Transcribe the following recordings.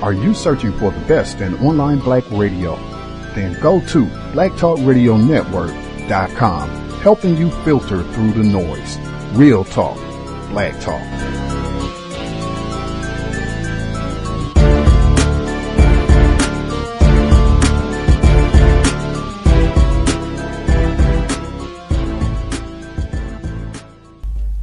Are you searching for the best in online black radio? Then go to blacktalkradionetwork.com, helping you filter through the noise. Real talk, black talk.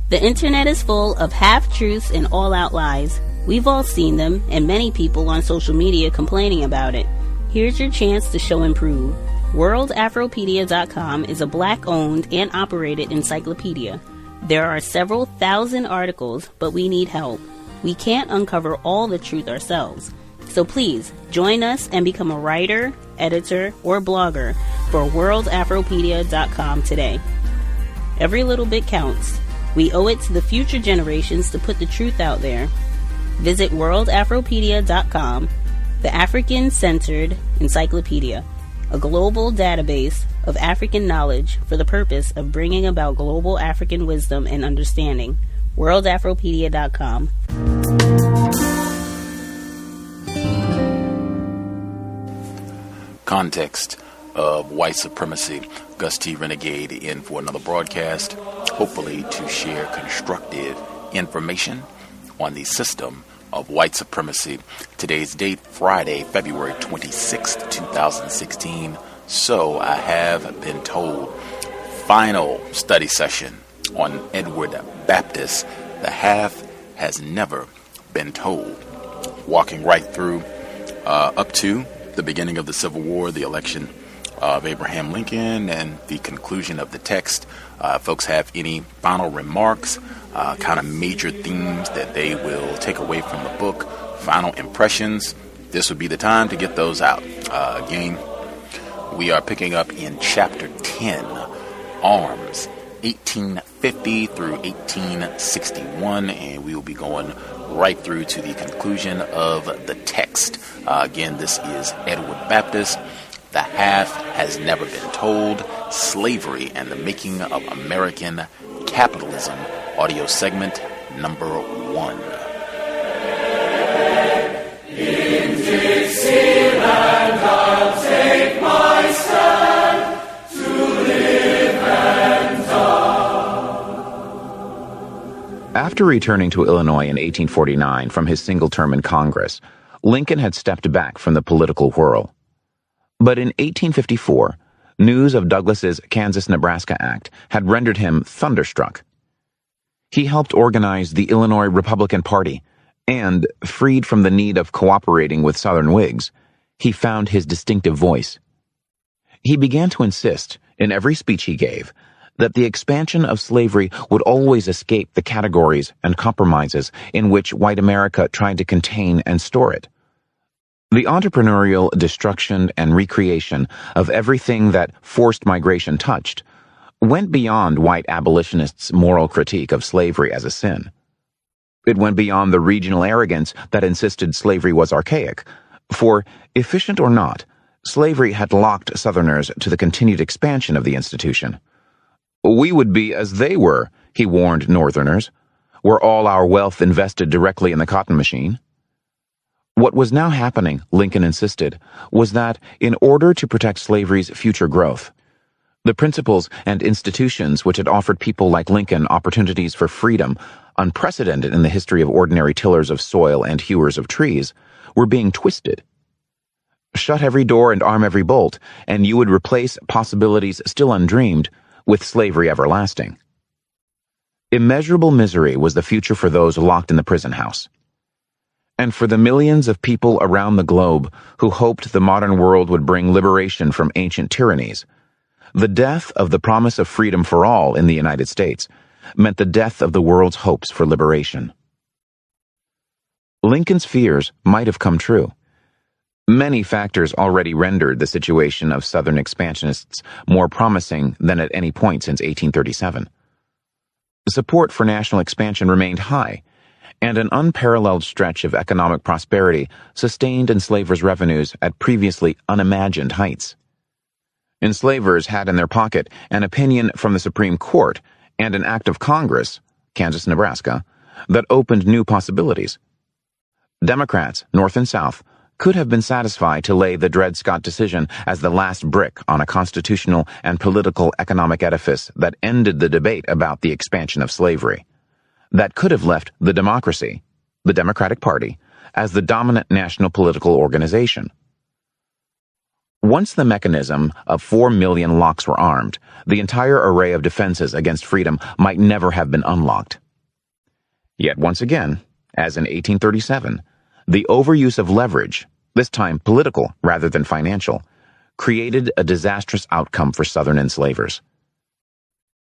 The internet is full of half-truths and all-out lies. We've all seen them, and many people on social media complaining about it. Here's your chance to show and prove. WorldAfropedia.com is a black-owned and operated encyclopedia. There are several thousand articles, but we need help. We can't uncover all the truth ourselves. So please, join us and become a writer, editor, or blogger for WorldAfropedia.com today. Every little bit counts. We owe it to the future generations to put the truth out there. Visit WorldAfropedia.com, the African-centered encyclopedia, a global database of African knowledge for the purpose of bringing about global African wisdom and understanding. WorldAfropedia.com. Context of White Supremacy. Gus T Renegade in for another broadcast, hopefully to share constructive information on the system of white supremacy. Today's date, Friday, February 26th, 2016. So I have been told. Final study session on Edward Baptist. The half has never been told. Walking right through up to the beginning of the Civil War, the election of Abraham Lincoln, and the conclusion of the text. Folks have any final remarks, kind of major themes that they will take away from the book, final impressions, this would be the time to get those out. Again, we are picking up in Chapter 10, Arms, 1850 through 1861, and we will be going right through to the conclusion of the text. Again, this is Edward Baptist. The Half Has Never Been Told, Slavery and the Making of American Capitalism, audio segment number 1. In Dixieland I'll take my stand to live and die. After returning to Illinois in 1849 from his single term in Congress, Lincoln had stepped back from the political whirl. But in 1854, news of Douglas's Kansas-Nebraska Act had rendered him thunderstruck. He helped organize the Illinois Republican Party, and, freed from the need of cooperating with Southern Whigs, he found his distinctive voice. He began to insist, in every speech he gave, that the expansion of slavery would always escape the categories and compromises in which white America tried to contain and store it. The entrepreneurial destruction and recreation of everything that forced migration touched went beyond white abolitionists' moral critique of slavery as a sin. It went beyond the regional arrogance that insisted slavery was archaic, for, efficient or not, slavery had locked Southerners to the continued expansion of the institution. We would be as they were, he warned Northerners, were all our wealth invested directly in the cotton machine. What was now happening, Lincoln insisted, was that, in order to protect slavery's future growth, the principles and institutions which had offered people like Lincoln opportunities for freedom, unprecedented in the history of ordinary tillers of soil and hewers of trees, were being twisted. Shut every door and arm every bolt, and you would replace possibilities still undreamed with slavery everlasting. Immeasurable misery was the future for those locked in the prison house. And for the millions of people around the globe who hoped the modern world would bring liberation from ancient tyrannies, the death of the promise of freedom for all in the United States meant the death of the world's hopes for liberation. Lincoln's fears might have come true. Many factors already rendered the situation of Southern expansionists more promising than at any point since 1837. Support for national expansion remained high, and an unparalleled stretch of economic prosperity sustained enslavers' revenues at previously unimagined heights. Enslavers had in their pocket an opinion from the Supreme Court and an act of Congress, Kansas-Nebraska, that opened new possibilities. Democrats, North and South, could have been satisfied to lay the Dred Scott decision as the last brick on a constitutional and political economic edifice that ended the debate about the expansion of slavery. That could have left the democracy, the Democratic Party, as the dominant national political organization. Once the mechanism of 4 million locks were armed, the entire array of defenses against freedom might never have been unlocked. Yet once again, as in 1837, the overuse of leverage, this time political rather than financial, created a disastrous outcome for Southern enslavers.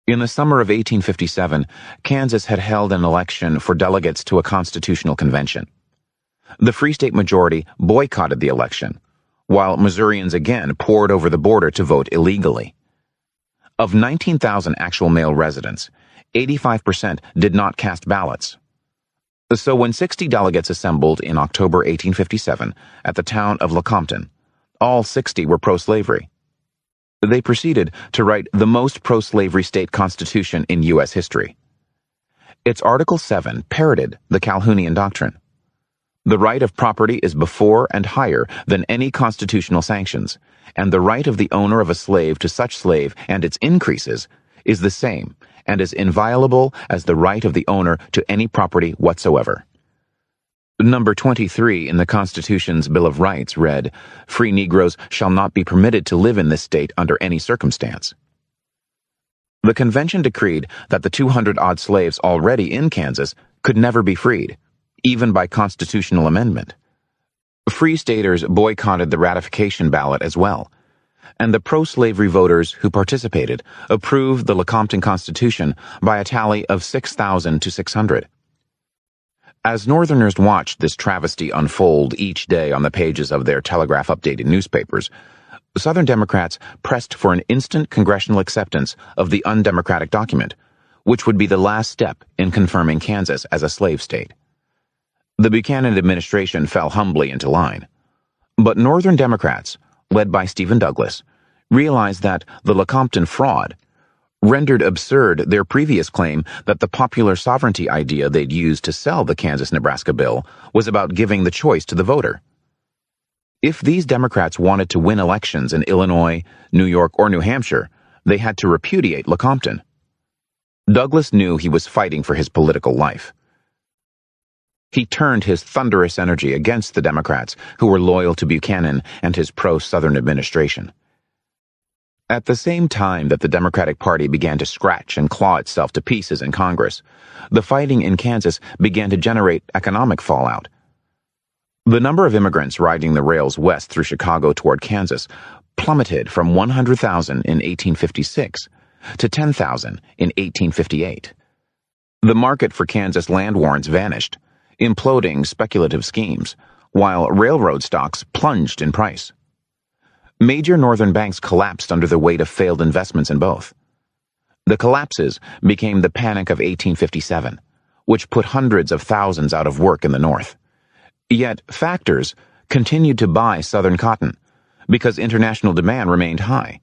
In the summer of 1857, Kansas had held an election for delegates to a constitutional convention. The Free State majority boycotted the election, while Missourians again poured over the border to vote illegally. Of 19,000 actual male residents, 85% did not cast ballots. So when 60 delegates assembled in October 1857 at the town of Lecompton, all 60 were pro-slavery. They proceeded to write the most pro-slavery state constitution in U.S. history. Its Article 7 parroted the Calhounian doctrine. The right of property is before and higher than any constitutional sanctions, and the right of the owner of a slave to such slave and its increases is the same and as inviolable as the right of the owner to any property whatsoever. Number 23 in the Constitution's Bill of Rights read, "Free Negroes shall not be permitted to live in this state under any circumstance." The convention decreed that the 200-odd slaves already in Kansas could never be freed, even by constitutional amendment. Free staters boycotted the ratification ballot as well, and the pro-slavery voters who participated approved the Lecompton Constitution by a tally of 6,000 to 600. As Northerners watched this travesty unfold each day on the pages of their Telegraph-updated newspapers, Southern Democrats pressed for an instant congressional acceptance of the undemocratic document, which would be the last step in confirming Kansas as a slave state. The Buchanan administration fell humbly into line, but Northern Democrats, led by Stephen Douglas, realized that the Lecompton fraud rendered absurd their previous claim that the popular sovereignty idea they'd used to sell the Kansas-Nebraska bill was about giving the choice to the voter. If these Democrats wanted to win elections in Illinois, New York, or New Hampshire, they had to repudiate Lecompton. Douglas knew he was fighting for his political life. He turned his thunderous energy against the Democrats who were loyal to Buchanan and his pro-Southern administration. At the same time that the Democratic Party began to scratch and claw itself to pieces in Congress, the fighting in Kansas began to generate economic fallout. The number of immigrants riding the rails west through Chicago toward Kansas plummeted from 100,000 in 1856 to 10,000 in 1858. The market for Kansas land warrants vanished, imploding speculative schemes, while railroad stocks plunged in price. Major northern banks collapsed under the weight of failed investments in both. The collapses became the Panic of 1857, which put hundreds of thousands out of work in the North. Yet factors continued to buy Southern cotton because international demand remained high.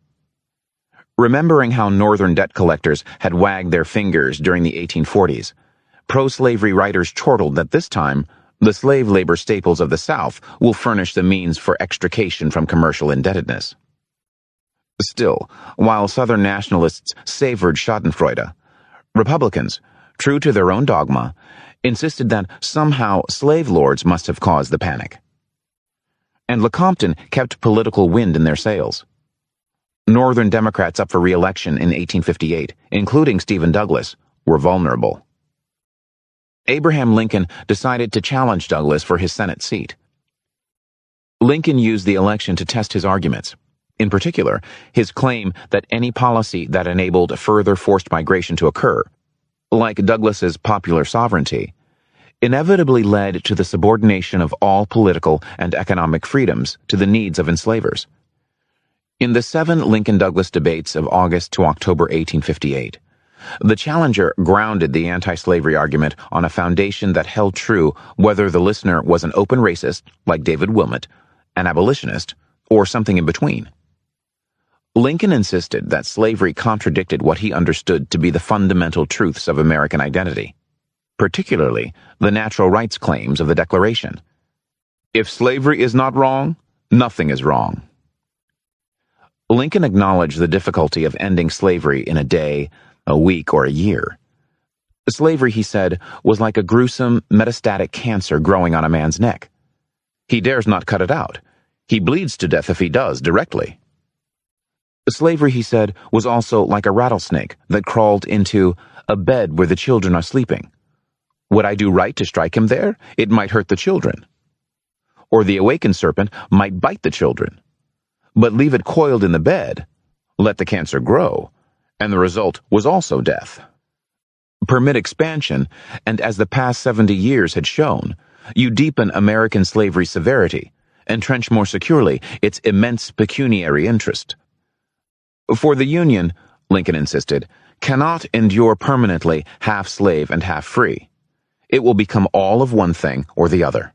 Remembering how Northern debt collectors had wagged their fingers during the 1840s, pro-slavery writers chortled that this time, the slave labor staples of the South will furnish the means for extrication from commercial indebtedness. Still, while Southern nationalists savored schadenfreude, Republicans, true to their own dogma, insisted that somehow slave lords must have caused the panic. And Lecompton kept political wind in their sails. Northern Democrats up for re-election in 1858, including Stephen Douglas, were vulnerable. Abraham Lincoln decided to challenge Douglas for his Senate seat. Lincoln used the election to test his arguments, in particular, his claim that any policy that enabled further forced migration to occur, like Douglas's popular sovereignty, inevitably led to the subordination of all political and economic freedoms to the needs of enslavers. In the 7 Lincoln-Douglas debates of August to October 1858, the challenger grounded the anti-slavery argument on a foundation that held true whether the listener was an open racist, like David Wilmot, an abolitionist, or something in between. Lincoln insisted that slavery contradicted what he understood to be the fundamental truths of American identity, particularly the natural rights claims of the Declaration. If slavery is not wrong, nothing is wrong. Lincoln acknowledged the difficulty of ending slavery in a day, a week, or a year. Slavery, he said, was like a gruesome metastatic cancer growing on a man's neck. He dares not cut it out. He bleeds to death if he does, directly. Slavery, he said, was also like a rattlesnake that crawled into a bed where the children are sleeping. Would I do right to strike him there? It might hurt the children. Or the awakened serpent might bite the children. But leave it coiled in the bed, let the cancer grow, and the result was also death. Permit expansion, and as the past 70 years had shown, you deepen American slavery's severity, entrench more securely its immense pecuniary interest. For the Union, Lincoln insisted, cannot endure permanently half slave and half free. It will become all of one thing or the other.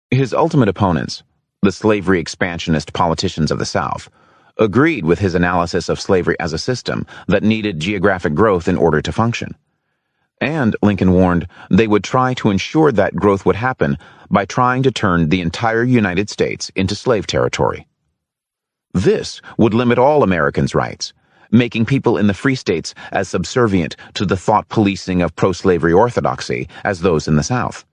His ultimate opponents, the slavery expansionist politicians of the South, agreed with his analysis of slavery as a system that needed geographic growth in order to function. And, Lincoln warned, they would try to ensure that growth would happen by trying to turn the entire United States into slave territory. This would limit all Americans' rights, making people in the free states as subservient to the thought policing of pro-slavery orthodoxy as those in the South.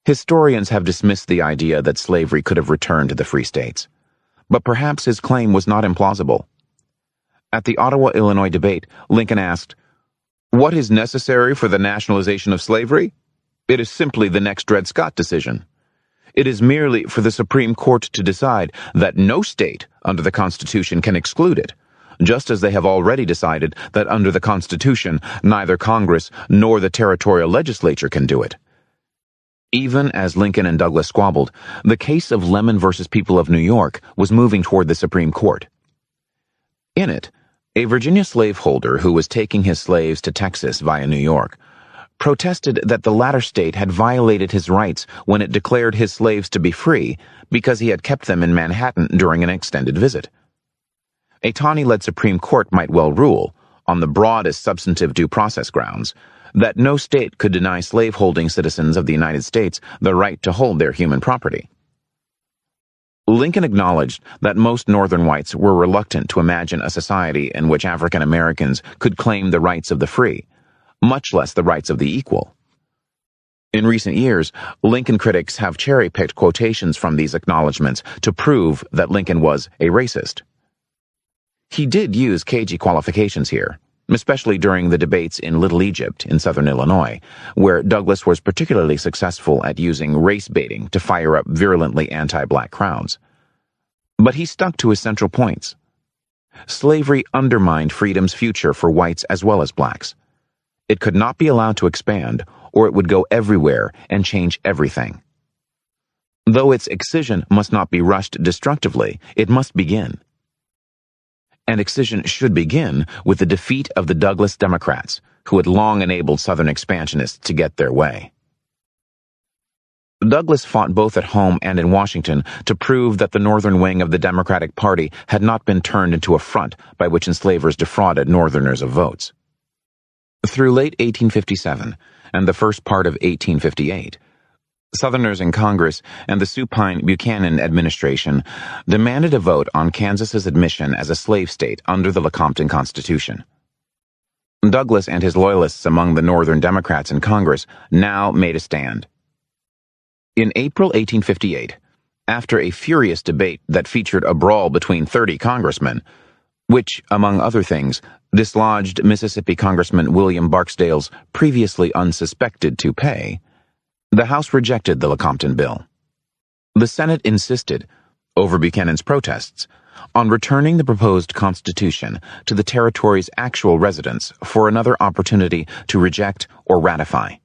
Historians have dismissed the idea that slavery could have returned to the free states, but perhaps his claim was not implausible. At the Ottawa, Illinois debate, Lincoln asked, "What is necessary for the nationalization of slavery? It is simply the next Dred Scott decision. It is merely for the Supreme Court to decide that no state under the Constitution can exclude it, just as they have already decided that under the Constitution neither Congress nor the territorial legislature can do it." Even as Lincoln and Douglas squabbled, the case of Lemon versus People of New York was moving toward the Supreme Court. In it, a Virginia slaveholder who was taking his slaves to Texas via New York protested that the latter state had violated his rights when it declared his slaves to be free because he had kept them in Manhattan during an extended visit. A Taney-led Supreme Court might well rule, on the broadest substantive due process grounds, that no state could deny slaveholding citizens of the United States the right to hold their human property. Lincoln acknowledged that most Northern whites were reluctant to imagine a society in which African Americans could claim the rights of the free, much less the rights of the equal. In recent years, Lincoln critics have cherry-picked quotations from these acknowledgments to prove that Lincoln was a racist. He did use cagey qualifications here, especially during the debates in Little Egypt in southern Illinois, where Douglas was particularly successful at using race baiting to fire up virulently anti-black crowds. But he stuck to his central points. Slavery undermined freedom's future for whites as well as blacks. It could not be allowed to expand, or it would go everywhere and change everything. Though its excision must not be rushed destructively, it must begin. And excision should begin with the defeat of the Douglas Democrats, who had long enabled Southern expansionists to get their way. Douglas fought both at home and in Washington to prove that the Northern wing of the Democratic Party had not been turned into a front by which enslavers defrauded Northerners of votes. Through late 1857 and the first part of 1858, Southerners in Congress and the supine Buchanan administration demanded a vote on Kansas's admission as a slave state under the Lecompton Constitution. Douglas and his loyalists among the Northern Democrats in Congress now made a stand. In April 1858, after a furious debate that featured a brawl between 30 congressmen, which, among other things, dislodged Mississippi Congressman William Barksdale's previously unsuspected toupee, the House rejected the Lecompton bill. The Senate insisted, over Buchanan's protests, on returning the proposed Constitution to the territory's actual residents for another opportunity to reject or ratify.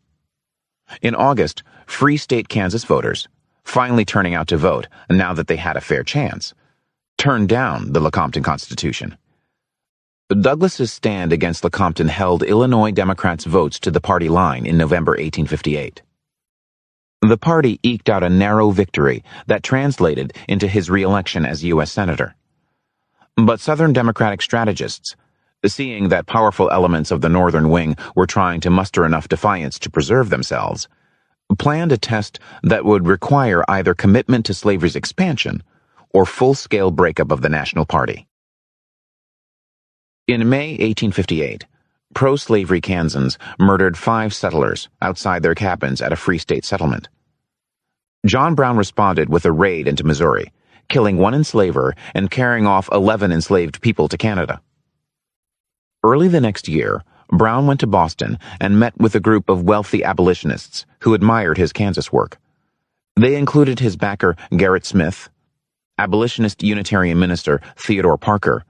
In August, Free State Kansas voters, finally turning out to vote now that they had a fair chance, turned down the Lecompton Constitution. Douglas's stand against Lecompton held Illinois Democrats' votes to the party line in November 1858. The party eked out a narrow victory that translated into his re-election as U.S. Senator. But Southern Democratic strategists, seeing that powerful elements of the Northern wing were trying to muster enough defiance to preserve themselves, planned a test that would require either commitment to slavery's expansion or full-scale breakup of the National Party. In May 1858, pro-slavery Kansans murdered 5 settlers outside their cabins at a Free State settlement. John Brown responded with a raid into Missouri, killing 1 enslaver and carrying off 11 enslaved people to Canada. Early the next year, Brown went to Boston and met with a group of wealthy abolitionists who admired his Kansas work. They included his backer Gerrit Smith, abolitionist Unitarian minister Theodore Parker,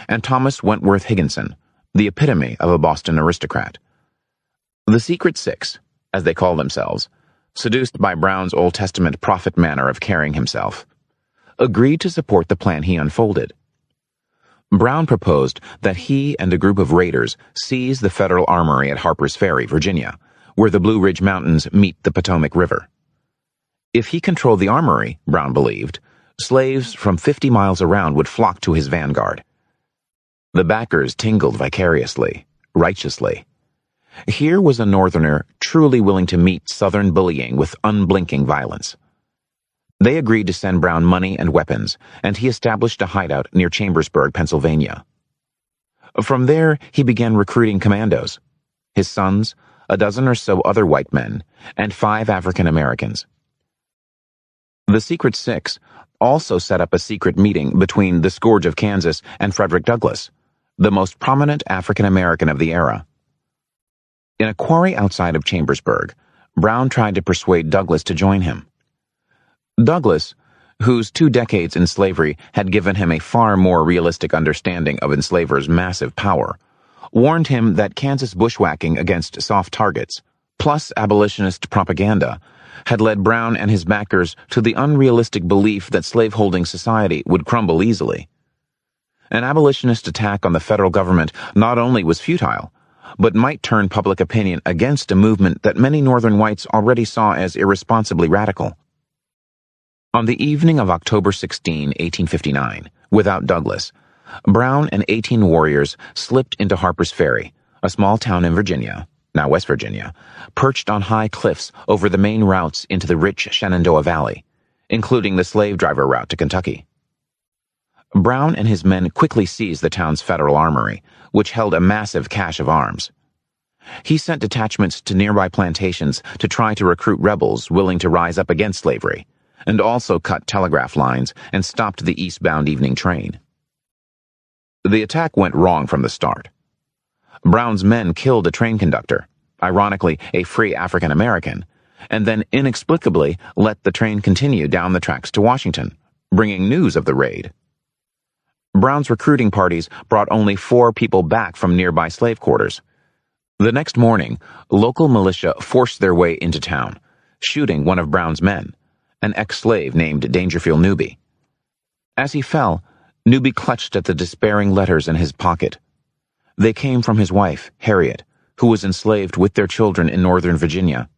and Thomas Wentworth Higginson, the epitome of a Boston aristocrat. The Secret Six, as they called themselves, seduced by Brown's Old Testament prophet manner of carrying himself, agreed to support the plan he unfolded. Brown proposed that he and a group of raiders seize the federal armory at Harper's Ferry, Virginia, where the Blue Ridge Mountains meet the Potomac River. If he controlled the armory, Brown believed, slaves from 50 miles around would flock to his vanguard. The backers tingled vicariously, righteously. Here was a Northerner truly willing to meet Southern bullying with unblinking violence. They agreed to send Brown money and weapons, and he established a hideout near Chambersburg, Pennsylvania. From there, he began recruiting commandos, his sons, a dozen or so other white men, and 5 African Americans. The Secret Six also set up a secret meeting between the Scourge of Kansas and Frederick Douglass, the most prominent African American of the era. In a quarry outside of Chambersburg, Brown tried to persuade Douglass to join him. Douglass, whose 2 decades in slavery had given him a far more realistic understanding of enslavers' massive power, warned him that Kansas bushwhacking against soft targets, plus abolitionist propaganda, had led Brown and his backers to the unrealistic belief that slaveholding society would crumble easily. An abolitionist attack on the federal government not only was futile, but might turn public opinion against a movement that many Northern whites already saw as irresponsibly radical. On the evening of October 16, 1859, without Douglass, Brown and 18 warriors slipped into Harper's Ferry, a small town in Virginia, now West Virginia, perched on high cliffs over the main routes into the rich Shenandoah Valley, including the slave driver route to Kentucky. Brown and his men quickly seized the town's federal armory, which held a massive cache of arms. He sent detachments to nearby plantations to try to recruit rebels willing to rise up against slavery, and also cut telegraph lines and stopped the eastbound evening train. The attack went wrong from the start. Brown's men killed a train conductor, ironically a free African American, and then inexplicably let the train continue down the tracks to Washington, bringing news of the raid. Brown's recruiting parties brought only 4 people back from nearby slave quarters. The next morning, local militia forced their way into town, shooting one of Brown's men, an ex-slave named Dangerfield Newby. As he fell, Newby clutched at the despairing letters in his pocket. They came from his wife, Harriet, who was enslaved with their children in Northern Virginia.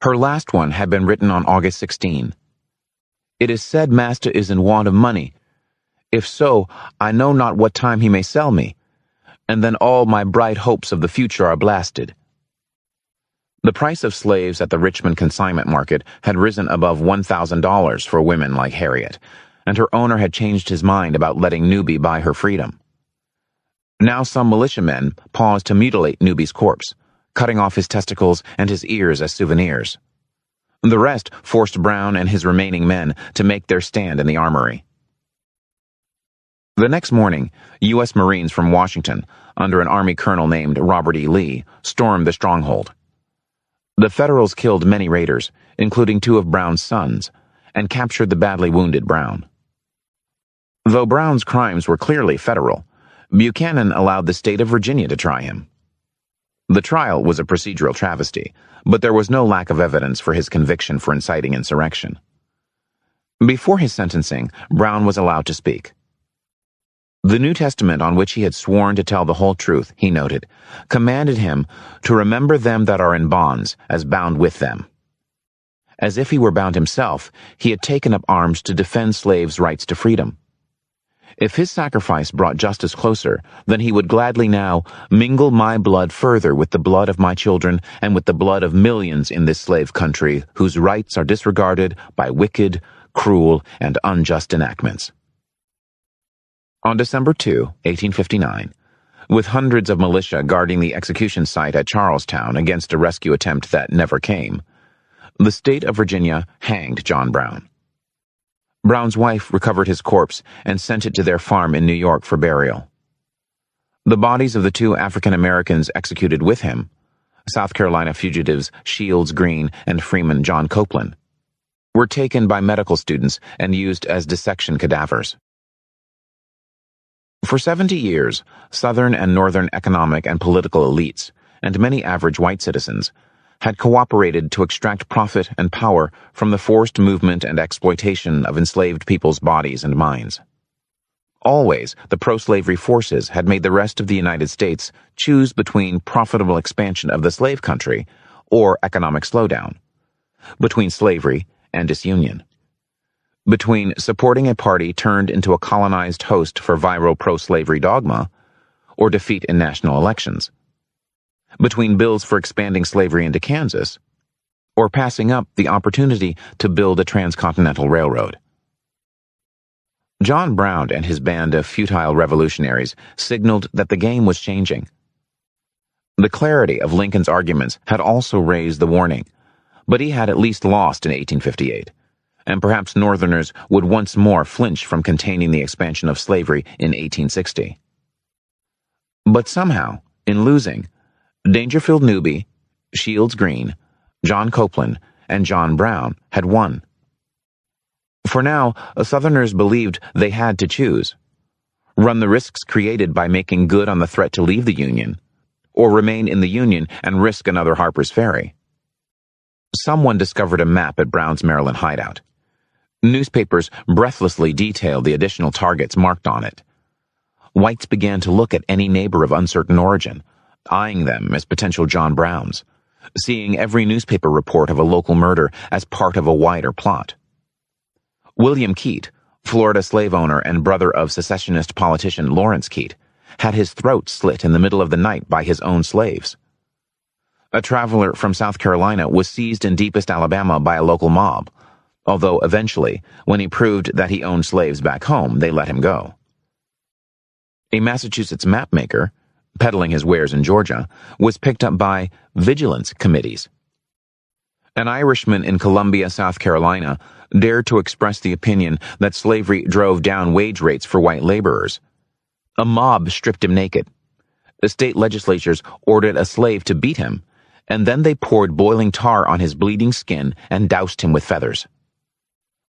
Her last one had been written on August 16. "It is said master is in want of money. If so, I know not what time he may sell me, and then all my bright hopes of the future are blasted." The price of slaves at the Richmond consignment market had risen above $1,000 for women like Harriet, and her owner had changed his mind about letting Newby buy her freedom. Now some militiamen paused to mutilate Newby's corpse, cutting off his testicles and his ears as souvenirs. The rest forced Brown and his remaining men to make their stand in the armory. The next morning, U.S. Marines from Washington, under an Army colonel named Robert E. Lee, stormed the stronghold. The Federals killed many raiders, including 2 of Brown's sons, and captured the badly wounded Brown. Though Brown's crimes were clearly federal, Buchanan allowed the state of Virginia to try him. The trial was a procedural travesty, but there was no lack of evidence for his conviction for inciting insurrection. Before his sentencing, Brown was allowed to speak. The New Testament on which he had sworn to tell the whole truth, he noted, commanded him to remember them that are in bonds as bound with them. As if he were bound himself, he had taken up arms to defend slaves' rights to freedom. If his sacrifice brought justice closer, then he would gladly now mingle my blood further with the blood of my children and with the blood of millions in this slave country whose rights are disregarded by wicked, cruel, and unjust enactments. On December 2, 1859, with hundreds of militia guarding the execution site at Charlestown against a rescue attempt that never came, the state of Virginia hanged John Brown. Brown's wife recovered his corpse and sent it to their farm in New York for burial. The bodies of the two African Americans executed with him, South Carolina fugitives Shields Green and Freeman John Copeland, were taken by medical students and used as dissection cadavers. For 70 years, Southern and Northern economic and political elites, and many average white citizens, had cooperated to extract profit and power from the forced movement and exploitation of enslaved people's bodies and minds. Always, the pro-slavery forces had made the rest of the United States choose between profitable expansion of the slave country or economic slowdown, between slavery and disunion, between supporting a party turned into a colonized host for viral pro-slavery dogma or defeat in national elections, between bills for expanding slavery into Kansas, or passing up the opportunity to build a transcontinental railroad. John Brown and his band of futile revolutionaries signaled that the game was changing. The clarity of Lincoln's arguments had also raised the warning, but he had at least lost in 1858, and perhaps Northerners would once more flinch from containing the expansion of slavery in 1860. But somehow, in losing, Dangerfield Newby, Shields Green, John Copeland, and John Brown had won. For now, Southerners believed they had to choose: run the risks created by making good on the threat to leave the Union, or remain in the Union and risk another Harper's Ferry. Someone discovered a map at Brown's Maryland hideout. Newspapers breathlessly detailed the additional targets marked on it. Whites began to look at any neighbor of uncertain origin, eyeing them as potential John Browns, seeing every newspaper report of a local murder as part of a wider plot. William Keat, Florida slave owner and brother of secessionist politician Lawrence Keat, had his throat slit in the middle of the night by his own slaves. A traveler from South Carolina was seized in deepest Alabama by a local mob, although eventually, when he proved that he owned slaves back home, they let him go. A Massachusetts mapmaker, peddling his wares in Georgia, was picked up by vigilance committees. An Irishman in Columbia, South Carolina, dared to express the opinion that slavery drove down wage rates for white laborers. A mob stripped him naked. The state legislatures ordered a slave to beat him, and then they poured boiling tar on his bleeding skin and doused him with feathers.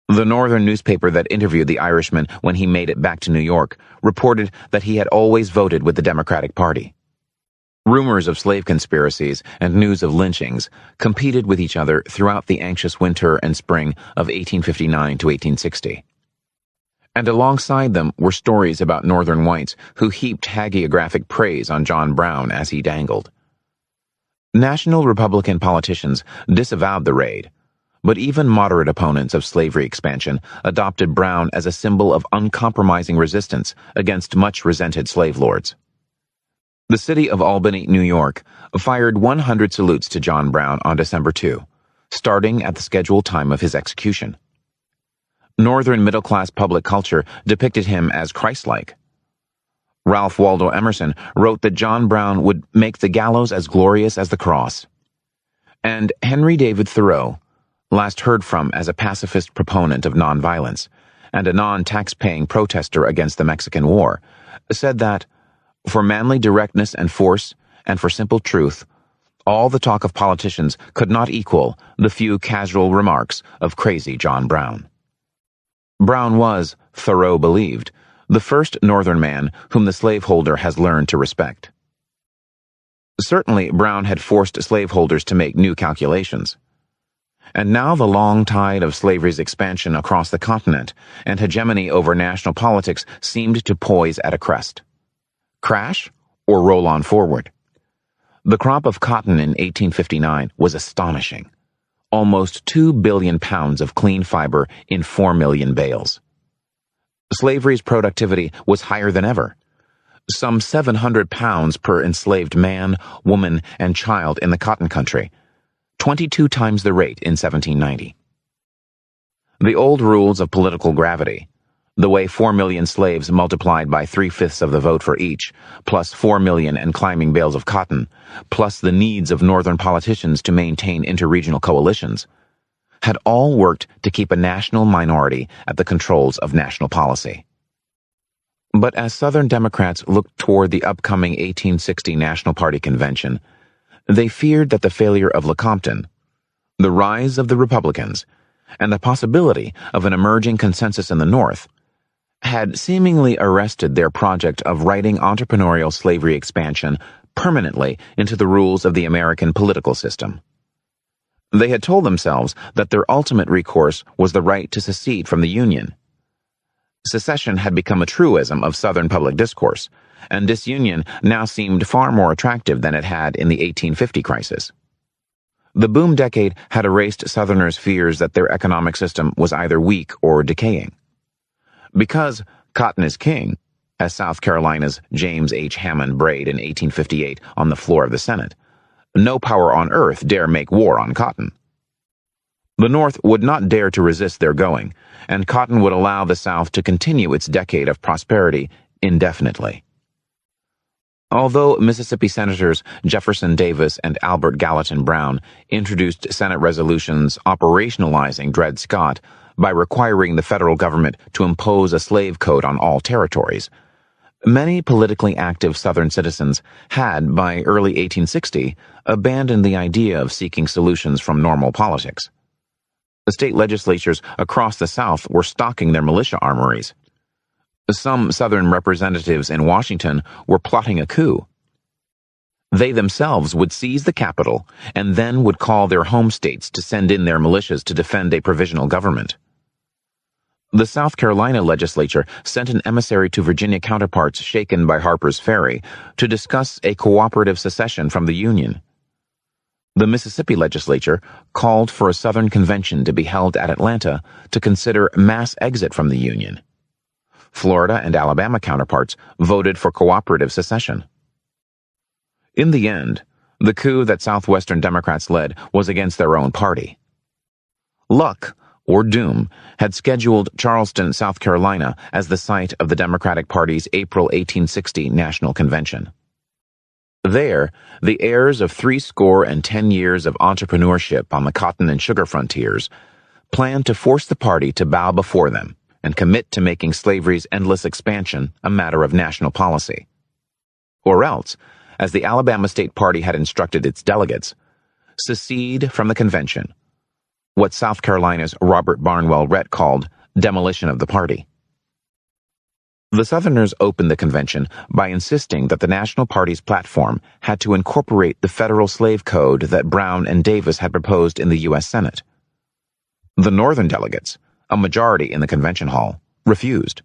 The northern newspaper that interviewed the Irishman when he made it back to New York reported that he had always voted with the Democratic Party. Rumors of slave conspiracies and news of lynchings competed with each other throughout the anxious winter and spring of 1859 to 1860. And alongside them were stories about northern whites who heaped hagiographic praise on John Brown as he dangled. National Republican politicians disavowed the raid, but even moderate opponents of slavery expansion adopted Brown as a symbol of uncompromising resistance against much resented slave lords. The city of Albany, New York, fired 100 salutes to John Brown on December 2, starting at the scheduled time of his execution. Northern middle-class public culture depicted him as Christ-like. Ralph Waldo Emerson wrote that John Brown would make the gallows as glorious as the cross. And Henry David Thoreau, last heard from as a pacifist proponent of nonviolence and a non-tax-paying protester against the Mexican War, said that, for manly directness and force, and for simple truth, all the talk of politicians could not equal the few casual remarks of crazy John Brown. Brown was, Thoreau believed, the first Northern man whom the slaveholder has learned to respect. Certainly, Brown had forced slaveholders to make new calculations. And now the long tide of slavery's expansion across the continent and hegemony over national politics seemed to poise at a crest. Crash or roll on forward? The crop of cotton in 1859 was astonishing. Almost 2 billion pounds of clean fiber in 4 million bales. Slavery's productivity was higher than ever. Some 700 pounds per enslaved man, woman, and child in the cotton country, 22 times the rate in 1790. The old rules of political gravity, the way 4 million slaves multiplied by 3/5 of the vote for each, plus 4 million and climbing bales of cotton, plus the needs of northern politicians to maintain interregional coalitions, had all worked to keep a national minority at the controls of national policy. But as Southern Democrats looked toward the upcoming 1860 National Party Convention, they feared that the failure of Lecompton, the rise of the Republicans, and the possibility of an emerging consensus in the North had seemingly arrested their project of writing entrepreneurial slavery expansion permanently into the rules of the American political system. They had told themselves that their ultimate recourse was the right to secede from the Union. Secession had become a truism of Southern public discourse, and disunion now seemed far more attractive than it had in the 1850 crisis. The boom decade had erased Southerners' fears that their economic system was either weak or decaying. Because cotton is king, as South Carolina's James H. Hammond brayed in 1858 on the floor of the Senate, no power on earth dare make war on cotton. The North would not dare to resist their going, and cotton would allow the South to continue its decade of prosperity indefinitely. Although Mississippi Senators Jefferson Davis and Albert Gallatin Brown introduced Senate resolutions operationalizing Dred Scott by requiring the federal government to impose a slave code on all territories, many politically active Southern citizens had, by early 1860, abandoned the idea of seeking solutions from normal politics. The state legislatures across the South were stocking their militia armories. Some Southern representatives in Washington were plotting a coup. They themselves would seize the capital and then would call their home states to send in their militias to defend a provisional government. The South Carolina legislature sent an emissary to Virginia counterparts shaken by Harper's Ferry to discuss a cooperative secession from the Union. The Mississippi legislature called for a Southern convention to be held at Atlanta to consider mass exit from the Union. Florida and Alabama counterparts voted for cooperative secession. In the end, the coup that Southwestern Democrats led was against their own party. Luck, or doom, had scheduled Charleston, South Carolina as the site of the Democratic Party's April 1860 National Convention. There, the heirs of 70 years of entrepreneurship on the cotton and sugar frontiers planned to force the party to bow before them and commit to making slavery's endless expansion a matter of national policy. Or else, as the Alabama State Party had instructed its delegates, secede from the convention, what South Carolina's Robert Barnwell Rhett called demolition of the party. The Southerners opened the convention by insisting that the National Party's platform had to incorporate the federal slave code that Brown and Davis had proposed in the U.S. Senate. The Northern delegates, a majority in the convention hall, refused.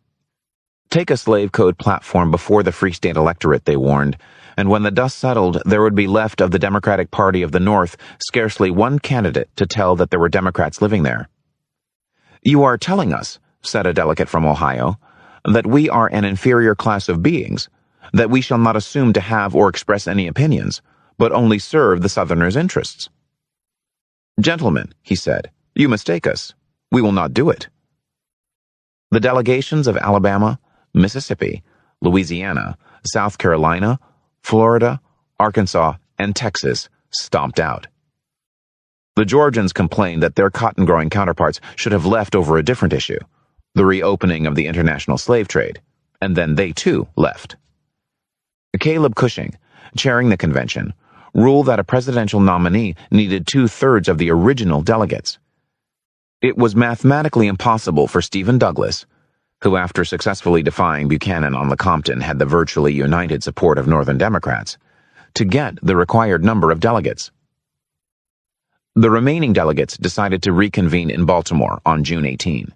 Take a slave code platform before the Free State electorate, they warned, and when the dust settled, there would be left of the Democratic Party of the North scarcely one candidate to tell that there were Democrats living there. "You are telling us," said a delegate from Ohio, "that we are an inferior class of beings, that we shall not assume to have or express any opinions, but only serve the Southerners' interests." "Gentlemen," he said, "you mistake us. We will not do it." The delegations of Alabama, Mississippi, Louisiana, South Carolina, Florida, Arkansas, and Texas stomped out. The Georgians complained that their cotton-growing counterparts should have left over a different issue, the reopening of the international slave trade, and then they too left. Caleb Cushing, chairing the convention, ruled that a presidential nominee needed 2/3 of the original delegates. It was mathematically impossible for Stephen Douglas, who after successfully defying Buchanan on Lecompton had the virtually united support of Northern Democrats, to get the required number of delegates. The remaining delegates decided to reconvene in Baltimore on June 18.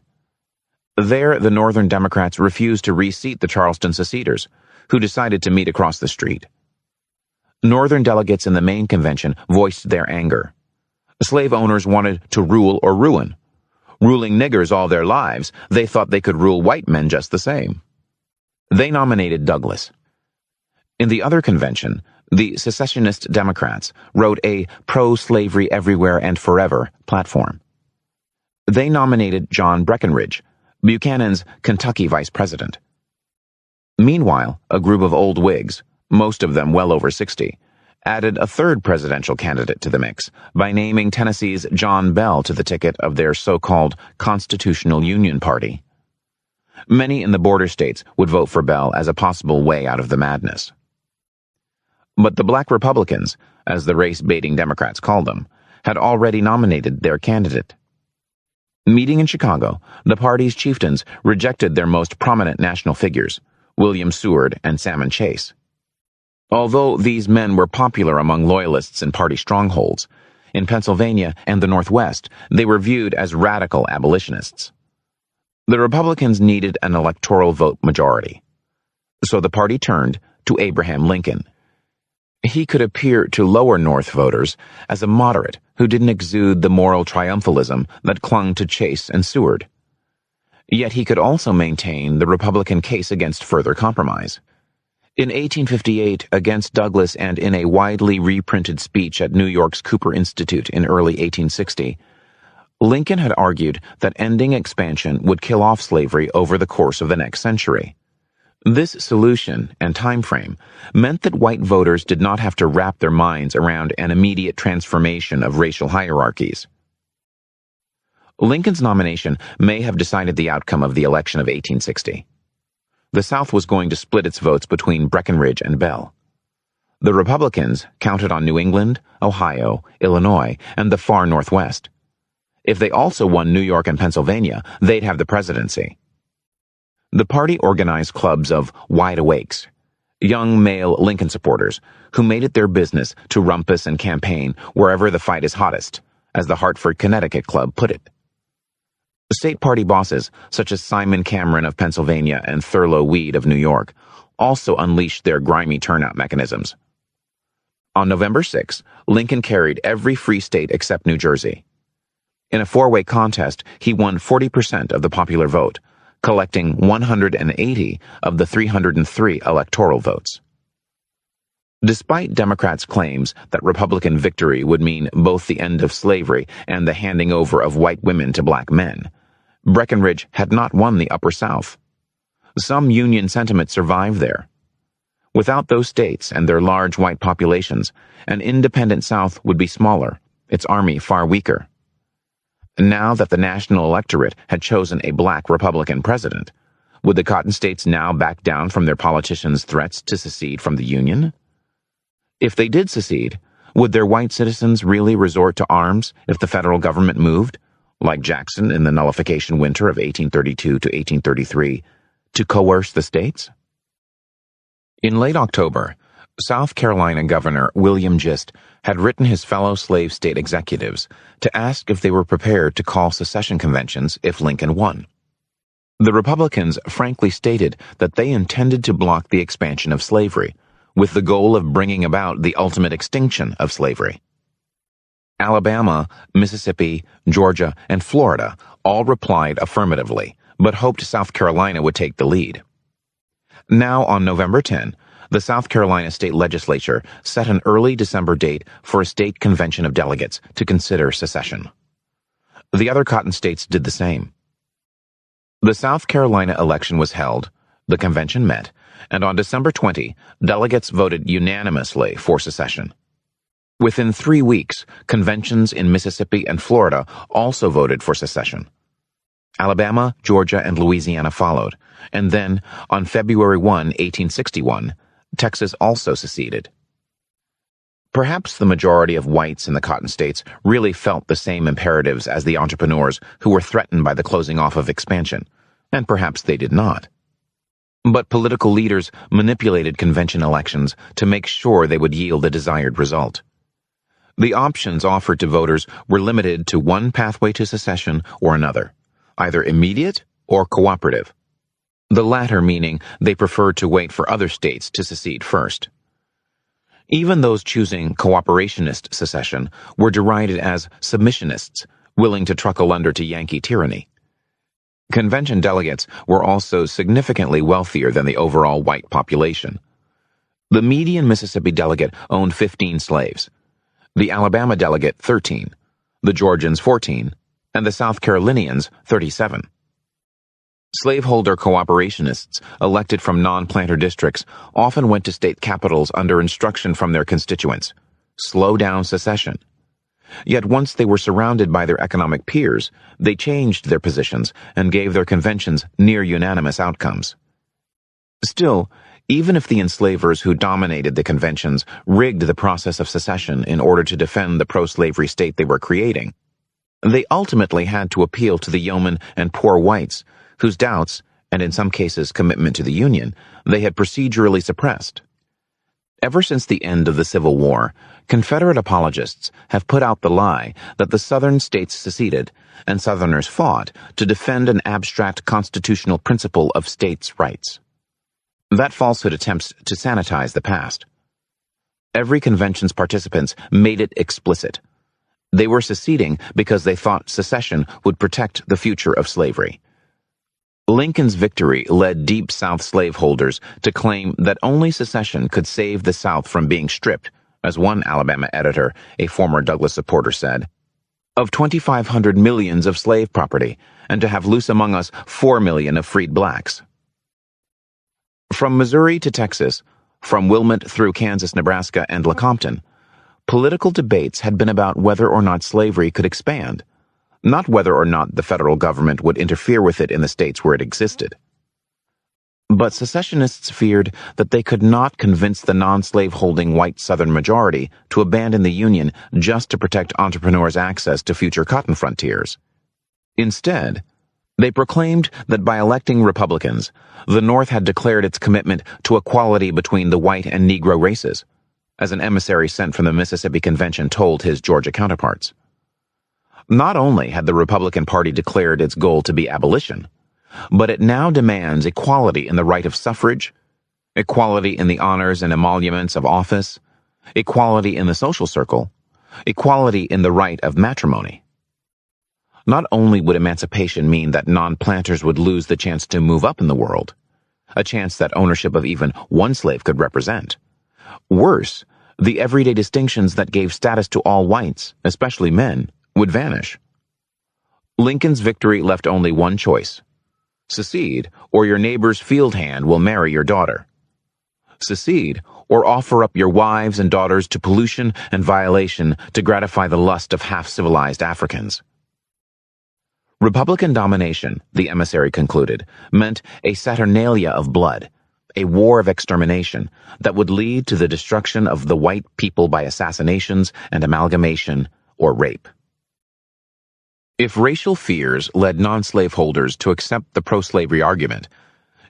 There, the Northern Democrats refused to reseat the Charleston seceders, who decided to meet across the street. Northern delegates in the main convention voiced their anger. Slave owners wanted to rule or ruin. Ruling niggers all their lives, they thought they could rule white men just the same. They nominated Douglas. In the other convention, the secessionist Democrats wrote a pro-slavery everywhere and forever platform. They nominated John Breckinridge, Buchanan's Kentucky vice president. Meanwhile, a group of old Whigs, most of them well over 60, added a third presidential candidate to the mix by naming Tennessee's John Bell to the ticket of their so-called Constitutional Union Party. Many in the border states would vote for Bell as a possible way out of the madness. But the black Republicans, as the race-baiting Democrats called them, had already nominated their candidate. Meeting in Chicago, the party's chieftains rejected their most prominent national figures, William Seward and Salmon Chase. Although these men were popular among loyalists in party strongholds, in Pennsylvania and the Northwest, they were viewed as radical abolitionists. The Republicans needed an electoral vote majority. So the party turned to Abraham Lincoln. He could appear to lower North voters as a moderate who didn't exude the moral triumphalism that clung to Chase and Seward. Yet he could also maintain the Republican case against further compromise. In 1858, against Douglas, and in a widely reprinted speech at New York's Cooper Institute in early 1860, Lincoln had argued that ending expansion would kill off slavery over the course of the next century. This solution and time frame meant that white voters did not have to wrap their minds around an immediate transformation of racial hierarchies. Lincoln's nomination may have decided the outcome of the election of 1860. The South was going to split its votes between Breckinridge and Bell. The Republicans counted on New England, Ohio, Illinois, and the far Northwest. If they also won New York and Pennsylvania, they'd have the presidency. The party organized clubs of wide awakes, young male Lincoln supporters who made it their business to rumpus and campaign wherever the fight is hottest, as the Hartford, Connecticut club put it. State party bosses, such as Simon Cameron of Pennsylvania and Thurlow Weed of New York, also unleashed their grimy turnout mechanisms. On November 6, Lincoln carried every free state except New Jersey. In a four-way contest, he won 40% of the popular vote, collecting 180 of the 303 electoral votes. Despite Democrats' claims that Republican victory would mean both the end of slavery and the handing over of white women to black men, Breckinridge had not won the Upper South. Some Union sentiment survived there. Without those states and their large white populations, an independent South would be smaller, its army far weaker. Now that the national electorate had chosen a black Republican president, would the Cotton States now back down from their politicians' threats to secede from the Union? If they did secede, would their white citizens really resort to arms if the federal government moved, like Jackson in the nullification winter of 1832 to 1833, to coerce the states? In late October, South Carolina Governor William Gist had written his fellow slave state executives to ask if they were prepared to call secession conventions if Lincoln won. The Republicans frankly stated that they intended to block the expansion of slavery, with the goal of bringing about the ultimate extinction of slavery. Alabama, Mississippi, Georgia, and Florida all replied affirmatively, but hoped South Carolina would take the lead. Now, on November 10, the South Carolina state legislature set an early December date for a state convention of delegates to consider secession. The other Cotton states did the same. The South Carolina election was held, the convention met, and on December 20, delegates voted unanimously for secession. Within 3 weeks, conventions in Mississippi and Florida also voted for secession. Alabama, Georgia, and Louisiana followed, and then, on February 1, 1861, Texas also seceded. Perhaps the majority of whites in the Cotton States really felt the same imperatives as the entrepreneurs who were threatened by the closing off of expansion, and perhaps they did not. But political leaders manipulated convention elections to make sure they would yield the desired result. The options offered to voters were limited to one pathway to secession or another, either immediate or cooperative. The latter meaning they preferred to wait for other states to secede first. Even those choosing cooperationist secession were derided as submissionists, willing to truckle under to Yankee tyranny. Convention delegates were also significantly wealthier than the overall white population. The median Mississippi delegate owned 15 slaves, the Alabama delegate 13, the Georgians 14, and the South Carolinians 37. Slaveholder cooperationists elected from non-planter districts often went to state capitals under instruction from their constituents: slow down secession. Yet once they were surrounded by their economic peers, they changed their positions and gave their conventions near-unanimous outcomes. Still, even if the enslavers who dominated the conventions rigged the process of secession in order to defend the pro-slavery state they were creating, they ultimately had to appeal to the yeomen and poor whites, whose doubts, and in some cases commitment to the Union, they had procedurally suppressed. Ever since the end of the Civil War, Confederate apologists have put out the lie that the Southern states seceded and Southerners fought to defend an abstract constitutional principle of states' rights. That falsehood attempts to sanitize the past. Every convention's participants made it explicit. They were seceding because they thought secession would protect the future of slavery. Lincoln's victory led Deep South slaveholders to claim that only secession could save the South from being stripped, as one Alabama editor, a former Douglas supporter, said, of 2,500 millions of slave property, and to have loose among us 4 million of freed blacks. From Missouri to Texas, from Wilmot through Kansas, Nebraska, and Lecompton, political debates had been about whether or not slavery could expand, not whether or not the federal government would interfere with it in the states where it existed. But secessionists feared that they could not convince the non-slave-holding white Southern majority to abandon the Union just to protect entrepreneurs' access to future cotton frontiers. Instead, they proclaimed that by electing Republicans, the North had declared its commitment to equality between the white and Negro races, as an emissary sent from the Mississippi Convention told his Georgia counterparts. Not only had the Republican Party declared its goal to be abolition, but it now demands equality in the right of suffrage, equality in the honors and emoluments of office, equality in the social circle, equality in the right of matrimony. Not only would emancipation mean that non-planters would lose the chance to move up in the world, a chance that ownership of even one slave could represent. Worse, the everyday distinctions that gave status to all whites, especially men, would vanish. Lincoln's victory left only one choice: secede, or your neighbor's field hand will marry your daughter. Secede, or offer up your wives and daughters to pollution and violation to gratify the lust of half-civilized Africans. Republican domination, the emissary concluded, meant a saturnalia of blood, a war of extermination that would lead to the destruction of the white people by assassinations and amalgamation or rape. If racial fears led non-slaveholders to accept the pro-slavery argument,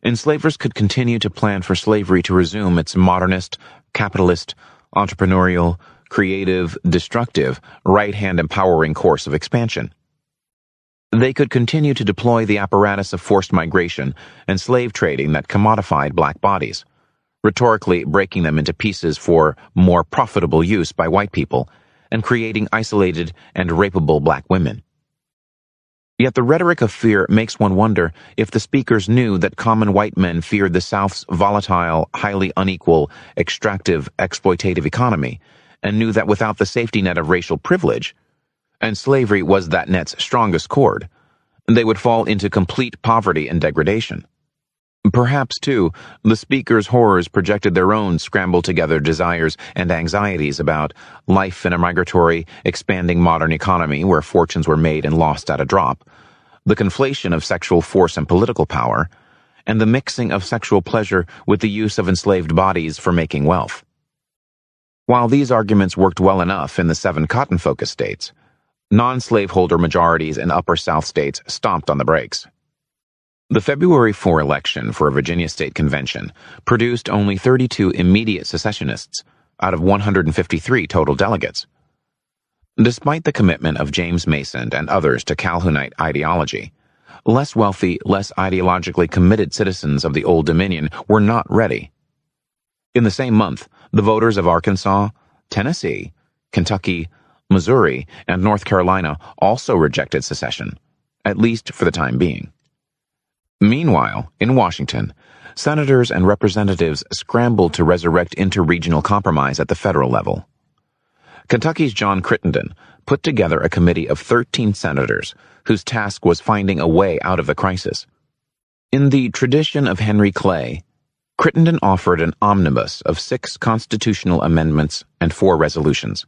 enslavers could continue to plan for slavery to resume its modernist, capitalist, entrepreneurial, creative, destructive, right-hand empowering course of expansion. They could continue to deploy the apparatus of forced migration and slave trading that commodified black bodies, rhetorically breaking them into pieces for more profitable use by white people and creating isolated and rapeable black women. Yet the rhetoric of fear makes one wonder if the speakers knew that common white men feared the South's volatile, highly unequal, extractive, exploitative economy, and knew that without the safety net of racial privilege, and slavery was that net's strongest cord, they would fall into complete poverty and degradation. Perhaps, too, the speakers' horrors projected their own scrambled-together desires and anxieties about life in a migratory, expanding modern economy where fortunes were made and lost at a drop, the conflation of sexual force and political power, and the mixing of sexual pleasure with the use of enslaved bodies for making wealth. While these arguments worked well enough in the 7 cotton-focused states, non-slaveholder majorities in Upper South states stomped on the brakes. The February 4 election for a Virginia state convention produced only 32 immediate secessionists out of 153 total delegates. Despite the commitment of James Mason and others to Calhounite ideology, less wealthy, less ideologically committed citizens of the Old Dominion were not ready. In the same month, the voters of Arkansas, Tennessee, Kentucky, Missouri, and North Carolina also rejected secession, at least for the time being. Meanwhile, in Washington, senators and representatives scrambled to resurrect interregional compromise at the federal level. Kentucky's John Crittenden put together a committee of 13 senators whose task was finding a way out of the crisis. In the tradition of Henry Clay, Crittenden offered an omnibus of 6 constitutional amendments and 4 resolutions.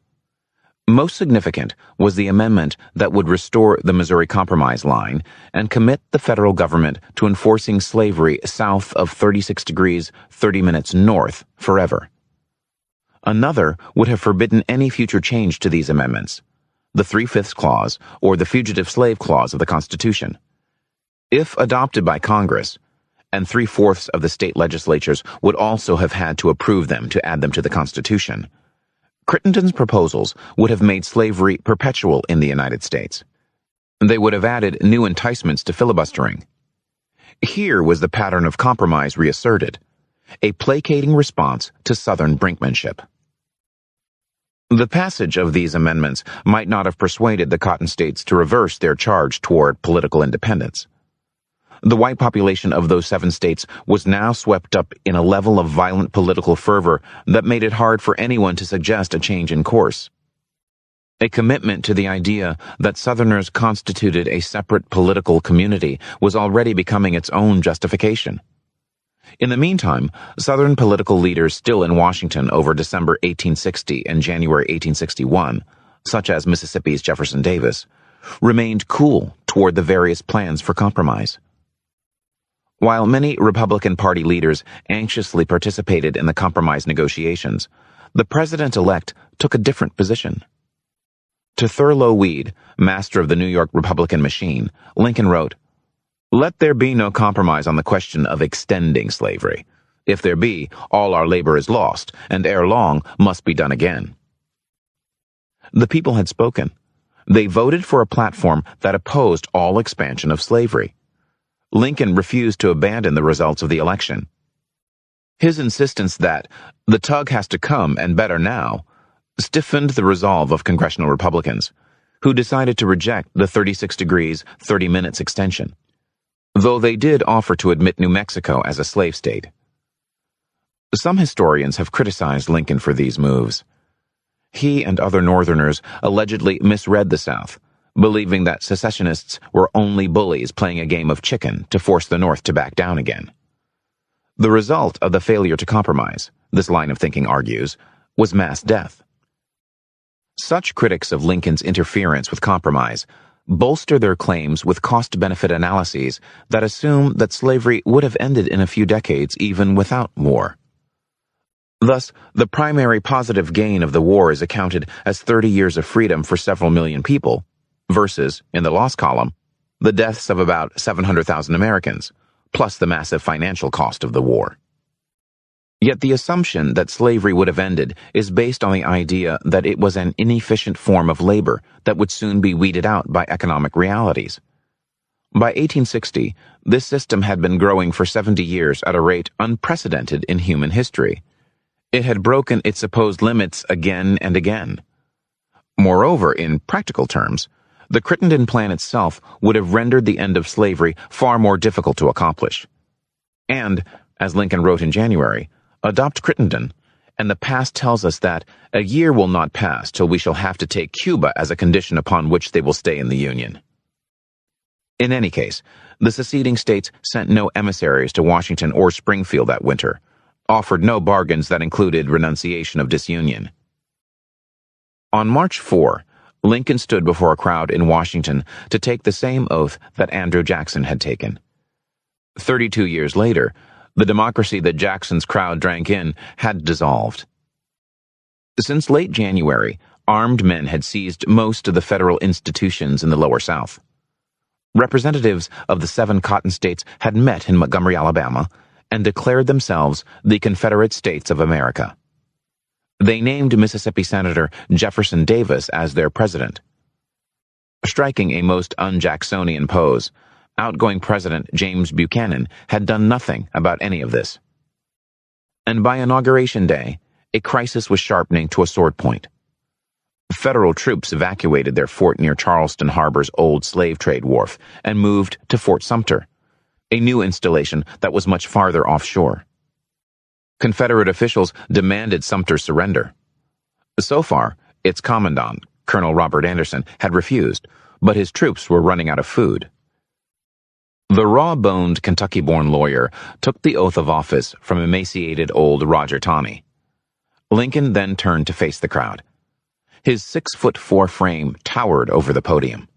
Most significant was the amendment that would restore the Missouri Compromise line and commit the federal government to enforcing slavery south of 36 degrees 30 minutes north forever. Another would have forbidden any future change to these amendments, the 3/5 Clause or the Fugitive Slave Clause of the Constitution. If adopted by Congress, and 3/4 of the state legislatures would also have had to approve them to add them to the Constitution, Crittenden's proposals would have made slavery perpetual in the United States. They would have added new enticements to filibustering. Here was the pattern of compromise reasserted, a placating response to Southern brinkmanship. The passage of these amendments might not have persuaded the Cotton states to reverse their charge toward political independence. The white population of those 7 states was now swept up in a level of violent political fervor that made it hard for anyone to suggest a change in course. A commitment to the idea that Southerners constituted a separate political community was already becoming its own justification. In the meantime, Southern political leaders still in Washington over December 1860 and January 1861, such as Mississippi's Jefferson Davis, remained cool toward the various plans for compromise. While many Republican Party leaders anxiously participated in the compromise negotiations, the president-elect took a different position. To Thurlow Weed, master of the New York Republican machine, Lincoln wrote, "Let there be no compromise on the question of extending slavery. If there be, all our labor is lost, and ere long must be done again." The people had spoken. They voted for a platform that opposed all expansion of slavery. Lincoln refused to abandon the results of the election. His insistence that the tug has to come and better now stiffened the resolve of congressional Republicans, who decided to reject the 36 degrees 30 minutes extension, though they did offer to admit New Mexico as a slave state. Some historians have criticized Lincoln for these moves. He and other Northerners allegedly misread the South, believing that secessionists were only bullies playing a game of chicken to force the North to back down again. The result of the failure to compromise, this line of thinking argues, was mass death. Such critics of Lincoln's interference with compromise bolster their claims with cost-benefit analyses that assume that slavery would have ended in a few decades even without war. Thus, the primary positive gain of the war is accounted as 30 years of freedom for several million people, versus, in the loss column, the deaths of about 700,000 Americans, plus the massive financial cost of the war. Yet the assumption that slavery would have ended is based on the idea that it was an inefficient form of labor that would soon be weeded out by economic realities. By 1860, this system had been growing for 70 years at a rate unprecedented in human history. It had broken its supposed limits again and again. Moreover, in practical terms, the Crittenden Plan itself would have rendered the end of slavery far more difficult to accomplish. And, as Lincoln wrote in January, adopt Crittenden, and the past tells us that a year will not pass till we shall have to take Cuba as a condition upon which they will stay in the Union. In any case, the seceding states sent no emissaries to Washington or Springfield that winter, offered no bargains that included renunciation of disunion. On March 4, Lincoln stood before a crowd in Washington to take the same oath that Andrew Jackson had taken. 32 years later, the democracy that Jackson's crowd drank in had dissolved. Since late January, armed men had seized most of the federal institutions in the Lower South. Representatives of the 7 Cotton states had met in Montgomery, Alabama, and declared themselves the Confederate States of America. They named Mississippi Senator Jefferson Davis as their president. Striking a most un-Jacksonian pose, outgoing President James Buchanan had done nothing about any of this. And by Inauguration Day, a crisis was sharpening to a sword point. Federal troops evacuated their fort near Charleston Harbor's old slave trade wharf and moved to Fort Sumter, a new installation that was much farther offshore. Confederate officials demanded Sumter's surrender. So far, its commandant, Colonel Robert Anderson, had refused, but his troops were running out of food. The raw-boned Kentucky-born lawyer took the oath of office from emaciated old Roger Taney. Lincoln then turned to face the crowd. His 6'4" frame towered over the podium.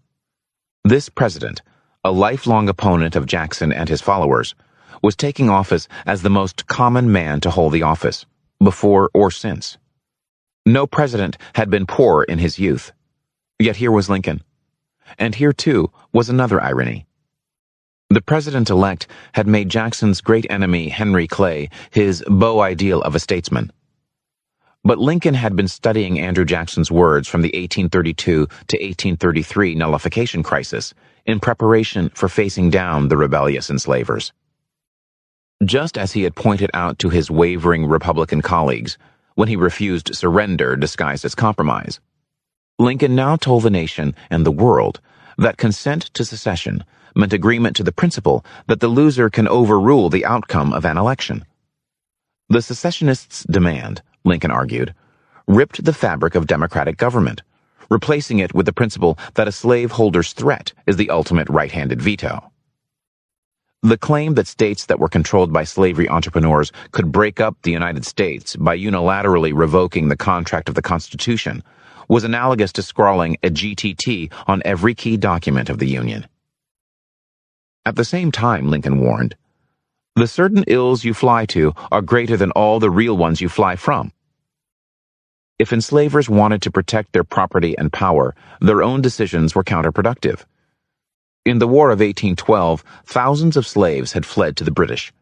This president, a lifelong opponent of Jackson and his followers, was taking office as the most common man to hold the office, before or since. No president had been poor in his youth. Yet here was Lincoln. And here, too, was another irony. The president-elect had made Jackson's great enemy, Henry Clay, his beau ideal of a statesman. But Lincoln had been studying Andrew Jackson's words from the 1832 to 1833 nullification crisis in preparation for facing down the rebellious enslavers. Just as he had pointed out to his wavering Republican colleagues when he refused surrender disguised as compromise, Lincoln now told the nation and the world that consent to secession meant agreement to the principle that the loser can overrule the outcome of an election. The secessionists' demand, Lincoln argued, ripped the fabric of democratic government, replacing it with the principle that a slaveholder's threat is the ultimate right-handed veto. The claim that states that were controlled by slavery entrepreneurs could break up the United States by unilaterally revoking the contract of the Constitution was analogous to scrawling a GTT on every key document of the Union. At the same time, Lincoln warned, the certain ills you fly to are greater than all the real ones you fly from. If enslavers wanted to protect their property and power, their own decisions were counterproductive. In the War of 1812, thousands of slaves had fled to the British.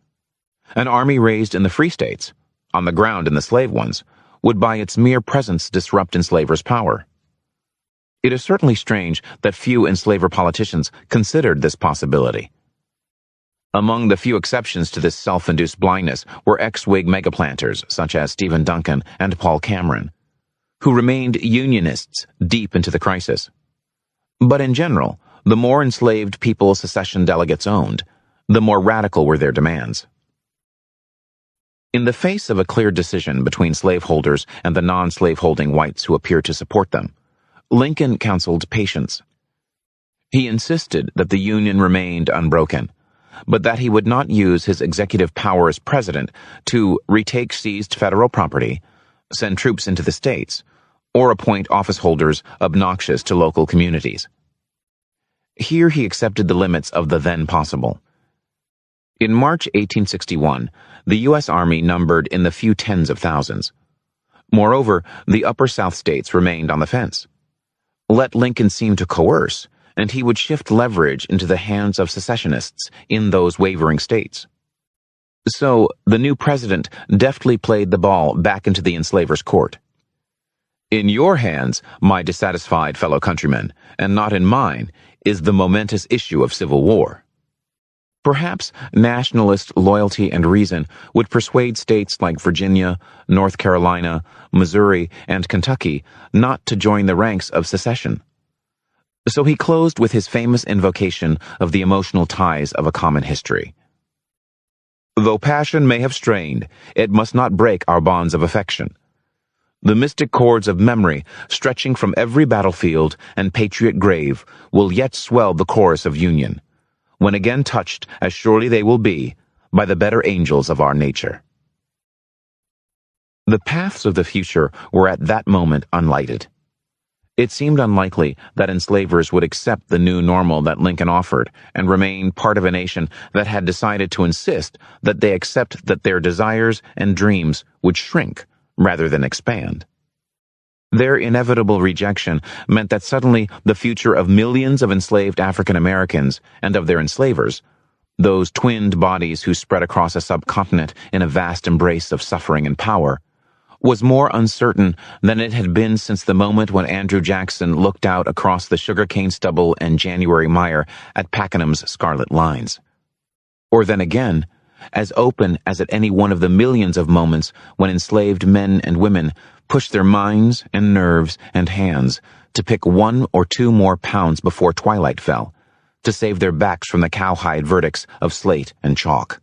An army raised in the free states, on the ground in the slave ones, would by its mere presence disrupt enslavers' power. It is certainly strange that few enslaver politicians considered this possibility. Among the few exceptions to this self-induced blindness were ex-Whig megaplanters such as Stephen Duncan and Paul Cameron, who remained Unionists deep into the crisis. But in general, the more enslaved people secession delegates owned, the more radical were their demands. In the face of a clear decision between slaveholders and the non-slaveholding whites who appeared to support them, Lincoln counseled patience. He insisted that the Union remained unbroken, but that he would not use his executive power as president to retake seized federal property, send troops into the states, or appoint office holders obnoxious to local communities. Here he accepted the limits of the then possible. In March 1861, the U.S. Army numbered in the few tens of thousands. Moreover, the upper South states remained on the fence. Let Lincoln seem to coerce, and he would shift leverage into the hands of secessionists in those wavering states. So, the new president deftly played the ball back into the enslaver's court. In your hands, my dissatisfied fellow countrymen, and not in mine, is the momentous issue of civil war. Perhaps nationalist loyalty and reason would persuade states like Virginia, North Carolina, Missouri, and Kentucky not to join the ranks of secession. So he closed with his famous invocation of the emotional ties of a common history. Though passion may have strained, it must not break our bonds of affection. The mystic cords of memory, stretching from every battlefield and patriot grave, will yet swell the chorus of union, when again touched, as surely they will be, by the better angels of our nature. The paths of the future were at that moment unlighted. It seemed unlikely that enslavers would accept the new normal that Lincoln offered and remain part of a nation that had decided to insist that they accept that their desires and dreams would shrink rather than expand. Their inevitable rejection meant that suddenly the future of millions of enslaved African Americans and of their enslavers, those twinned bodies who spread across a subcontinent in a vast embrace of suffering and power, was more uncertain than it had been since the moment when Andrew Jackson looked out across the sugarcane stubble and January mire at Pakenham's scarlet lines. Or then again, as open as at any one of the millions of moments when enslaved men and women pushed their minds and nerves and hands to pick 1 or 2 more pounds before twilight fell, to save their backs from the cowhide verdicts of slate and chalk.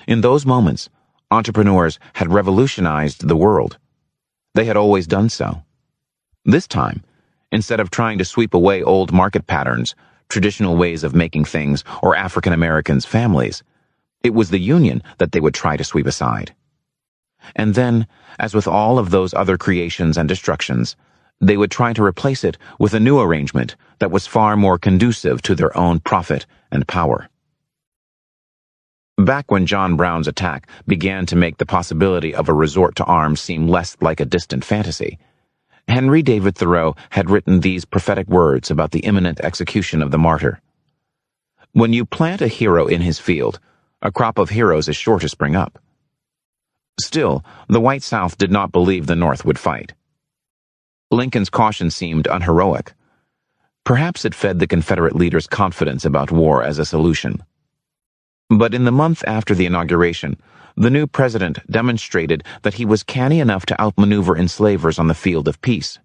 In those moments, entrepreneurs had revolutionized the world. They had always done so. This time, instead of trying to sweep away old market patterns, traditional ways of making things, or African Americans' families, it was the Union that they would try to sweep aside. And then, as with all of those other creations and destructions, they would try to replace it with a new arrangement that was far more conducive to their own profit and power. Back when John Brown's attack began to make the possibility of a resort to arms seem less like a distant fantasy, Henry David Thoreau had written these prophetic words about the imminent execution of the martyr. When you plant a hero in his field, a crop of heroes is sure to spring up. Still, the white South did not believe the North would fight. Lincoln's caution seemed unheroic. Perhaps it fed the Confederate leaders' confidence about war as a solution. But in the month after the inauguration, the new president demonstrated that he was canny enough to outmaneuver enslavers on the field of peace.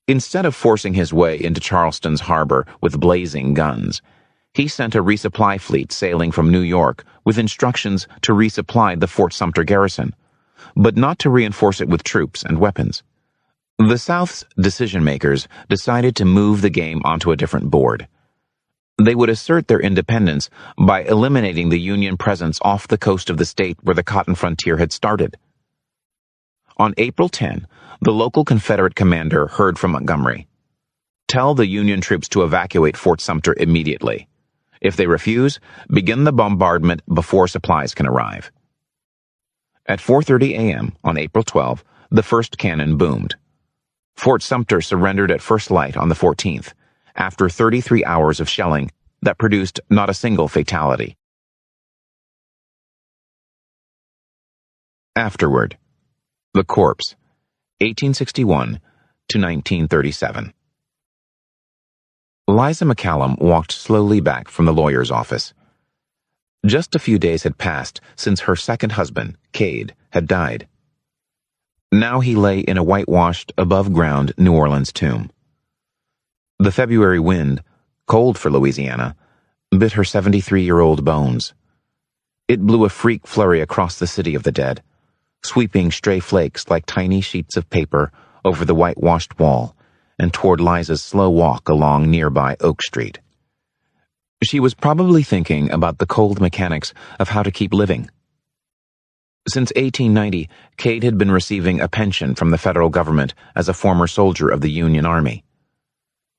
Instead of forcing his way into Charleston's harbor with blazing guns, he sent a resupply fleet sailing from New York with instructions to resupply the Fort Sumter garrison, but not to reinforce it with troops and weapons. The South's decision-makers decided to move the game onto a different board. They would assert their independence by eliminating the Union presence off the coast of the state where the cotton frontier had started. On April 10, the local Confederate commander heard from Montgomery, "Tell the Union troops to evacuate Fort Sumter immediately. If they refuse, begin the bombardment before supplies can arrive." At 4:30 a.m. on April 12, the first cannon boomed. Fort Sumter surrendered at first light on the 14th, after 33 hours of shelling that produced not a single fatality. Afterward. The Corpse, 1861 to 1937. Liza McCallum walked slowly back from the lawyer's office. Just a few days had passed since her second husband, Cade, had died. Now he lay in a whitewashed, above-ground New Orleans tomb. The February wind, cold for Louisiana, bit her 73-year-old bones. It blew a freak flurry across the city of the dead, sweeping stray flakes like tiny sheets of paper over the whitewashed wall and toward Liza's slow walk along nearby Oak Street. She was probably thinking about the cold mechanics of how to keep living. Since 1890, Cade had been receiving a pension from the federal government as a former soldier of the Union Army.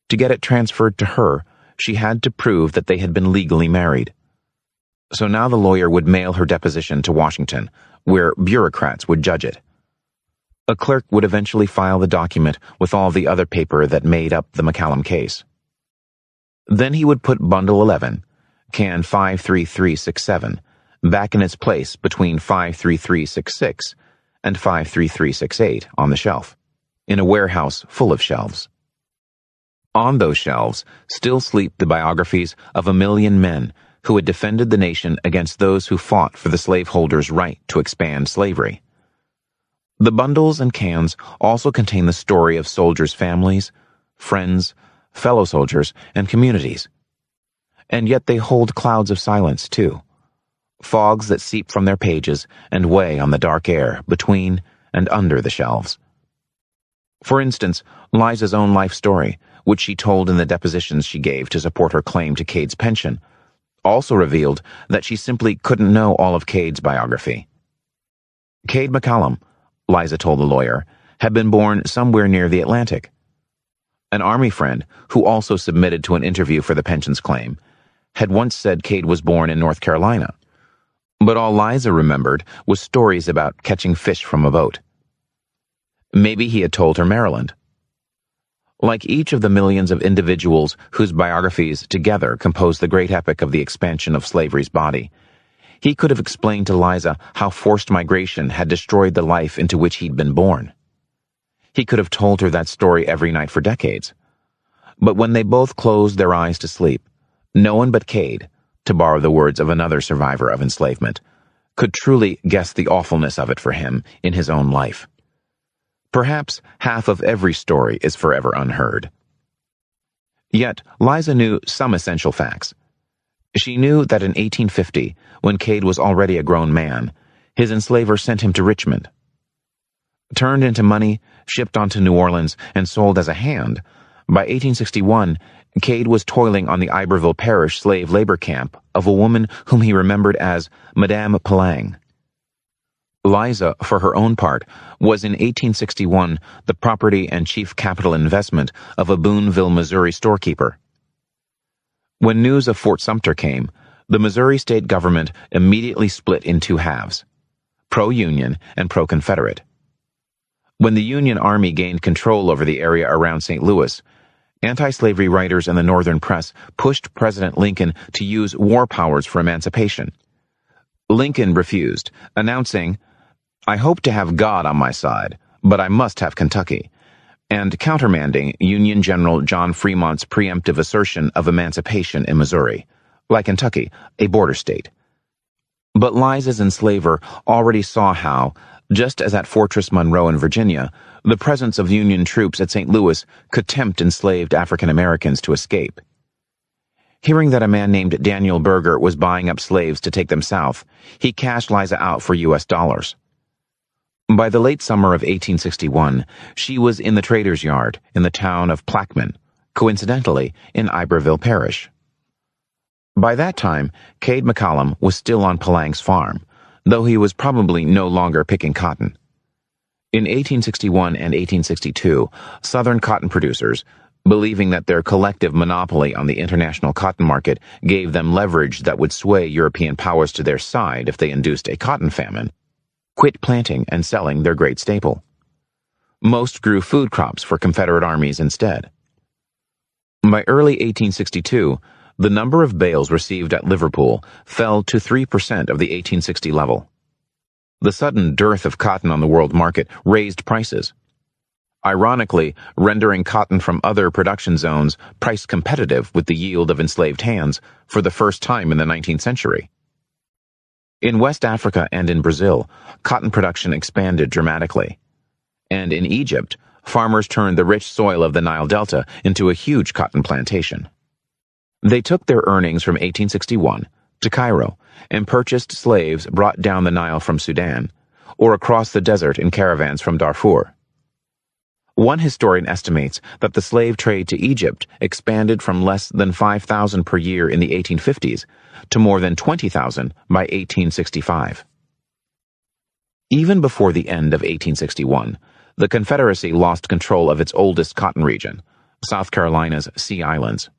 To get it transferred to her, she had to prove that they had been legally married. So now the lawyer would mail her deposition to Washington, where bureaucrats would judge it. A clerk would eventually file the document with all the other paper that made up the McCallum case. Then he would put Bundle 11, Can 53367, back in its place between 53366 and 53368 on the shelf, in a warehouse full of shelves. On those shelves still sleep the biographies of 1 million men who had defended the nation against those who fought for the slaveholders' right to expand slavery. The bundles and cans also contain the story of soldiers' families, friends, fellow soldiers, and communities. And yet they hold clouds of silence, too. Fogs that seep from their pages and weigh on the dark air between and under the shelves. For instance, Liza's own life story, which she told in the depositions she gave to support her claim to Cade's pension, also revealed that she simply couldn't know all of Cade's biography. Cade McCallum, Liza told the lawyer, had been born somewhere near the Atlantic. An Army friend, who also submitted to an interview for the pensions claim, had once said Cade was born in North Carolina. But all Liza remembered was stories about catching fish from a boat. Maybe he had told her Maryland. Like each of the millions of individuals whose biographies together compose the great epic of the expansion of slavery's body, he could have explained to Liza how forced migration had destroyed the life into which he'd been born. He could have told her that story every night for decades. But when they both closed their eyes to sleep, no one but Cade, to borrow the words of another survivor of enslavement, could truly guess the awfulness of it for him in his own life. Perhaps half of every story is forever unheard. Yet, Liza knew some essential facts. She knew that in 1850, when Cade was already a grown man, his enslaver sent him to Richmond. Turned into money, shipped on to New Orleans, and sold as a hand, by 1861, Cade was toiling on the Iberville Parish slave labor camp of a woman whom he remembered as Madame Palang. Liza, for her own part, was in 1861 the property and chief capital investment of a Boonville, Missouri storekeeper. When news of Fort Sumter came, the Missouri state government immediately split in two halves, pro-Union and pro-Confederate. When the Union Army gained control over the area around St. Louis, anti-slavery writers in the Northern press pushed President Lincoln to use war powers for emancipation. Lincoln refused, announcing, "I hope to have God on my side, but I must have Kentucky," and countermanding Union General John Fremont's preemptive assertion of emancipation in Missouri, like Kentucky, a border state. But Liza's enslaver already saw how, just as at Fortress Monroe in Virginia, the presence of Union troops at St. Louis could tempt enslaved African Americans to escape. Hearing that a man named Daniel Berger was buying up slaves to take them south, he cashed Liza out for U.S. dollars. By the late summer of 1861, she was in the trader's yard in the town of Plaquemine, coincidentally in Iberville Parish. By that time, Cade McCollum was still on Palang's farm, though he was probably no longer picking cotton. In 1861 and 1862, Southern cotton producers, believing that their collective monopoly on the international cotton market gave them leverage that would sway European powers to their side if they induced a cotton famine, quit planting and selling their great staple. Most grew food crops for Confederate armies instead. By early 1862, the number of bales received at Liverpool fell to 3% of the 1860 level. The sudden dearth of cotton on the world market raised prices, ironically rendering cotton from other production zones price competitive with the yield of enslaved hands for the first time in the 19th century. In West Africa and in Brazil, cotton production expanded dramatically. And in Egypt, farmers turned the rich soil of the Nile Delta into a huge cotton plantation. They took their earnings from 1861 to Cairo and purchased slaves brought down the Nile from Sudan, or across the desert in caravans from Darfur. One historian estimates that the slave trade to Egypt expanded from less than 5,000 per year in the 1850s to more than 20,000 by 1865. Even before the end of 1861, the Confederacy lost control of its oldest cotton region, South Carolina's Sea Islands.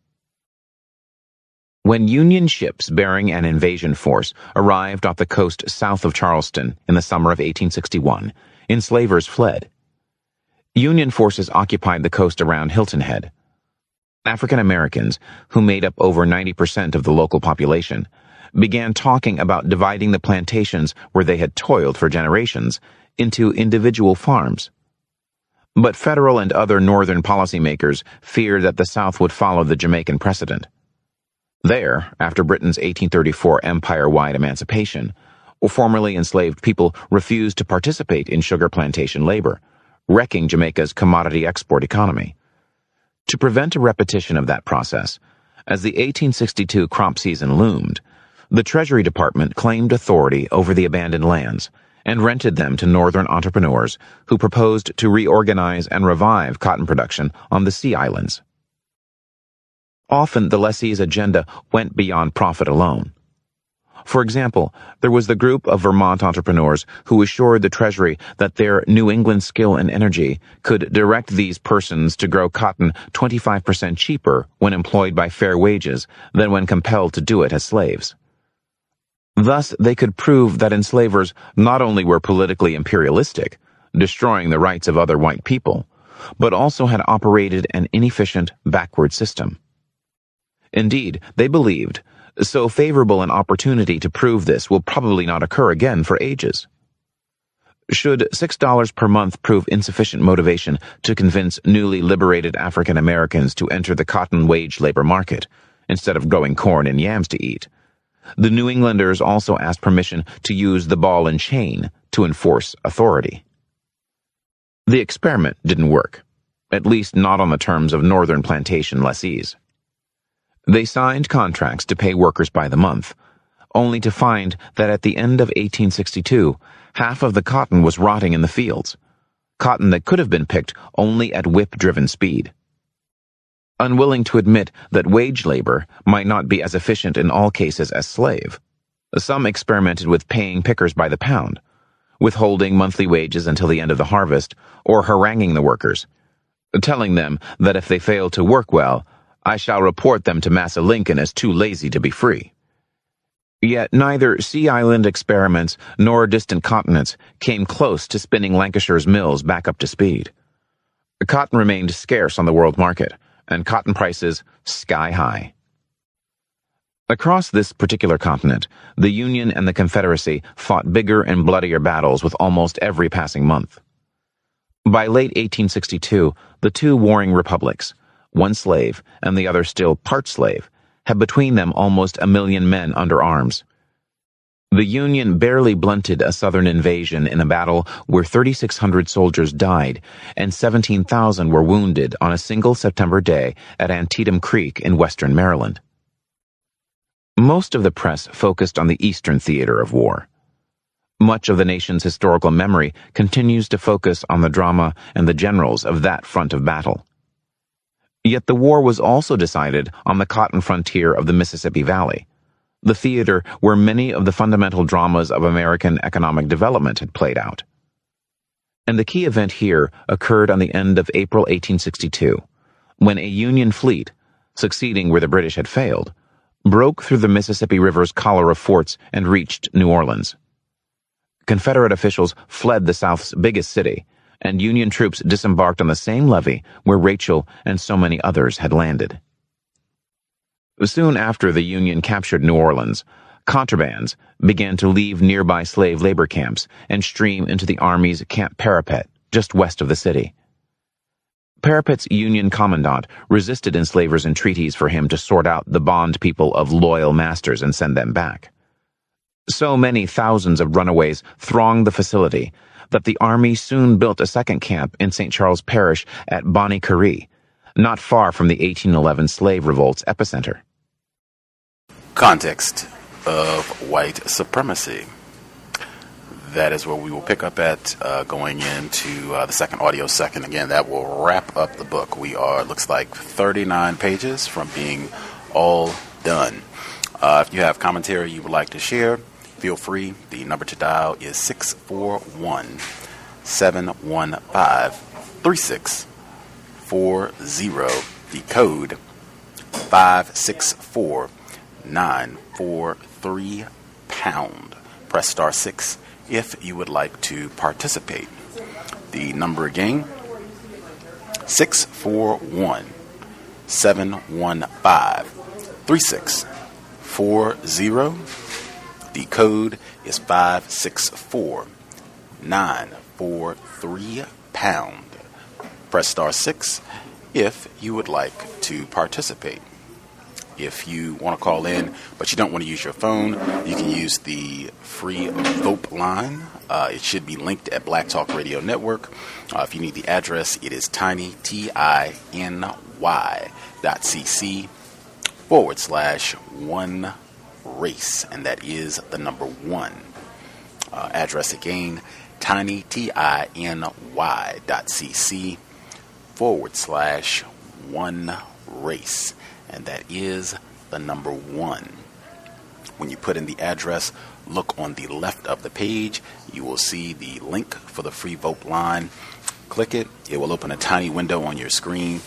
When Union ships bearing an invasion force arrived off the coast south of Charleston in the summer of 1861, enslavers fled. Union forces occupied the coast around Hilton Head. African Americans, who made up over 90% of the local population, began talking about dividing the plantations where they had toiled for generations into individual farms. But federal and other northern policymakers feared that the South would follow the Jamaican precedent. There, after Britain's 1834 empire-wide emancipation, formerly enslaved people refused to participate in sugar plantation labor, wrecking Jamaica's commodity export economy. To prevent a repetition of that process, as the 1862 crop season loomed, the Treasury Department claimed authority over the abandoned lands and rented them to northern entrepreneurs who proposed to reorganize and revive cotton production on the Sea Islands. Often the lessee's agenda went beyond profit alone. For example, there was the group of Vermont entrepreneurs who assured the Treasury that their New England skill and energy could direct these persons to grow cotton 25% cheaper when employed by fair wages than when compelled to do it as slaves. Thus, they could prove that enslavers not only were politically imperialistic, destroying the rights of other white people, but also had operated an inefficient, backward system. Indeed, they believed, so favorable an opportunity to prove this will probably not occur again for ages. Should $6 per month prove insufficient motivation to convince newly liberated African Americans to enter the cotton wage labor market, instead of growing corn and yams to eat, The New Englanders also asked permission to use the ball and chain to enforce authority. The experiment didn't work, at least not on the terms of northern plantation lessees. They signed contracts to pay workers by the month, only to find that at the end of 1862, half of the cotton was rotting in the fields, cotton that could have been picked only at whip-driven speed. Unwilling to admit that wage labor might not be as efficient in all cases as slave, some experimented with paying pickers by the pound, withholding monthly wages until the end of the harvest, or haranguing the workers, telling them that if they failed to work well, I shall report them to Massa Lincoln as too lazy to be free. Yet neither Sea Island experiments nor distant continents came close to spinning Lancashire's mills back up to speed. Cotton remained scarce on the world market, and cotton prices sky high. Across this particular continent, the Union and the Confederacy fought bigger and bloodier battles with almost every passing month. By late 1862, the two warring republics, one slave and the other still part slave, had between them almost 1 million men under arms. The Union barely blunted a Southern invasion in a battle where 3,600 soldiers died and 17,000 were wounded on a single September day at Antietam Creek in western Maryland. Most of the press focused on the eastern theater of war. Much of the nation's historical memory continues to focus on the drama and the generals of that front of battle. Yet the war was also decided on the cotton frontier of the Mississippi Valley, the theater where many of the fundamental dramas of American economic development had played out. And the key event here occurred on the end of April 1862, when a Union fleet, succeeding where the British had failed, broke through the Mississippi River's collar of forts and reached New Orleans. Confederate officials fled the South's biggest city, and Union troops disembarked on the same levee where Rachel and so many others had landed. Soon after the Union captured New Orleans, contrabands began to leave nearby slave labor camps and stream into the Army's Camp Parapet, just west of the city. Parapet's Union commandant resisted enslavers' entreaties for him to sort out the bond people of loyal masters and send them back. So many thousands of runaways thronged the facility that the Army soon built a second camp in St. Charles Parish at Bonnie Carree, not far from the 1811 slave revolt's epicenter. Context of White Supremacy. That is where we will pick up at going into the second audio second. Again, that will wrap up the book. We are, looks like, 39 pages from being all done. If you have commentary you would like to share, feel free. The number to dial is 641-715-3640. The code 564-943#. Press star 6 if you would like to participate. The number again, 641-715-3640. The code is 564-943#. Press star 6 if you would like to participate. If you want to call in, but you don't want to use your phone, you can use the free VOPE line. It should be linked at Black Talk Radio Network. If you need the address, it is tinyty.cc/1race, and that is the number 1. Address again, tinyty.cc/1race. And that is the number 1. When you put in the address, look on the left of the page. You will see the link for the free VOPE line. Click it. It will open a tiny window on your screen.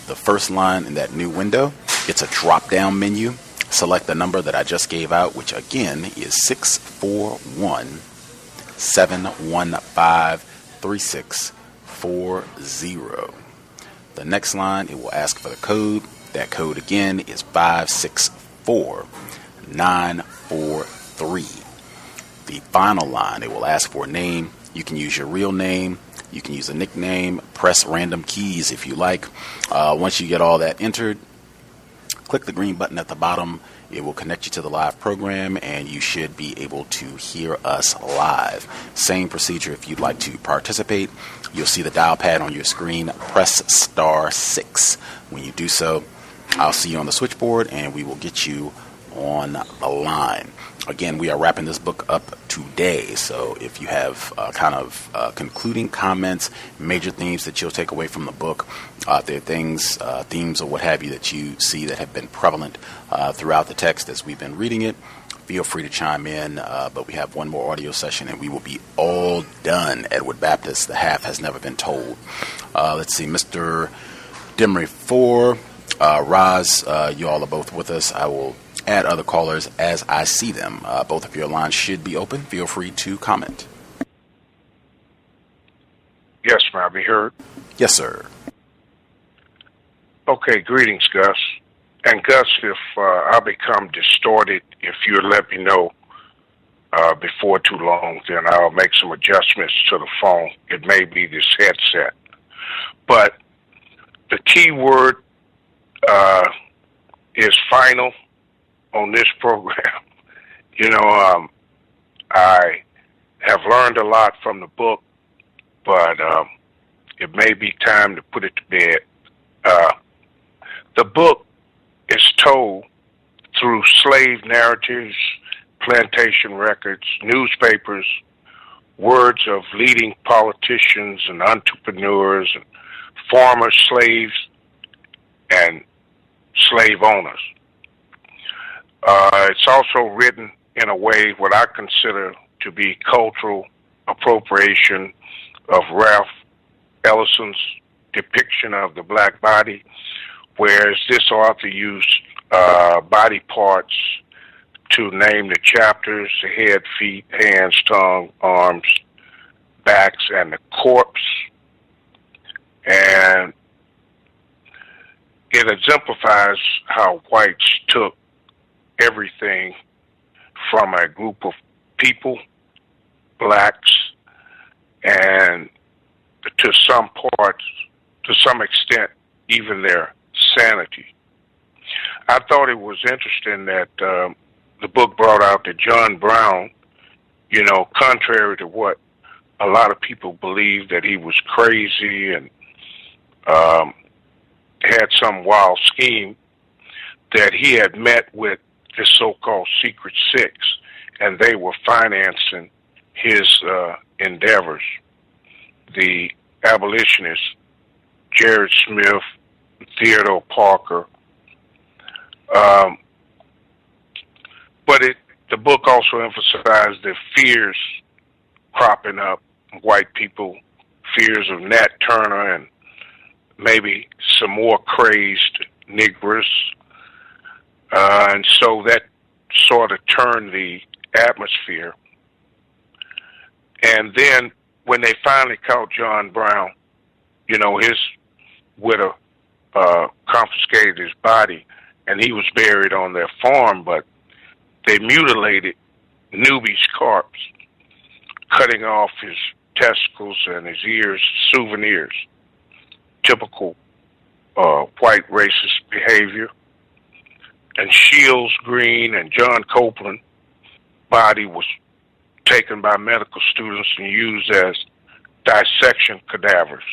The first line in that new window, it's a drop-down menu. Select the number that I just gave out, which again is 641-715-3640. The next line, it will ask for the code. That code again is 564-943. The final line, it will ask for a name. You can use your real name. You can use a nickname. Press random keys if you like. Once you get all that entered, click the green button at the bottom. It will connect you to the live program, and you should be able to hear us live. Same procedure if you'd like to participate. You'll see the dial pad on your screen. Press *6. When you do so, I'll see you on the switchboard, and we will get you on the line. Again, we are wrapping this book up today, so if you have concluding comments, major themes that you'll take away from the book, there are themes or what have you that you see that have been prevalent throughout the text as we've been reading it, feel free to chime in, but we have one more audio session and we will be all done. Edward Baptist, the half has never been told. Let's see, Mr. Demery 4, Roz, you all are both with us. I will add other callers as I see them. Both of your lines should be open. Feel free to comment. Yes, may I be heard? Yes, sir. Okay, greetings, Gus. And Gus, if I become distorted, if you let me know before too long, then I'll make some adjustments to the phone. It may be this headset. But the key word is final on this program. I have learned a lot from the book, but it may be time to put it to bed. The book is told through slave narratives, plantation records, newspapers, words of leading politicians and entrepreneurs and former slaves and slave owners. It's also written in a way what I consider to be cultural appropriation of Ralph Ellison's depiction of the black body, whereas this author used body parts to name the chapters: the head, feet, hands, tongue, arms, backs, and the corpse. And it exemplifies how whites took everything from a group of people, blacks, and to some parts, to some extent, even their sanity. I thought it was interesting that the book brought out that John Brown, contrary to what a lot of people believed, that he was crazy and had some wild scheme, that he had met with the so-called Secret Six, and they were financing his endeavors. The abolitionists, Jared Smith, Theodore Parker. But the book also emphasized the fears cropping up, white people, fears of Nat Turner and maybe some more crazed niggers. And so that sort of turned the atmosphere. And then when they finally caught John Brown, his widow confiscated his body, and he was buried on their farm, but they mutilated Newby's corpse, cutting off his testicles and his ears, souvenirs, typical white racist behavior. And Shields Green and John Copeland's body was taken by medical students and used as dissection cadavers.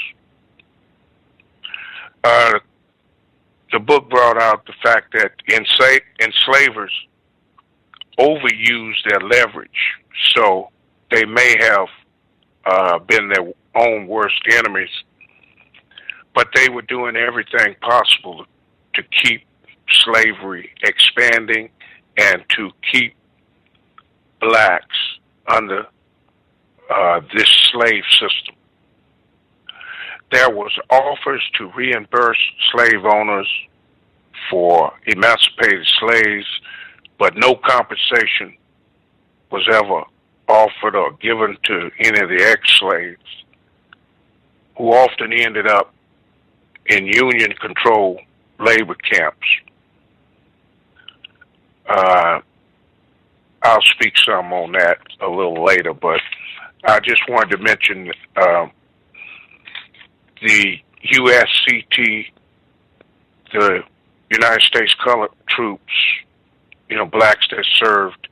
The book brought out the fact that enslavers overused their leverage, so they may have been their own worst enemies, but they were doing everything possible to keep slavery expanding and to keep blacks under this slave system. There was offers to reimburse slave owners for emancipated slaves, but no compensation was ever offered or given to any of the ex-slaves, who often ended up in union-controlled labor camps. I'll speak some on that a little later, but I just wanted to mention the USCT, the United States colored troops, blacks that served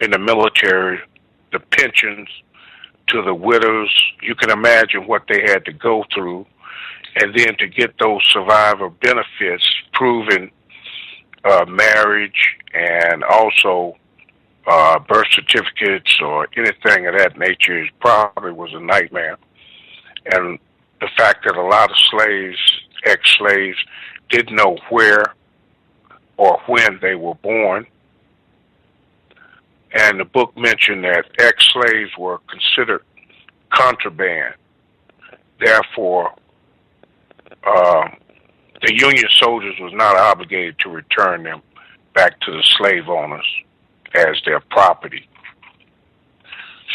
in the military, the pensions to the widows. You can imagine what they had to go through. And then to get those survivor benefits, proven marriage and also birth certificates or anything of that nature, it probably was a nightmare. And the fact that a lot of slaves, ex-slaves, didn't know where or when they were born. And the book mentioned that ex-slaves were considered contraband. Therefore, the Union soldiers was not obligated to return them back to the slave owners as their property.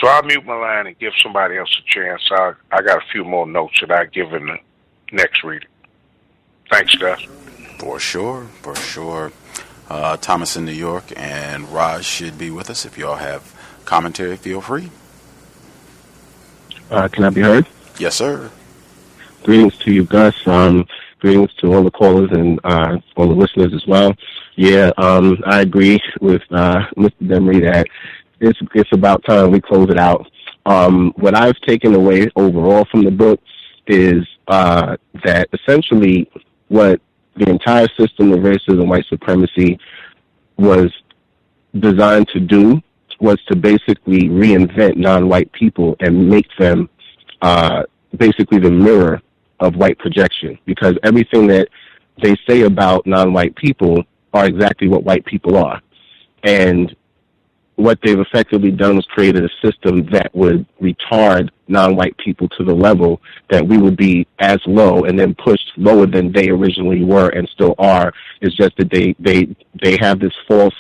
So I'll mute my line and give somebody else a chance. I got a few more notes that I give in the next reading. Thanks, Gus. For sure. Thomas in New York and Raj should be with us. If y'all have commentary, feel free. Can I be heard? Yes, sir. Greetings to you, Gus. Greetings to all the callers and all the listeners as well. Yeah, I agree with Mr. Demery that it's about time we close it out. What I've taken away overall from the book is that essentially what the entire system of racism, white supremacy was designed to do was to basically reinvent non-white people and make them basically the mirror of white projection, because everything that they say about non-white people are exactly what white people are. And what they've effectively done is created a system that would retard non-white people to the level that we would be as low and then pushed lower than they originally were and still are. It's just that they have this false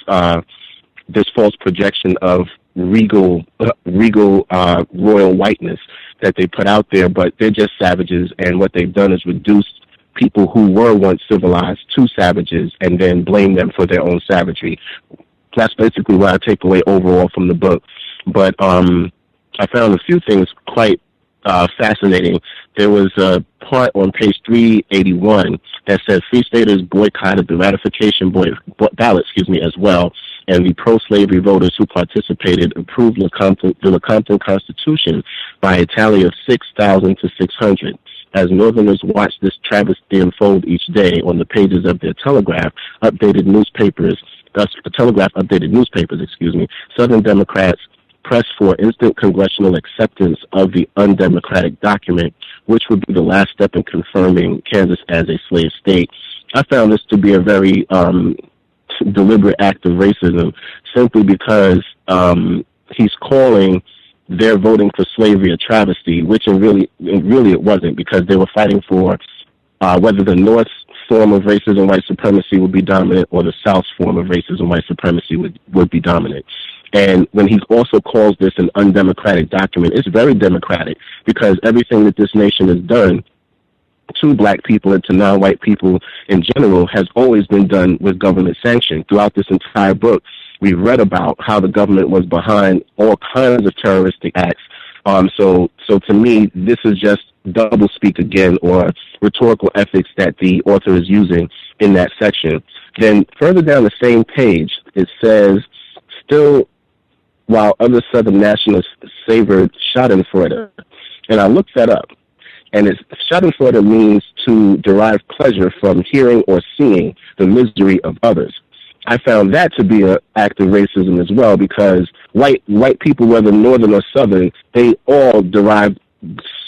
projection of regal royal whiteness that they put out there, but they're just savages, and what they've done is reduced people who were once civilized to savages and then blame them for their own savagery. That's basically what I take away overall from the book. But I found a few things quite fascinating. There was a part on page 381 that says Free Staters boycotted the ratification ballot, as well, and the pro-slavery voters who participated approved the Lecompton Constitution by a tally of 6,000 to 600. As Northerners watched this travesty unfold each day on the pages of their Telegraph updated newspapers, Southern Democrats pressed for instant congressional acceptance of the undemocratic document, which would be the last step in confirming Kansas as a slave state. I found this to be a very deliberate act of racism, simply because he's calling their voting for slavery a travesty, which really it wasn't, because they were fighting for whether the North's form of racism, white supremacy would be dominant, or the South's form of racism, white supremacy would be dominant. And when he also calls this an undemocratic document, it's very democratic, because everything that this nation has done to black people and to non-white people in general has always been done with government sanction. Throughout this entire book, we've read about how the government was behind all kinds of terroristic acts. So to me, this is just double speak again, or rhetorical ethics that the author is using in that section. Then further down the same page, it says, still, while other Southern nationalists favored schadenfreude. And I looked that up. And schadenfreude means to derive pleasure from hearing or seeing the misery of others. I found that to be an act of racism as well, because white people, whether Northern or Southern, they all derive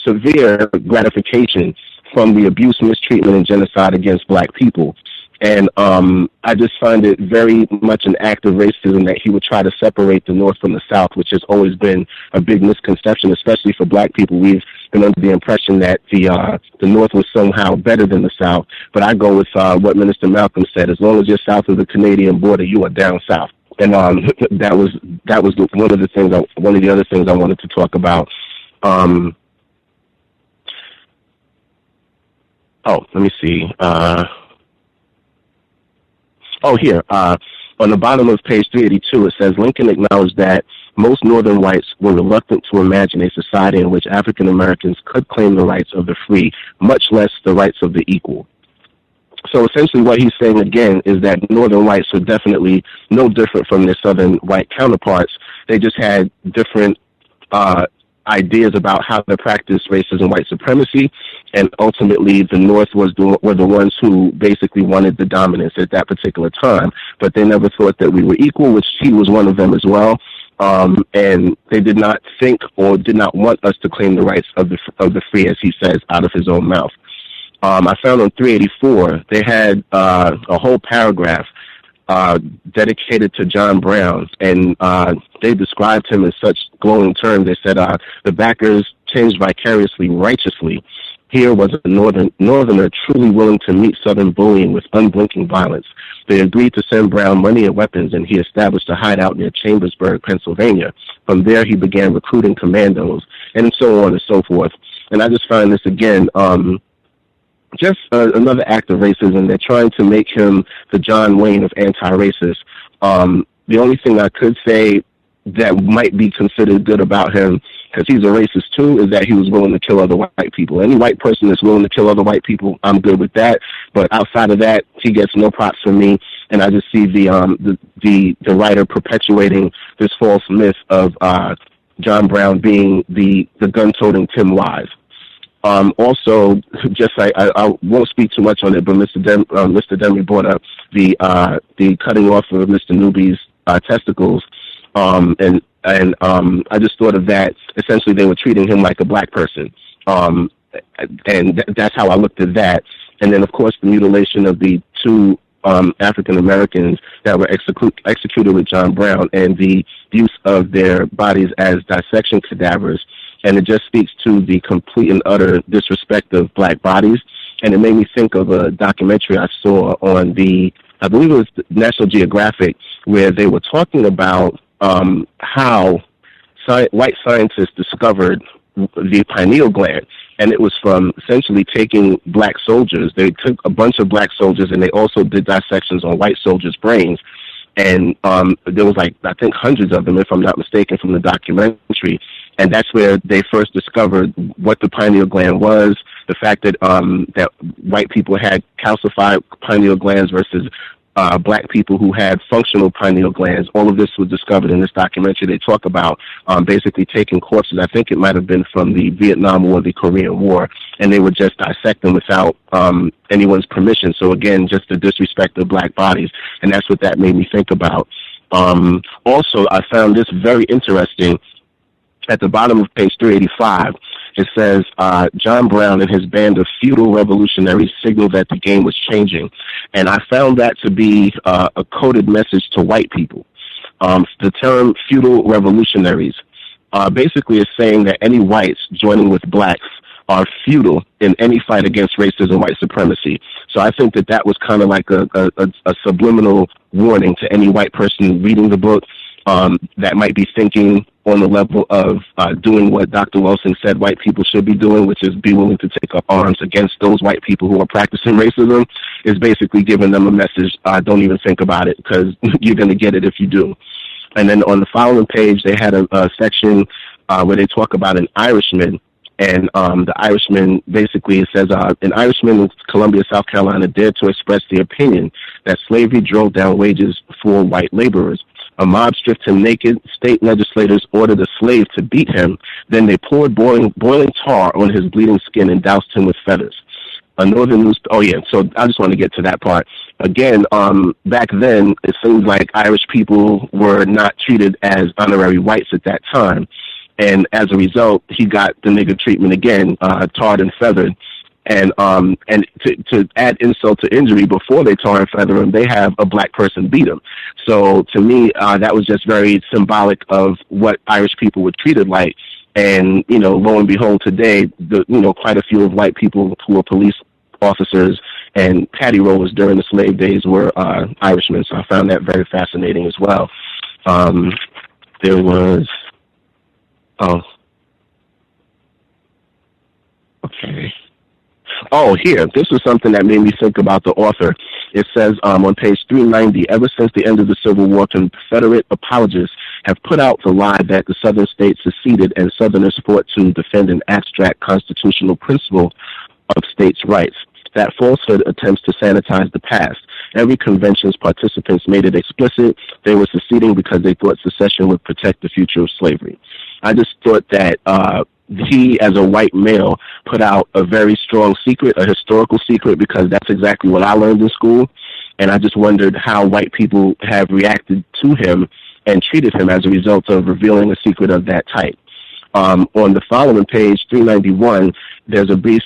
severe gratification from the abuse, mistreatment, and genocide against black people. And I just find it very much an act of racism that he would try to separate the North from the South, which has always been a big misconception, especially for black people. We've been under the impression that the North was somehow better than the South. But I go with what Minister Malcolm said: as long as you're south of the Canadian border, you are down south. And that was one of the other things I wanted to talk about. Let me see. Here. On the bottom of page 382, it says, Lincoln acknowledged that most Northern whites were reluctant to imagine a society in which African Americans could claim the rights of the free, much less the rights of the equal. So essentially what he's saying again is that northern whites were definitely no different from their southern white counterparts. They just had different ideas about how to practice racism and white supremacy, and ultimately the North were the ones who basically wanted the dominance at that particular time, but they never thought that we were equal, which he was one of them as well. And they did not think or did not want us to claim the rights of the free, as he says, out of his own mouth. I found on 384, they had a whole paragraph dedicated to John Brown, and they described him in such glowing terms. They said, the backers changed vicariously righteously. Here was a northerner truly willing to meet Southern bullying with unblinking violence. They agreed to send Brown money and weapons, and he established a hideout near Chambersburg, Pennsylvania. From there, he began recruiting commandos, and so on and so forth. And I just find this, again, just another act of racism. They're trying to make him the John Wayne of anti-racist. The only thing I could say that might be considered good about him, because he's a racist too, is that he was willing to kill other white people. Any white person that's willing to kill other white people, I'm good with that. But outside of that, he gets no props from me. And I just see the writer perpetuating this false myth of John Brown being the gun-toting Tim Wise. Also, just I won't speak too much on it, but Mr. Demery brought up the cutting off of Mr. Newby's testicles, and I just thought of that. Essentially, they were treating him like a black person, and that's how I looked at that. And then, of course, the mutilation of the two African Americans that were executed with John Brown, and the use of their bodies as dissection cadavers. And it just speaks to the complete and utter disrespect of black bodies. And it made me think of a documentary I saw on I believe it was National Geographic, where they were talking about how white scientists discovered the pineal gland. And it was from essentially taking black soldiers. They took a bunch of black soldiers, and they also did dissections on white soldiers' brains. And there was, like, I think hundreds of them, if I'm not mistaken, from the documentary. And that's where they first discovered what the pineal gland was, the fact that that white people had calcified pineal glands versus black people who had functional pineal glands. All of this was discovered in this documentary. They talk about basically taking corpses, I think it might have been from the Vietnam War, the Korean War, and they would just dissect them without anyone's permission. So again, just the disrespect of black bodies. And that's what that made me think about. Also, I found this very interesting. At the bottom of page 385, it says, John Brown and his band of feudal revolutionaries signaled that the game was changing. And I found that to be a coded message to white people. The term feudal revolutionaries basically is saying that any whites joining with blacks are feudal in any fight against racism and white supremacy. So I think that was kind of like a subliminal warning to any white person reading the book that might be thinking on the level of doing what Dr. Wilson said white people should be doing, which is be willing to take up arms against those white people who are practicing racism, is basically giving them a message, don't even think about it, because you're going to get it if you do. And then on the following page, they had a section where they talk about an Irishman. And the Irishman, basically, it says, an Irishman in Columbia, South Carolina, dared to express the opinion that slavery drove down wages for white laborers. A mob stripped him naked. State legislators ordered a slave to beat him. Then they poured boiling tar on his bleeding skin and doused him with feathers. A northern news. Oh yeah. So I just want to get to that part again. Back then, it seems like Irish people were not treated as honorary whites at that time, and as a result, he got the nigger treatment again, tarred and feathered. And to add insult to injury, before they tar and feather him, they have a black person beat him. So to me, that was just very symbolic of what Irish people were treated like. And, lo and behold, today, quite a few of white people who were police officers and paddy rollers during the slave days were Irishmen. So I found that very fascinating as well. There was, okay. Oh, here, this was something that made me think about the author. It says on page 390, ever since the end of the Civil War, Confederate apologists have put out the lie that the Southern states seceded and Southerners fought to defend an abstract constitutional principle of states' rights. That falsehood attempts to sanitize the past. Every convention's participants made it explicit they were seceding because they thought secession would protect the future of slavery. I just thought that he, as a white male, put out a very strong secret, a historical secret, because that's exactly what I learned in school. And I just wondered how white people have reacted to him and treated him as a result of revealing a secret of that type. On the following page, 391, there's a brief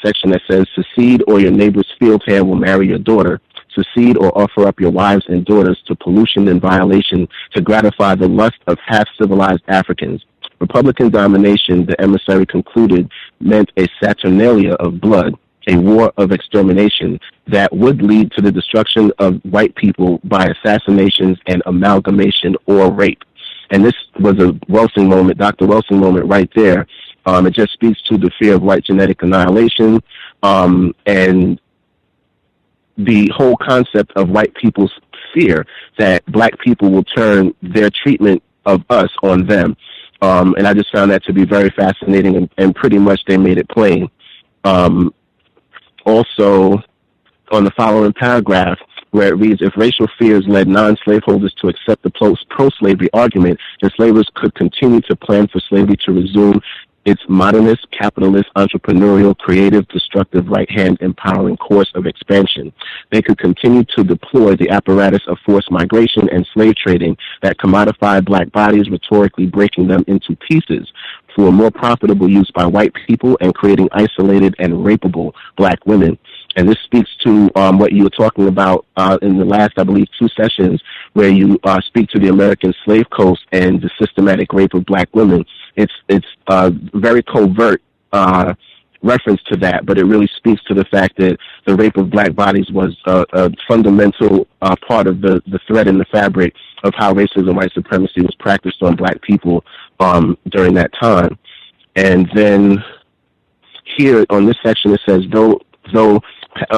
section that says, secede or your neighbor's field hand will marry your daughter. Secede or offer up your wives and daughters to pollution and violation to gratify the lust of half-civilized Africans. Republican domination, the emissary concluded, meant a saturnalia of blood, a war of extermination that would lead to the destruction of white people by assassinations and amalgamation or rape. And this was a Welsing moment, Dr. Welsing moment right there. It just speaks to the fear of white genetic annihilation and the whole concept of white people's fear that black people will turn their treatment of us on them. And I just found that to be very fascinating, and pretty much they made it plain. Also, on the following paragraph, where it reads, if racial fears led non-slaveholders to accept the pro-slavery argument, enslavers could continue to plan for slavery to resume its modernist, capitalist, entrepreneurial, creative, destructive, right-hand empowering course of expansion. They could continue to deploy the apparatus of forced migration and slave trading that commodified black bodies, rhetorically breaking them into pieces for more profitable use by white people and creating isolated and rapeable black women. And this speaks to what you were talking about in the last, I believe, 2 sessions, where you speak to the American slave coast and the systematic rape of black women. It's very covert reference to that, but it really speaks to the fact that the rape of black bodies was a fundamental part of the thread in the fabric of how racism, white supremacy was practiced on black people during that time. And then here on this section, it says,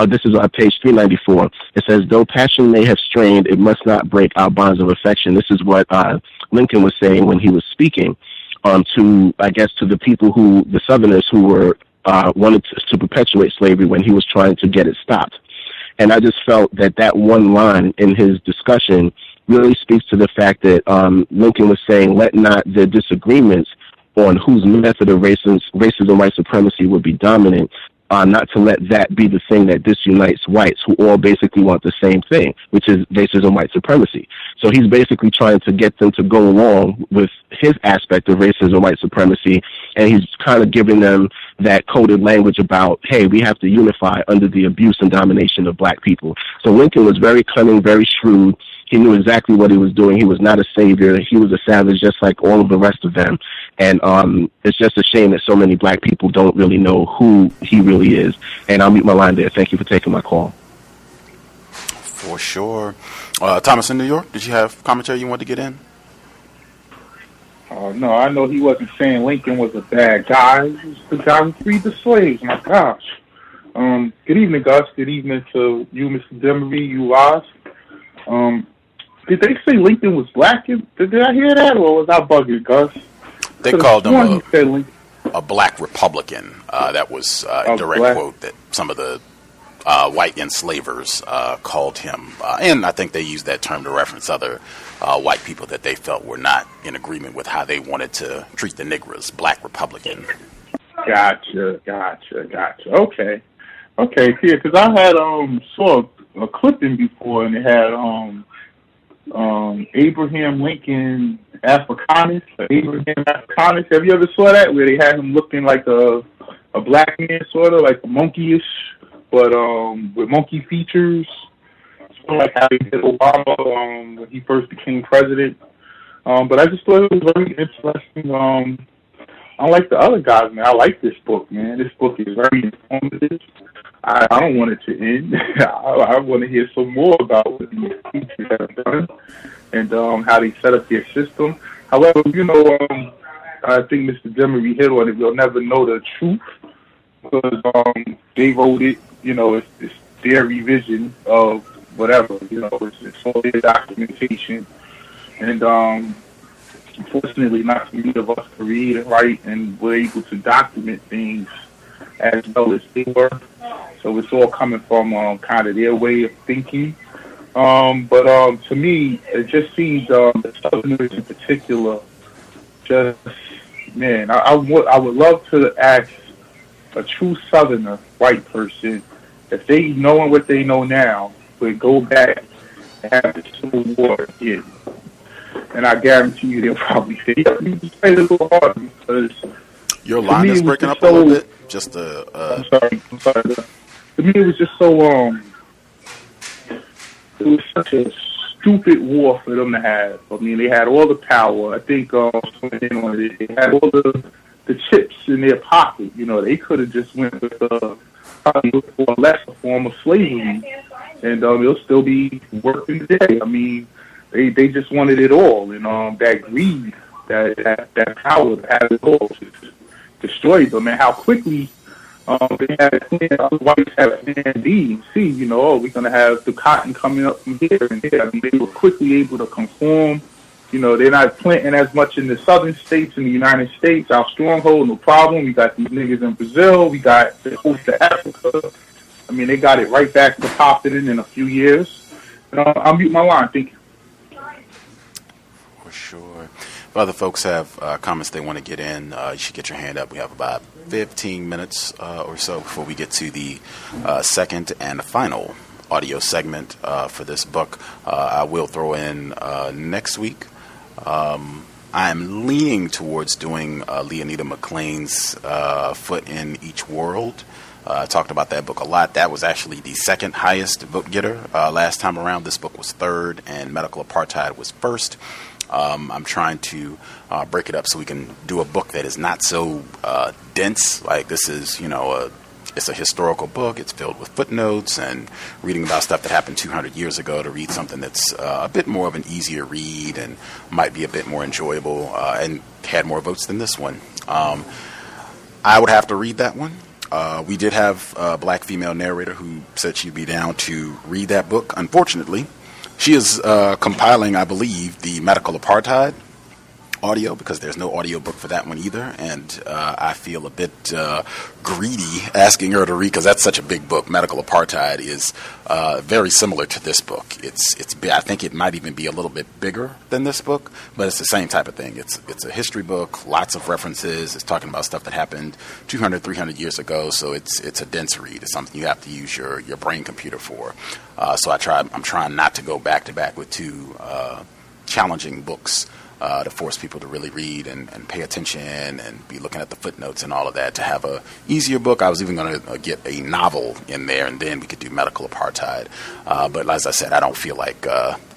this is on page 394. It says, though passion may have strained, it must not break our bonds of affection. This is what Lincoln was saying when he was speaking to the people the Southerners who were wanted to perpetuate slavery when he was trying to get it stopped. And I just felt that one line in his discussion really speaks to the fact that Lincoln was saying, let not the disagreements on whose method of racism, white supremacy would be dominant, not to let that be the thing that disunites whites who all basically want the same thing, which is racism, white supremacy. So he's basically trying to get them to go along with his aspect of racism, white supremacy, and he's kind of giving them that coded language about, hey, we have to unify under the abuse and domination of black people. So Lincoln was very cunning, very shrewd. He knew exactly what he was doing. He was not a savior. He was a savage just like all of the rest of them. And it's just a shame that so many black people don't really know who he really is. And I'll mute my line there. Thank you for taking my call. For sure. Thomas in New York, did you have commentary you wanted to get in? No, I know he wasn't saying Lincoln was a bad guy. He was the guy who freed the slaves. My gosh. Good evening, Gus. Good evening to you, Mr. Demery, you Liza. Did they say Lincoln was black? Did I hear that, or was I bugging, Gus? They called him a black Republican. That was a direct quote that some of the white enslavers called him. And I think they used that term to reference other white people that they felt were not in agreement with how they wanted to treat the niggers, black Republican. Gotcha. Okay, yeah, because I had saw a clipping before, and it had Abraham Lincoln Africanus. Have you ever saw that, where they had him looking like a black man, sort of like a monkeyish, but with monkey features, sort of like how they did Obama when he first became president. But I just thought it was very interesting. Unlike the other guys, man, I like this book, man. This book is very informative. I don't want it to end. I want to hear some more about what these teachers have done and how they set up their system. However, I think Mr. Demery hit on it. We'll never know the truth because they wrote it. It's their revision of whatever. It's all their documentation. And unfortunately, not so many of us can read and write, and we're able to document things as well as they were. So it's all coming from kind of their way of thinking. But to me, it just seems the Southerners in particular, just, man, I would love to ask a true Southerner, white person, if they, knowing what they know now, would go back and have the Civil War again. And I guarantee you they'll probably say, yeah, you just played a little hard because... Your line is breaking up a little bit. Just I'm sorry. To me, it was just so, it was such a stupid war for them to have. I mean, they had all the power. I think, they had all the chips in their pocket. You know, they could have just went with probably for a lesser form of slavery, and they'll still be working today. I mean, they just wanted it all, and that greed, that power to have it all, just destroyed them. And how quickly they had a plan. Other whites had a plan B and C. You know, we're gonna have the cotton coming up from here and there. I mean, they were quickly able to conform. You know, they're not planting as much in the southern states in the United States. Our stronghold, no problem. We got these niggas in Brazil. We got the coast of Africa. I mean, they got it right back to popping in a few years. I'll mute my line. Thank you. For sure. If other folks have comments they want to get in, you should get your hand up. We have about 15 minutes or so before we get to the second and final audio segment for this book. I will throw in next week. I'm leaning towards doing Leonida McLean's Foot in Each World. I talked about that book a lot. That was actually the second highest vote getter last time around. This book was third, and Medical Apartheid was first. I'm trying to break it up so we can do a book that is not so dense. Like this is, it's a historical book. It's filled with footnotes and reading about stuff that happened 200 years ago, to read something that's a bit more of an easier read and might be a bit more enjoyable and had more votes than this one. I would have to read that one. We did have a black female narrator who said she'd be down to read that book. Unfortunately, she is compiling, I believe, the Medical Apartheid audio, because there's no audio book for that one either, and I feel a bit greedy asking her to read, because that's such a big book. Medical Apartheid is very similar to this book. I think it might even be a little bit bigger than this book, but it's the same type of thing. It's a history book, lots of references. It's talking about stuff that happened 200, 300 years ago, so it's a dense read. It's something you have to use your brain computer for. So I'm trying not to go back to back with two challenging books to force people to really read and pay attention and be looking at the footnotes and all of that, to have a easier book. I was even going to get a novel in there, and then we could do Medical Apartheid. But as I said, I don't feel like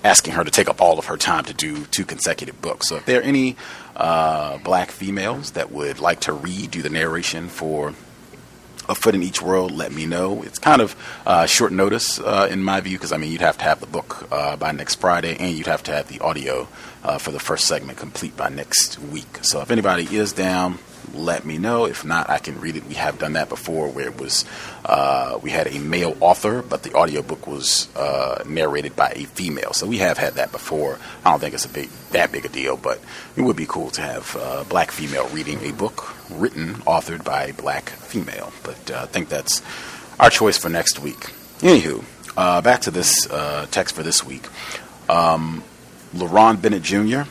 asking her to take up all of her time to do 2 consecutive books. So if there are any black females that would like to do the narration for A Foot in Each World, let me know. It's kind of short notice in my view, because you'd have to have the book by next Friday, and you'd have to have the audio for the first segment complete by next week. So if anybody is down, let me know. If not, I can read it. We have done that before, where it was we had a male author, but the audiobook was narrated by a female. So we have had that before. I don't think it's that big a deal, but it would be cool to have a black female reading a book authored by a black female. But I think that's our choice for next week. Anywho, back to this text for this week. LaRon Bennett Jr.,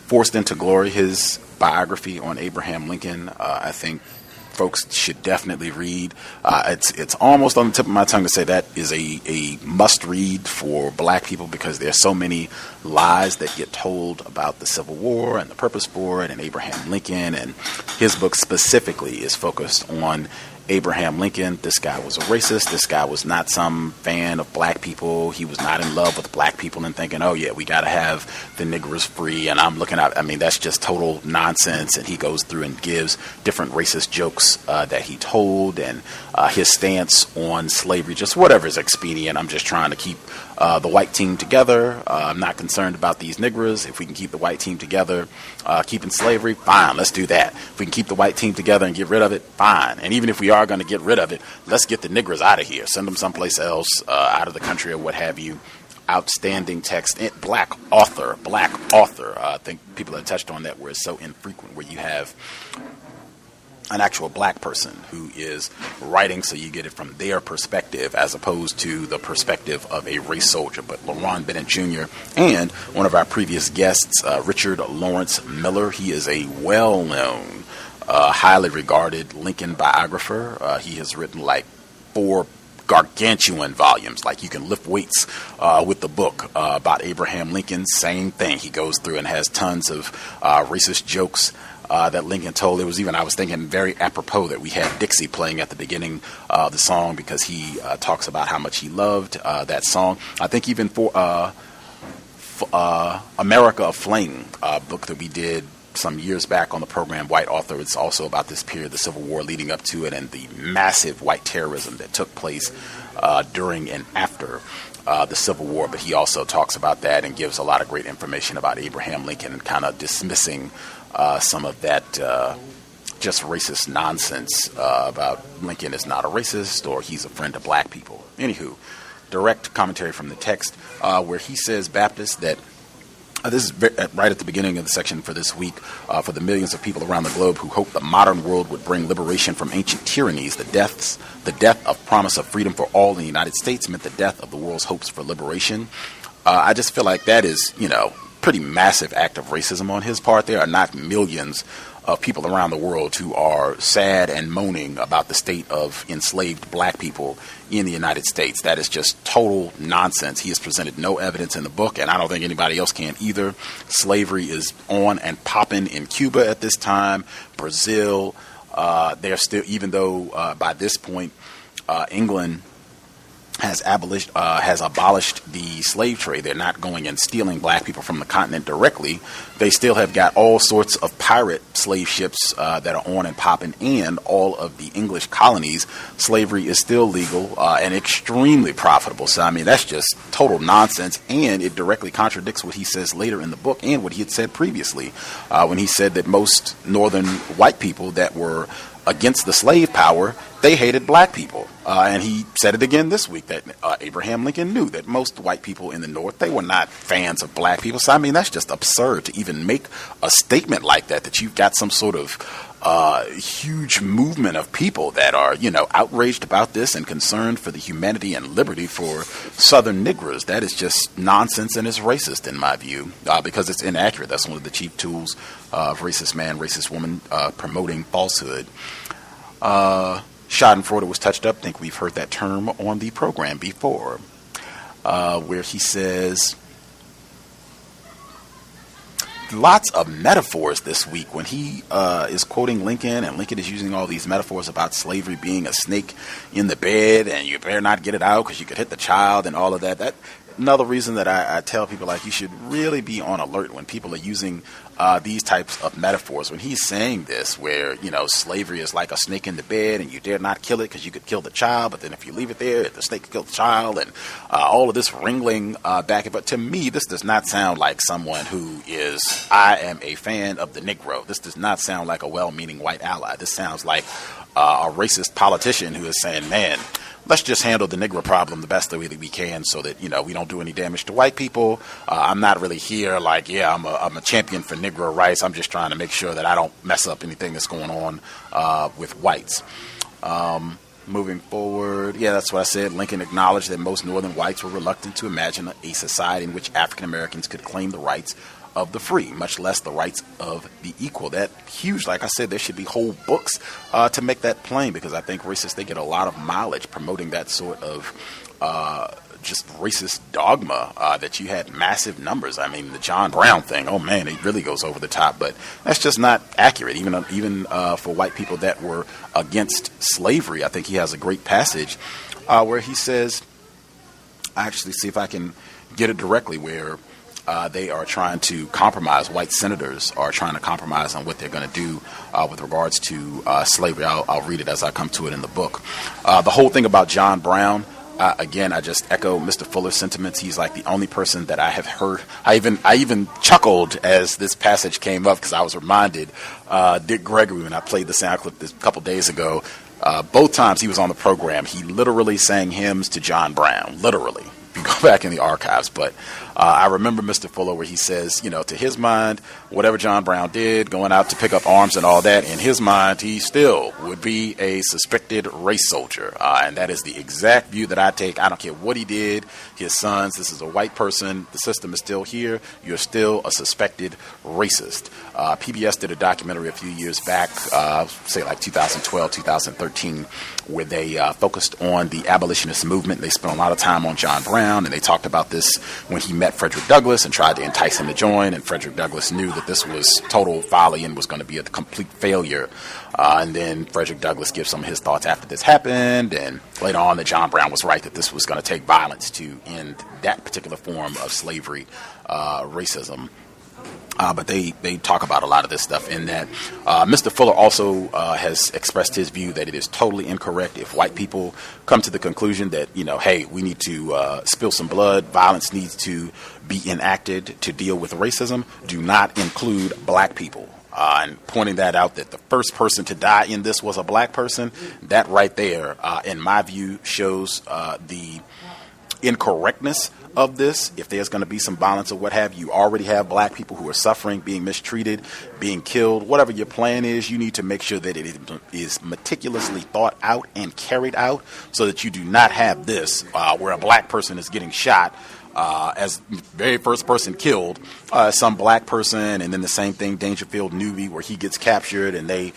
Forced into Glory, his biography on Abraham Lincoln, I think folks should definitely read. It's almost on the tip of my tongue to say that is a must read for black people, because there's so many lies that get told about the Civil War and the purpose for it and Abraham Lincoln, and his book specifically is focused on Abraham Lincoln. This guy was a racist. This guy was not some fan of black people. He was not in love with black people and thinking, oh yeah, we got to have the niggers free. And I'm looking at, that's just total nonsense. And he goes through and gives different racist jokes that he told, and his stance on slavery, just whatever is expedient. I'm just trying to keep the white team together. I'm not concerned about these niggers. If we can keep the white team together, keeping slavery, fine, let's do that. If we can keep the white team together and get rid of it, fine. And even if we are going to get rid of it, let's get the niggers out of here. Send them someplace else, out of the country or what have you. Outstanding text. Black author. I think people have touched on that, where it's so infrequent, where you have an actual black person who is writing, so you get it from their perspective as opposed to the perspective of a race soldier. But LaRon Bennett Jr. and one of our previous guests, Richard Lawrence Miller, he is a well-known, highly regarded Lincoln biographer. He has written like 4 gargantuan volumes, like you can lift weights with the book about Abraham Lincoln. Same thing. He goes through and has tons of racist jokes that Lincoln told. It was even, I was thinking, very apropos that we had Dixie playing at the beginning of the song, because he talks about how much he loved that song. I think even for America Aflame, book that we did some years back on the program, White Author, it's also about this period, the Civil War leading up to it, and the massive white terrorism that took place during and after the Civil War. But he also talks about that and gives a lot of great information about Abraham Lincoln, and kind of dismissing some of that just racist nonsense about Lincoln is not a racist or he's a friend of black people. Anywho, direct commentary from the text where he says, Baptist, that this is right at the beginning of the section for this week, for the millions of people around the globe who hope the modern world would bring liberation from ancient tyrannies. The death of promise of freedom for all in the United States meant the death of the world's hopes for liberation. I just feel like that is, pretty massive act of racism on his part. There are not millions of people around the world who are sad and moaning about the state of enslaved black people in the United States. That is just total nonsense. He has presented no evidence in the book, and I don't think anybody else can either. Slavery is on and popping in Cuba at this time, Brazil. They're still, even though by this point England has abolished the slave trade. They're not going and stealing black people from the continent directly. They still have got all sorts of pirate slave ships that are on and popping, and all of the English colonies. Slavery is still legal and extremely profitable. So, I mean, that's just total nonsense, and it directly contradicts what he says later in the book and what he had said previously when he said that most northern white people that were against the slave power, they hated black people. And he said it again this week, that Abraham Lincoln knew that most white people in the North, they were not fans of black people. So, I mean, that's just absurd to even make a statement like that you've got some sort of huge movement of people that are, outraged about this and concerned for the humanity and liberty for Southern niggers. That is just nonsense, and it's racist in my view, because it's inaccurate. That's one of the chief tools of racist man, racist woman, promoting falsehood. Schadenfreude was touched up. I think we've heard that term on the program before, where he says lots of metaphors this week when he is quoting Lincoln, and Lincoln is using all these metaphors about slavery being a snake in the bed, and you better not get it out because you could hit the child and all of that. That another reason that I tell people, like, you should really be on alert when people are using these types of metaphors. When he's saying this, where, slavery is like a snake in the bed and you dare not kill it because you could kill the child, but then if you leave it there, the snake could kill the child, and all of this wrangling back. But to me, this does not sound like someone who is, I am a fan of the Negro. This does not sound like a well-meaning white ally. This sounds like a racist politician who is saying, man, let's just handle the Negro problem the best way that we can so that, we don't do any damage to white people. I'm not really here like, yeah, I'm a champion for Negro rights. I'm just trying to make sure that I don't mess up anything that's going on with whites. Moving forward, yeah, that's what I said. Lincoln acknowledged that most northern whites were reluctant to imagine a society in which African Americans could claim the rights of the free, much less the rights of the equal. That huge, like I said, there should be whole books to make that plain, because I think racists, they get a lot of mileage promoting that sort of just racist dogma that you had massive numbers. I mean, the John Brown thing, oh man, it really goes over the top, but that's just not accurate, even for white people that were against slavery. I think he has a great passage where he says, I actually see if I can get it directly, where they are trying to compromise. White senators are trying to compromise on what they're going to do with regards to slavery. I'll read it as I come to it in the book. The whole thing about John Brown, again, I just echo Mr. Fuller's sentiments. He's like the only person that I have heard. I even chuckled as this passage came up, because I was reminded Dick Gregory, when I played the sound clip this couple days ago. Both times he was on the program, he literally sang hymns to John Brown, literally. You go back in the archives, but I remember Mr. Fuller where he says, to his mind, whatever John Brown did, going out to pick up arms and all that, in his mind, he still would be a suspected race soldier. And that is the exact view that I take. I don't care what he did, his sons, this is a white person, the system is still here, you're still a suspected racist. PBS did a documentary a few years back, say like 2012, 2013, where they focused on the abolitionist movement. They spent a lot of time on John Brown, and they talked about this when he met Frederick Douglass and tried to entice him to join, and Frederick Douglass knew that this was total folly and was going to be a complete failure. And then Frederick Douglass gives some of his thoughts after this happened, and later on that John Brown was right, that this was going to take violence to end that particular form of slavery, racism. But they talk about a lot of this stuff in that. Mr. Fuller also has expressed his view that it is totally incorrect if white people come to the conclusion that, hey, we need to spill some blood, violence needs to be enacted to deal with racism, do not include black people. And pointing that out, that the first person to die in this was a black person, that right there, in my view, shows the incorrectness of this. If there's going to be some violence or what have you, already have black people who are suffering, being mistreated, being killed. Whatever your plan is, you need to make sure that it is meticulously thought out and carried out so that you do not have this where a black person is getting shot as very first person killed, some black person, and then the same thing, Dangerfield Newby, where he gets captured and they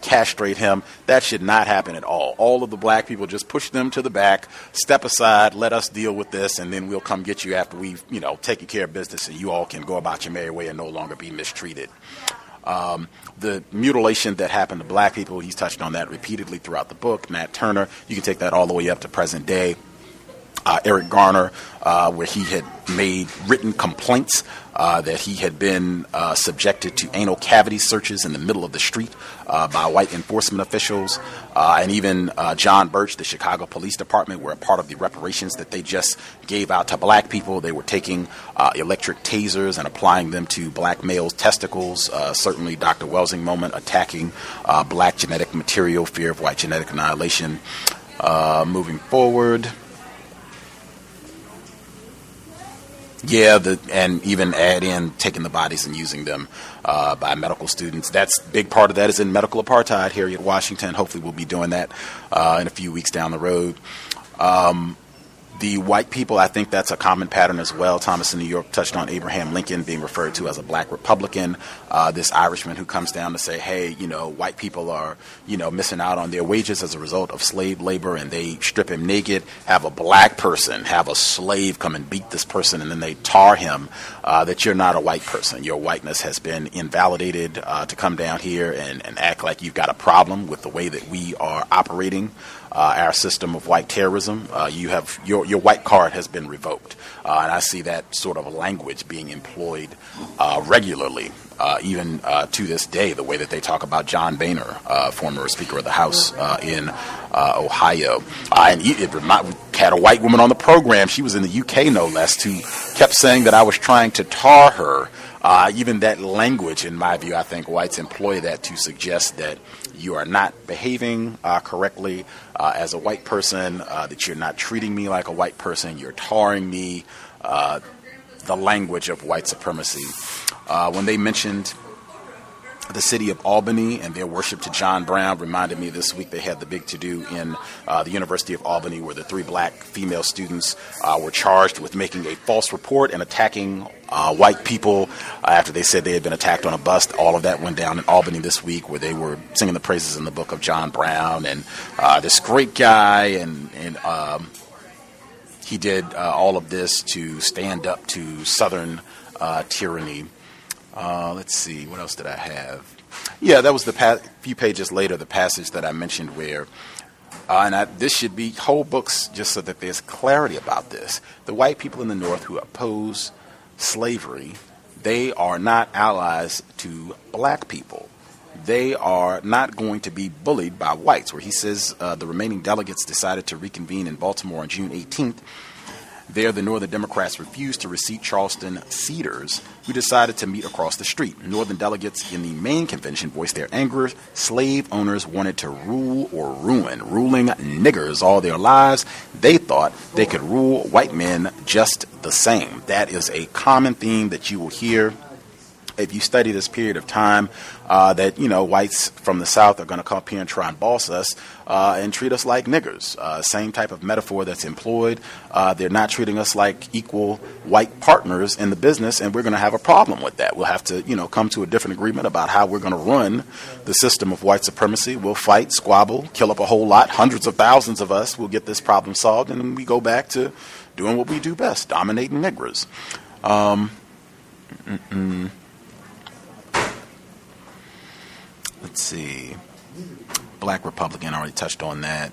castrate him. That should not happen at all. All of the black people, just push them to the back, step aside, let us deal with this, and then we'll come get you after we've, taken care of business, and you all can go about your merry way and no longer be mistreated. The mutilation that happened to black people, he's touched on that repeatedly throughout the book. Matt Turner, you can take that all the way up to present day. Eric Garner, where he had made written complaints that he had been subjected to anal cavity searches in the middle of the street by white enforcement officials, and even John Birch, the Chicago Police Department, were a part of the reparations that they just gave out to black people. They were taking electric tasers and applying them to black males' testicles. Certainly Dr. Welsing moment, attacking black genetic material, fear of white genetic annihilation. Moving forward. Yeah, and even add in taking the bodies and using them by medical students. That's big part of that is in medical apartheid. Harriet Washington, hopefully we'll be doing that in a few weeks down the road. The white people, I think that's a common pattern as well. Thomas in New York touched on Abraham Lincoln being referred to as a black Republican. This Irishman who comes down to say, hey, white people are, missing out on their wages as a result of slave labor, and they strip him naked, have a black person, have a slave come and beat this person, and then they tar him, that you're not a white person. Your whiteness has been invalidated to come down here and act like you've got a problem with the way that we are operating our system of white terrorism. You have your white card has been revoked, and I see that sort of language being employed regularly, even to this day. The way that they talk about John Boehner, former Speaker of the House in Ohio, and had a white woman on the program. She was in the UK, no less, who kept saying that I was trying to tar her. Even that language, in my view, I think whites employ that to suggest that you are not behaving correctly as a white person, that you're not treating me like a white person, you're tarring me, the language of white supremacy. When they mentioned the city of Albany and their worship to John Brown, reminded me this week they had the big to-do in the University of Albany, where the 3 black female students were charged with making a false report and attacking white people after they said they had been attacked on a bus. All of that went down in Albany this week, where they were singing the praises in the book of John Brown and this great guy, and he did all of this to stand up to Southern tyranny. Let's see, what else did I have? Yeah, that was the few pages later, the passage that I mentioned where, this should be whole books just so that there's clarity about this. The white people in the North who oppose slavery, they are not allies to black people. They are not going to be bullied by whites, where he says the remaining delegates decided to reconvene in Baltimore on June 18th. There, the Northern Democrats refused to receive Charleston Cedars, who decided to meet across the street. Northern delegates in the main convention voiced their anger. Slave owners wanted to rule or ruin, ruling niggers all their lives. They thought they could rule white men just the same. That is a common theme that you will hear if you study this period of time, that, whites from the South are going to come up here and try and boss us and treat us like niggers. Same type of metaphor that's employed. They're not treating us like equal white partners in the business, and we're going to have a problem with that. We'll have to, come to a different agreement about how we're going to run the system of white supremacy. We'll fight, squabble, kill up a whole lot. Hundreds of thousands of us will get this problem solved, and then we go back to doing what we do best, dominating niggers. Let's see. Black Republican, I already touched on that.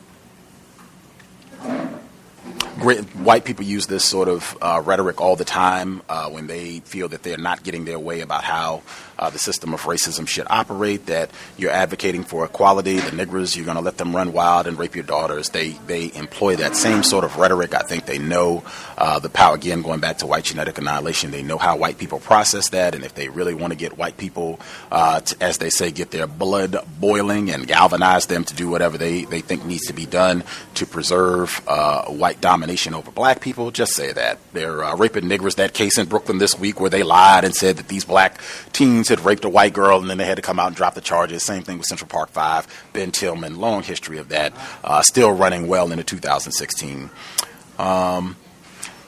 Great, white people use this sort of rhetoric all the time when they feel that they're not getting their way about how the system of racism should operate, that you're advocating for equality. The niggers, you're going to let them run wild and rape your daughters. They employ that same sort of rhetoric. I think they know the power, again, going back to white genetic annihilation, they know how white people process that, and if they really want to get white people, as they say, get their blood boiling and galvanize them to do whatever they think needs to be done to preserve white domination over black people, just say that. They're raping niggers. That case in Brooklyn this week where they lied and said that these black teens had raped a white girl, and then they had to come out and drop the charges. Same thing with Central Park 5, Ben Tillman, long history of that, still running well into 2016.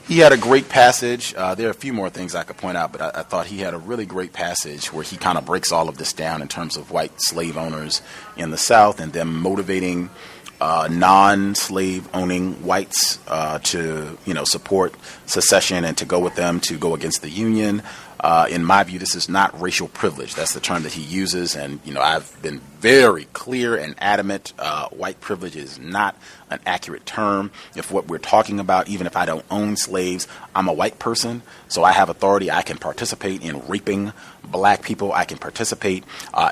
He had a great passage. There are a few more things I could point out, but I thought he had a really great passage where he kind of breaks all of this down in terms of white slave owners in the South and them motivating non-slave owning whites to support secession and to go with them to go against the Union. In my view, this is not racial privilege. That's the term that he uses, and I've been very clear and adamant. White privilege is not an accurate term. If what we're talking about, even if I don't own slaves, I'm a white person, so I have authority. I can participate in raping black people. I can participate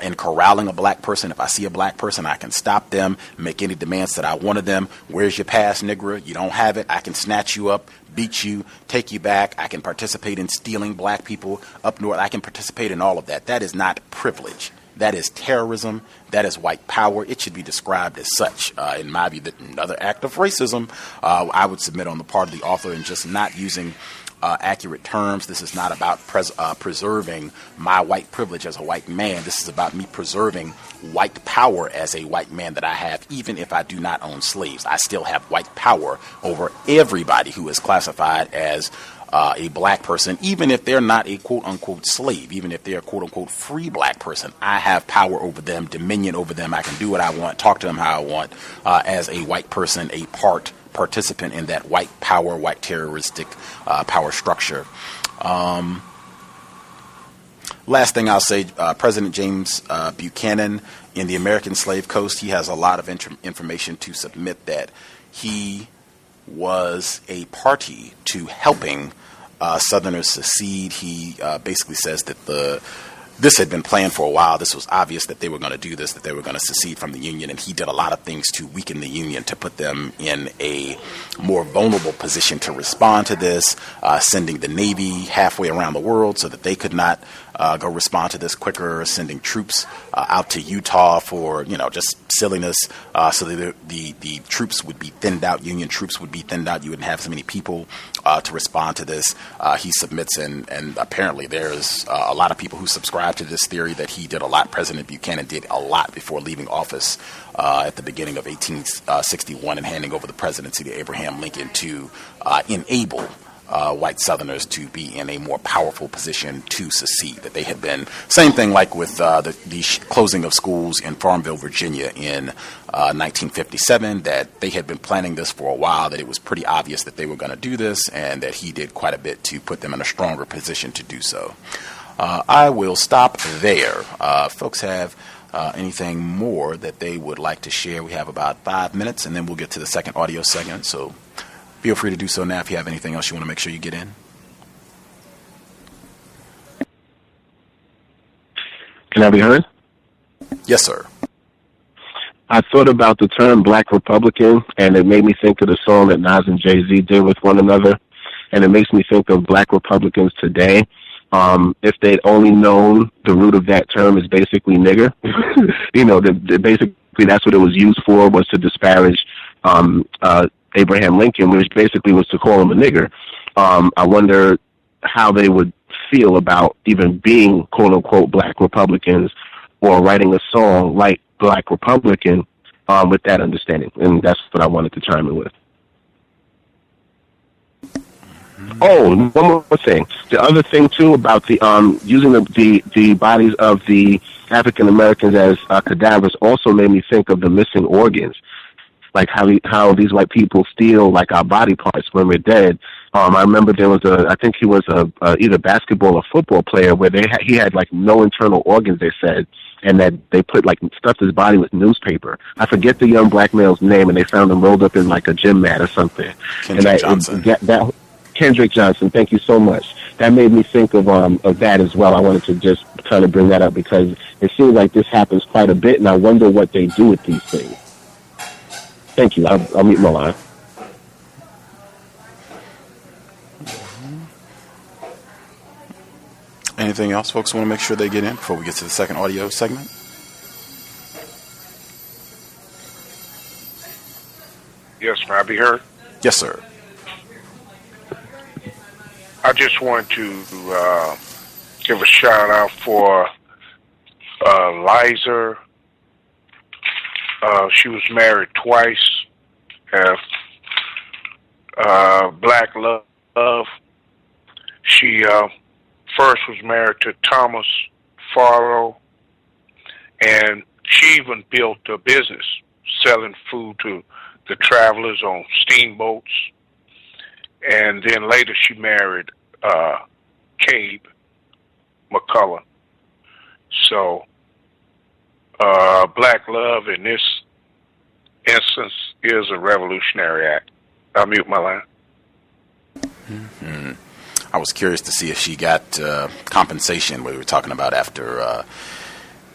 in corralling a black person. If I see a black person, I can stop them, make any demands that I want of them. Where's your pass, nigger? You don't have it. I can snatch you up, beat you, take you back. I can participate in stealing black people up north. I can participate in all of that. That is not privilege. That is terrorism. That is white power. It should be described as such. In my view, that another act of racism, I would submit on the part of the author in just not using accurate terms. This is not about preserving my white privilege as a white man. This is about me preserving white power as a white man that I have, even if I do not own slaves. I still have white power over everybody who is classified as a black person, even if they're not a quote-unquote slave, even if they're a quote-unquote free black person. I have power over them, dominion over them. I can do what I want, talk to them how I want, as a white person, a participant in that white power, white terroristic power structure. Last thing I'll say, President James Buchanan in the American Slave Coast, he has a lot of information to submit that he was a party to helping Southerners secede. He basically says that this had been planned for a while. This was obvious that they were going to do this, that they were going to secede from the Union, and he did a lot of things to weaken the Union, to put them in a more vulnerable position to respond to this, sending the Navy halfway around the world so that they could not go respond to this quicker, sending troops out to Utah for, just silliness, so that the troops would be thinned out, Union troops would be thinned out. You wouldn't have so many people to respond to this. He submits, and apparently there's a lot of people who subscribe to this theory that he did a lot. President Buchanan did a lot before leaving office at the beginning of 1861 and handing over the presidency to Abraham Lincoln to enable white Southerners to be in a more powerful position to secede. That they had been, same thing like with the closing of schools in Farmville, Virginia in 1957, that they had been planning this for a while, that it was pretty obvious that they were going to do this, and that he did quite a bit to put them in a stronger position to do so. I will stop there. Folks have anything more that they would like to share? We have about 5 minutes, and then we'll get to the second audio segment, so feel free to do so now if you have anything else you want to make sure you get in. Can I be heard? Yes, sir. I thought about the term Black Republican, and it made me think of the song that Nas and Jay-Z did with one another. and it makes me think of black Republicans today. If they'd only known the root of that term is basically nigger, basically that's what it was used for, was to disparage Abraham Lincoln, which basically was to call him a nigger. I wonder how they would feel about even being quote-unquote black Republicans or writing a song like Black Republican with that understanding. And that's what I wanted to chime in with. Oh, one more thing. The other thing, too, about the using the bodies of the African Americans as cadavers also made me think of the missing organs, like how these white people steal like our body parts when we're dead. I remember there was I think he was either basketball or football player where he had like no internal organs, they said, and that they put like stuffed his body with newspaper. I forget the young black male's name, and they found him rolled up in like a gym mat or something. Kendrick Johnson. Kendrick Johnson, thank you so much. That made me think of that as well. I wanted to just kind of bring that up because it seems like this happens quite a bit, and I wonder what they do with these things. Thank you. I'll mute my line. Anything else folks want to make sure they get in before we get to the second audio segment? Yes, may I be heard? Yes, sir. I just want to give a shout out for Liza. She was married twice. Black love. She first was married to Thomas Farrow, and she even built a business selling food to the travelers on steamboats. And then later she married Cabe McCullough. So black love in this instance is a revolutionary act. I'll mute my line. Mm-hmm. I was curious to see if she got compensation, what we were talking about after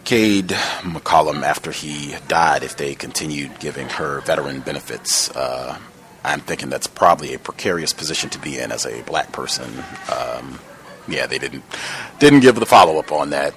Cade McCollum, after he died, if they continued giving her veteran benefits. I'm thinking that's probably a precarious position to be in as a black person. Yeah, they didn't give the follow-up on that.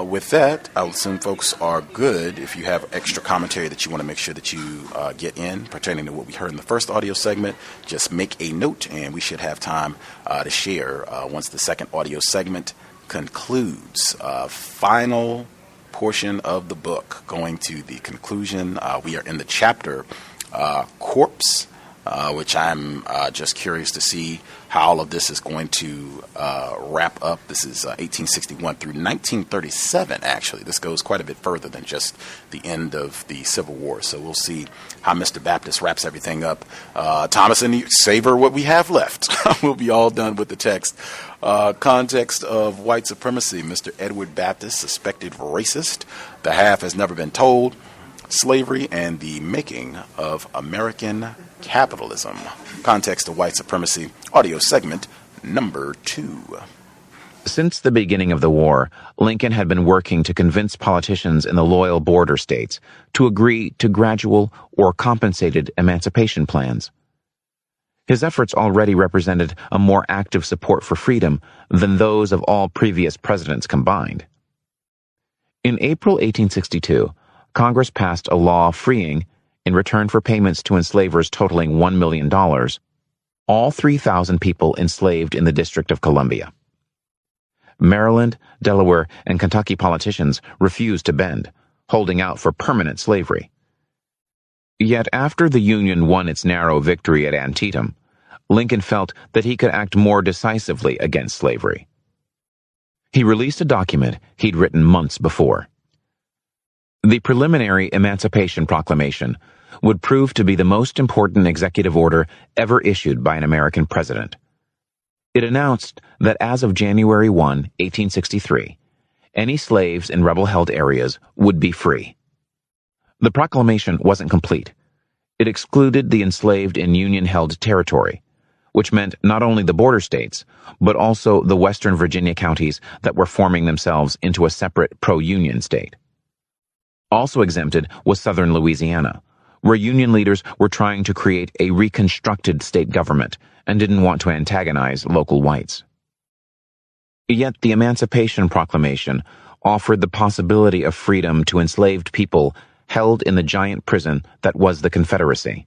With that, I'll assume folks are good. If you have extra commentary that you want to make sure that you get in pertaining to what we heard in the first audio segment, just make a note, and we should have time to share once the second audio segment concludes. Final portion of the book, going to the conclusion. We are in the chapter Corpse, which I'm just curious to see how all of this is going to wrap up. This is 1861 through 1937, actually. This goes quite a bit further than just the end of the Civil War. So we'll see how Mr. Baptist wraps everything up. Thomas, and savor what we have left. We'll be all done with the text. Context of White Supremacy, Mr. Edward Baptist, suspected racist. The half has never been told. Slavery and the Making of American Capitalism. Context of White Supremacy, audio segment number 2. Since the beginning of the war, Lincoln had been working to convince politicians in the loyal border states to agree to gradual or compensated emancipation plans. His efforts already represented a more active support for freedom than those of all previous presidents combined. In April 1862, Congress passed a law freeing, in return for payments to enslavers totaling $1 million, all 3,000 people enslaved in the District of Columbia. Maryland, Delaware, and Kentucky politicians refused to bend, holding out for permanent slavery. Yet after the Union won its narrow victory at Antietam, Lincoln felt that he could act more decisively against slavery. He released a document he'd written months before. The preliminary Emancipation Proclamation would prove to be the most important executive order ever issued by an American president. It announced that as of January 1, 1863, any slaves in rebel-held areas would be free. The proclamation wasn't complete. It excluded the enslaved in Union-held territory, which meant not only the border states, but also the western Virginia counties that were forming themselves into a separate pro-Union state. Also exempted was southern Louisiana, where Union leaders were trying to create a reconstructed state government and didn't want to antagonize local whites. Yet the Emancipation Proclamation offered the possibility of freedom to enslaved people held in the giant prison that was the Confederacy.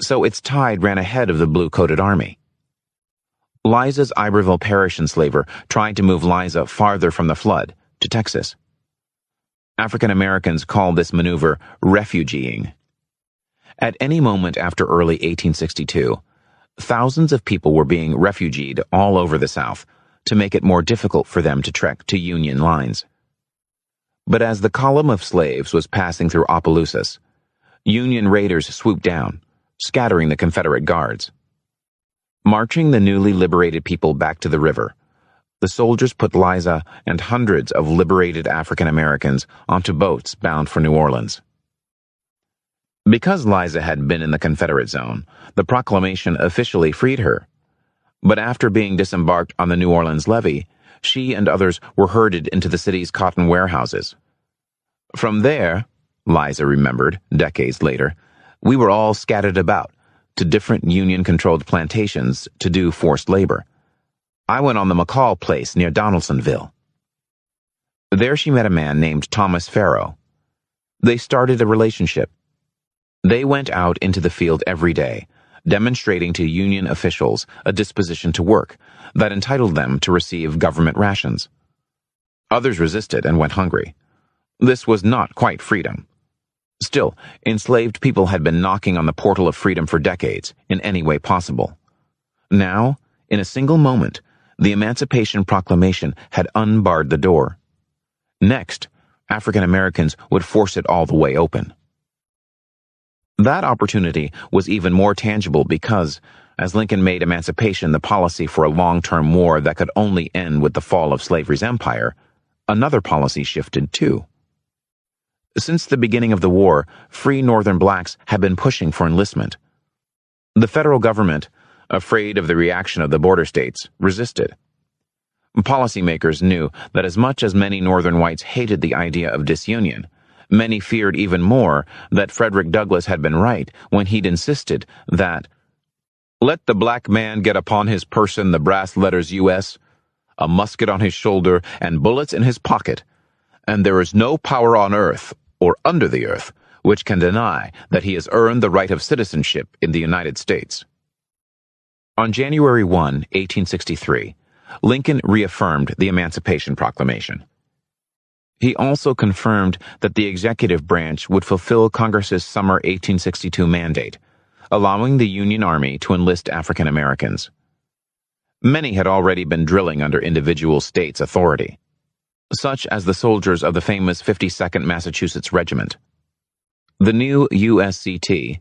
So its tide ran ahead of the blue-coated army. Liza's Iberville Parish enslaver tried to move Liza farther from the flood, to Texas. African Americans called this maneuver refugeeing. At any moment after early 1862, thousands of people were being refugeed all over the South to make it more difficult for them to trek to Union lines. But as the column of slaves was passing through Opelousas, Union raiders swooped down, scattering the Confederate guards. Marching the newly liberated people back to the river, the soldiers put Liza and hundreds of liberated African Americans onto boats bound for New Orleans. Because Liza had been in the Confederate zone, the proclamation officially freed her. But after being disembarked on the New Orleans levee, she and others were herded into the city's cotton warehouses. From there, Liza remembered, decades later, we were all scattered about to different Union-controlled plantations to do forced labor. I went on the McCall place near Donaldsonville. There she met a man named Thomas Farrow. They started a relationship. They went out into the field every day, demonstrating to Union officials a disposition to work that entitled them to receive government rations. Others resisted and went hungry. This was not quite freedom. Still, enslaved people had been knocking on the portal of freedom for decades, in any way possible. Now, in a single moment, the Emancipation Proclamation had unbarred the door. Next, African Americans would force it all the way open. That opportunity was even more tangible because, as Lincoln made emancipation the policy for a long-term war that could only end with the fall of slavery's empire, another policy shifted too. Since the beginning of the war, free Northern blacks had been pushing for enlistment. The federal government, afraid of the reaction of the border states, resisted. Policymakers knew that as much as many Northern whites hated the idea of disunion, many feared even more that Frederick Douglass had been right when he'd insisted that, "Let the black man get upon his person the brass letters U.S., a musket on his shoulder, and bullets in his pocket, and there is no power on earth or under the earth which can deny that he has earned the right of citizenship in the United States." On January 1, 1863, Lincoln reaffirmed the Emancipation Proclamation. He also confirmed that the executive branch would fulfill Congress's summer 1862 mandate, allowing the Union Army to enlist African Americans. Many had already been drilling under individual states' authority, such as the soldiers of the famous 52nd Massachusetts Regiment. The new USCT,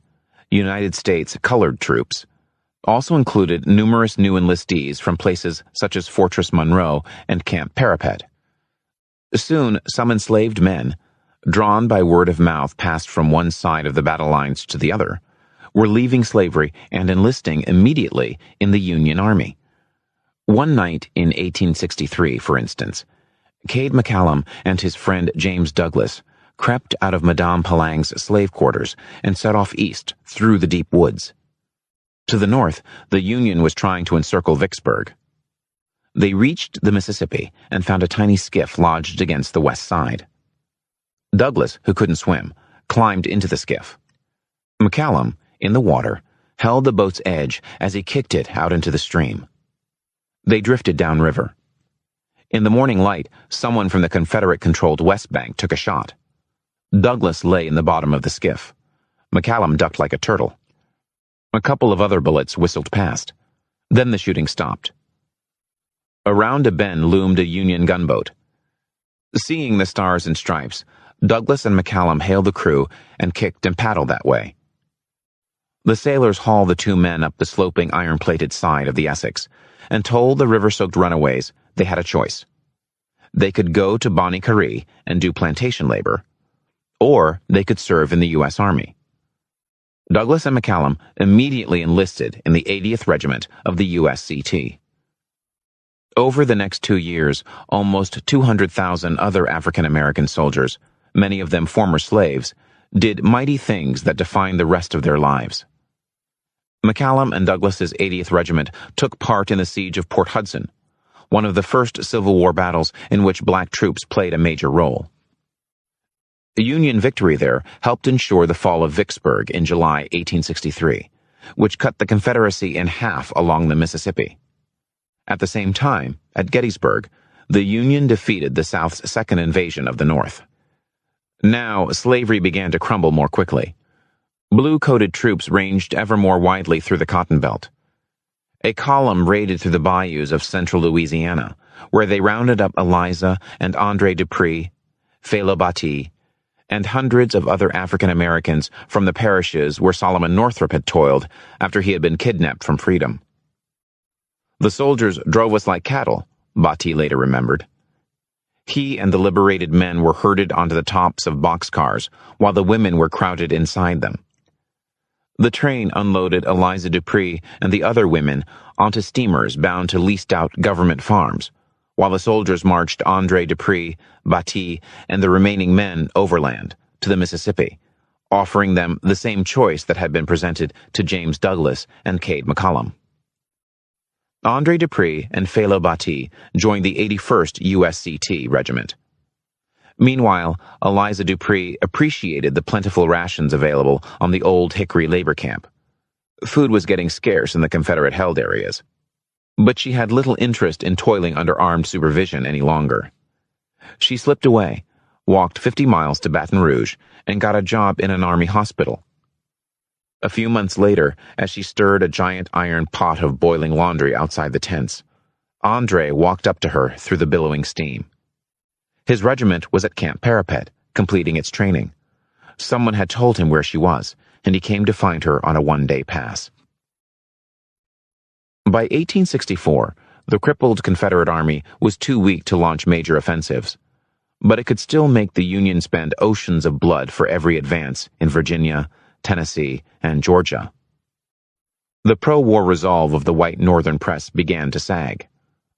United States Colored Troops, also included numerous new enlistees from places such as Fortress Monroe and Camp Parapet. Soon, some enslaved men, drawn by word of mouth passed from one side of the battle lines to the other, were leaving slavery and enlisting immediately in the Union Army. One night in 1863, for instance, Cade McCallum and his friend James Douglas crept out of Madame Palang's slave quarters and set off east through the deep woods. To the north, the Union was trying to encircle Vicksburg. They reached the Mississippi and found a tiny skiff lodged against the west side. Douglas, who couldn't swim, climbed into the skiff. McCallum, in the water, held the boat's edge as he kicked it out into the stream. They drifted downriver. In the morning light, someone from the Confederate-controlled West Bank took a shot. Douglas lay in the bottom of the skiff. McCallum ducked like a turtle. A couple of other bullets whistled past. Then the shooting stopped. Around a bend loomed a Union gunboat. Seeing the stars and stripes, Douglas and McCallum hailed the crew and kicked and paddled that way. The sailors hauled the two men up the sloping iron-plated side of the Essex and told the river-soaked runaways they had a choice. They could go to Bonnie Carree and do plantation labor, or they could serve in the U.S. Army. Douglas and McCallum immediately enlisted in the 80th Regiment of the USCT. Over the next 2 years, almost 200,000 other African American soldiers, many of them former slaves, did mighty things that defined the rest of their lives. McCallum and Douglas's 80th Regiment took part in the siege of Port Hudson, one of the first Civil War battles in which black troops played a major role. The Union victory there helped ensure the fall of Vicksburg in July 1863, which cut the Confederacy in half along the Mississippi. At the same time, at Gettysburg, the Union defeated the South's second invasion of the North. Now, slavery began to crumble more quickly. Blue-coated troops ranged ever more widely through the Cotton Belt. A column raided through the bayous of central Louisiana, where they rounded up Eliza and Andre Dupree, Philo Battie, and hundreds of other African Americans from the parishes where Solomon Northrop had toiled after he had been kidnapped from freedom. The soldiers drove us like cattle, Battie later remembered. He and the liberated men were herded onto the tops of boxcars, while the women were crowded inside them. The train unloaded Eliza Dupree and the other women onto steamers bound to leased-out government farms, while the soldiers marched Andre Dupree, Battie, and the remaining men overland to the Mississippi, offering them the same choice that had been presented to James Douglas and Cade McCollum. Andre Dupree and Philo Battie joined the 81st USCT Regiment. Meanwhile, Eliza Dupree appreciated the plentiful rations available on the Old Hickory labor camp. Food was getting scarce in the Confederate-held areas. But she had little interest in toiling under armed supervision any longer. She slipped away, walked 50 miles to Baton Rouge, and got a job in an army hospital. A few months later, as she stirred a giant iron pot of boiling laundry outside the tents, Andre walked up to her through the billowing steam. His regiment was at Camp Parapet, completing its training. Someone had told him where she was, and he came to find her on a one-day pass. By 1864, the crippled Confederate Army was too weak to launch major offensives, but it could still make the Union spend oceans of blood for every advance in Virginia, Tennessee, and Georgia. The pro-war resolve of the white Northern press began to sag.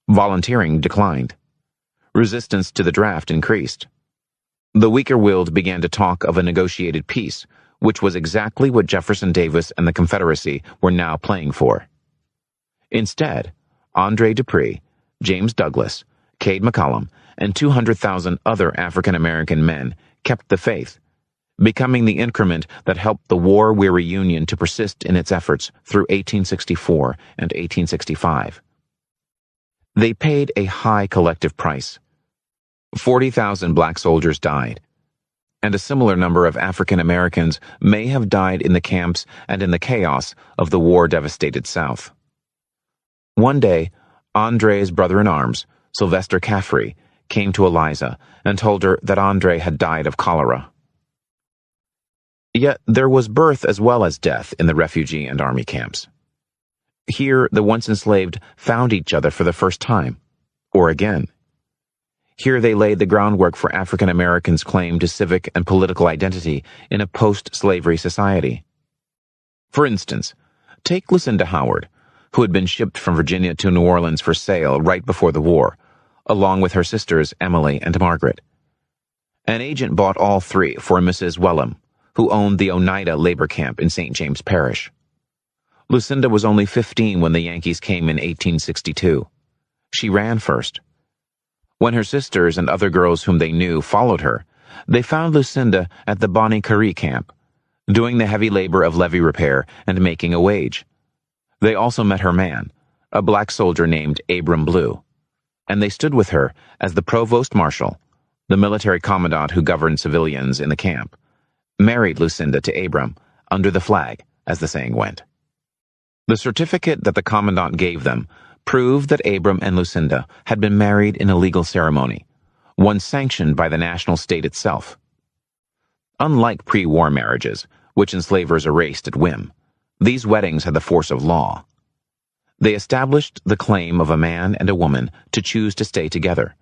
Volunteering declined. Resistance to the draft increased. The weaker-willed began to talk of a negotiated peace, which was exactly what Jefferson Davis and the Confederacy were now playing for. Instead, Andre Dupree, James Douglas, Cade McCollum, and 200,000 other African-American men kept the faith, becoming the increment that helped the war-weary Union to persist in its efforts through 1864 and 1865. They paid a high collective price. 40,000 black soldiers died, and a similar number of African Americans may have died in the camps and in the chaos of the war-devastated South. One day, Andre's brother-in-arms, Sylvester Caffrey, came to Eliza and told her that Andre had died of cholera. Yet there was birth as well as death in the refugee and army camps. Here, the once enslaved found each other for the first time, or again. Here they laid the groundwork for African Americans' claim to civic and political identity in a post-slavery society. For instance, take Lucinda Howard, who had been shipped from Virginia to New Orleans for sale right before the war, along with her sisters Emily and Margaret. An agent bought all three for Mrs. Wellham, who owned the Oneida labor camp in St. James Parish. Lucinda was only 15 when the Yankees came in 1862. She ran first. When her sisters and other girls whom they knew followed her, they found Lucinda at the Bonnie Carré camp, doing the heavy labor of levee repair and making a wage. They also met her man, a black soldier named Abram Blue, and they stood with her as the provost marshal, the military commandant who governed civilians in the camp, married Lucinda to Abram under the flag, as the saying went. The certificate that the commandant gave them proved that Abram and Lucinda had been married in a legal ceremony, one sanctioned by the national state itself. Unlike pre-war marriages, which enslavers erased at whim, these weddings had the force of law. They established the claim of a man and a woman to choose to stay together,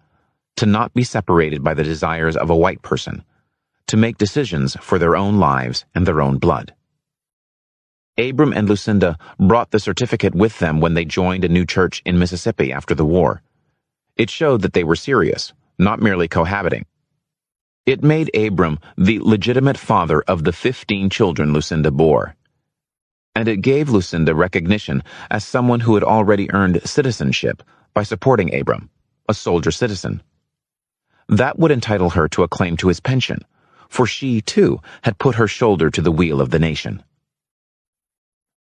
to not be separated by the desires of a white person, to make decisions for their own lives and their own blood. Abram and Lucinda brought the certificate with them when they joined a new church in Mississippi after the war. It showed that they were serious, not merely cohabiting. It made Abram the legitimate father of the 15 children Lucinda bore. And it gave Lucinda recognition as someone who had already earned citizenship by supporting Abram, a soldier citizen. That would entitle her to a claim to his pension, for she, too, had put her shoulder to the wheel of the nation.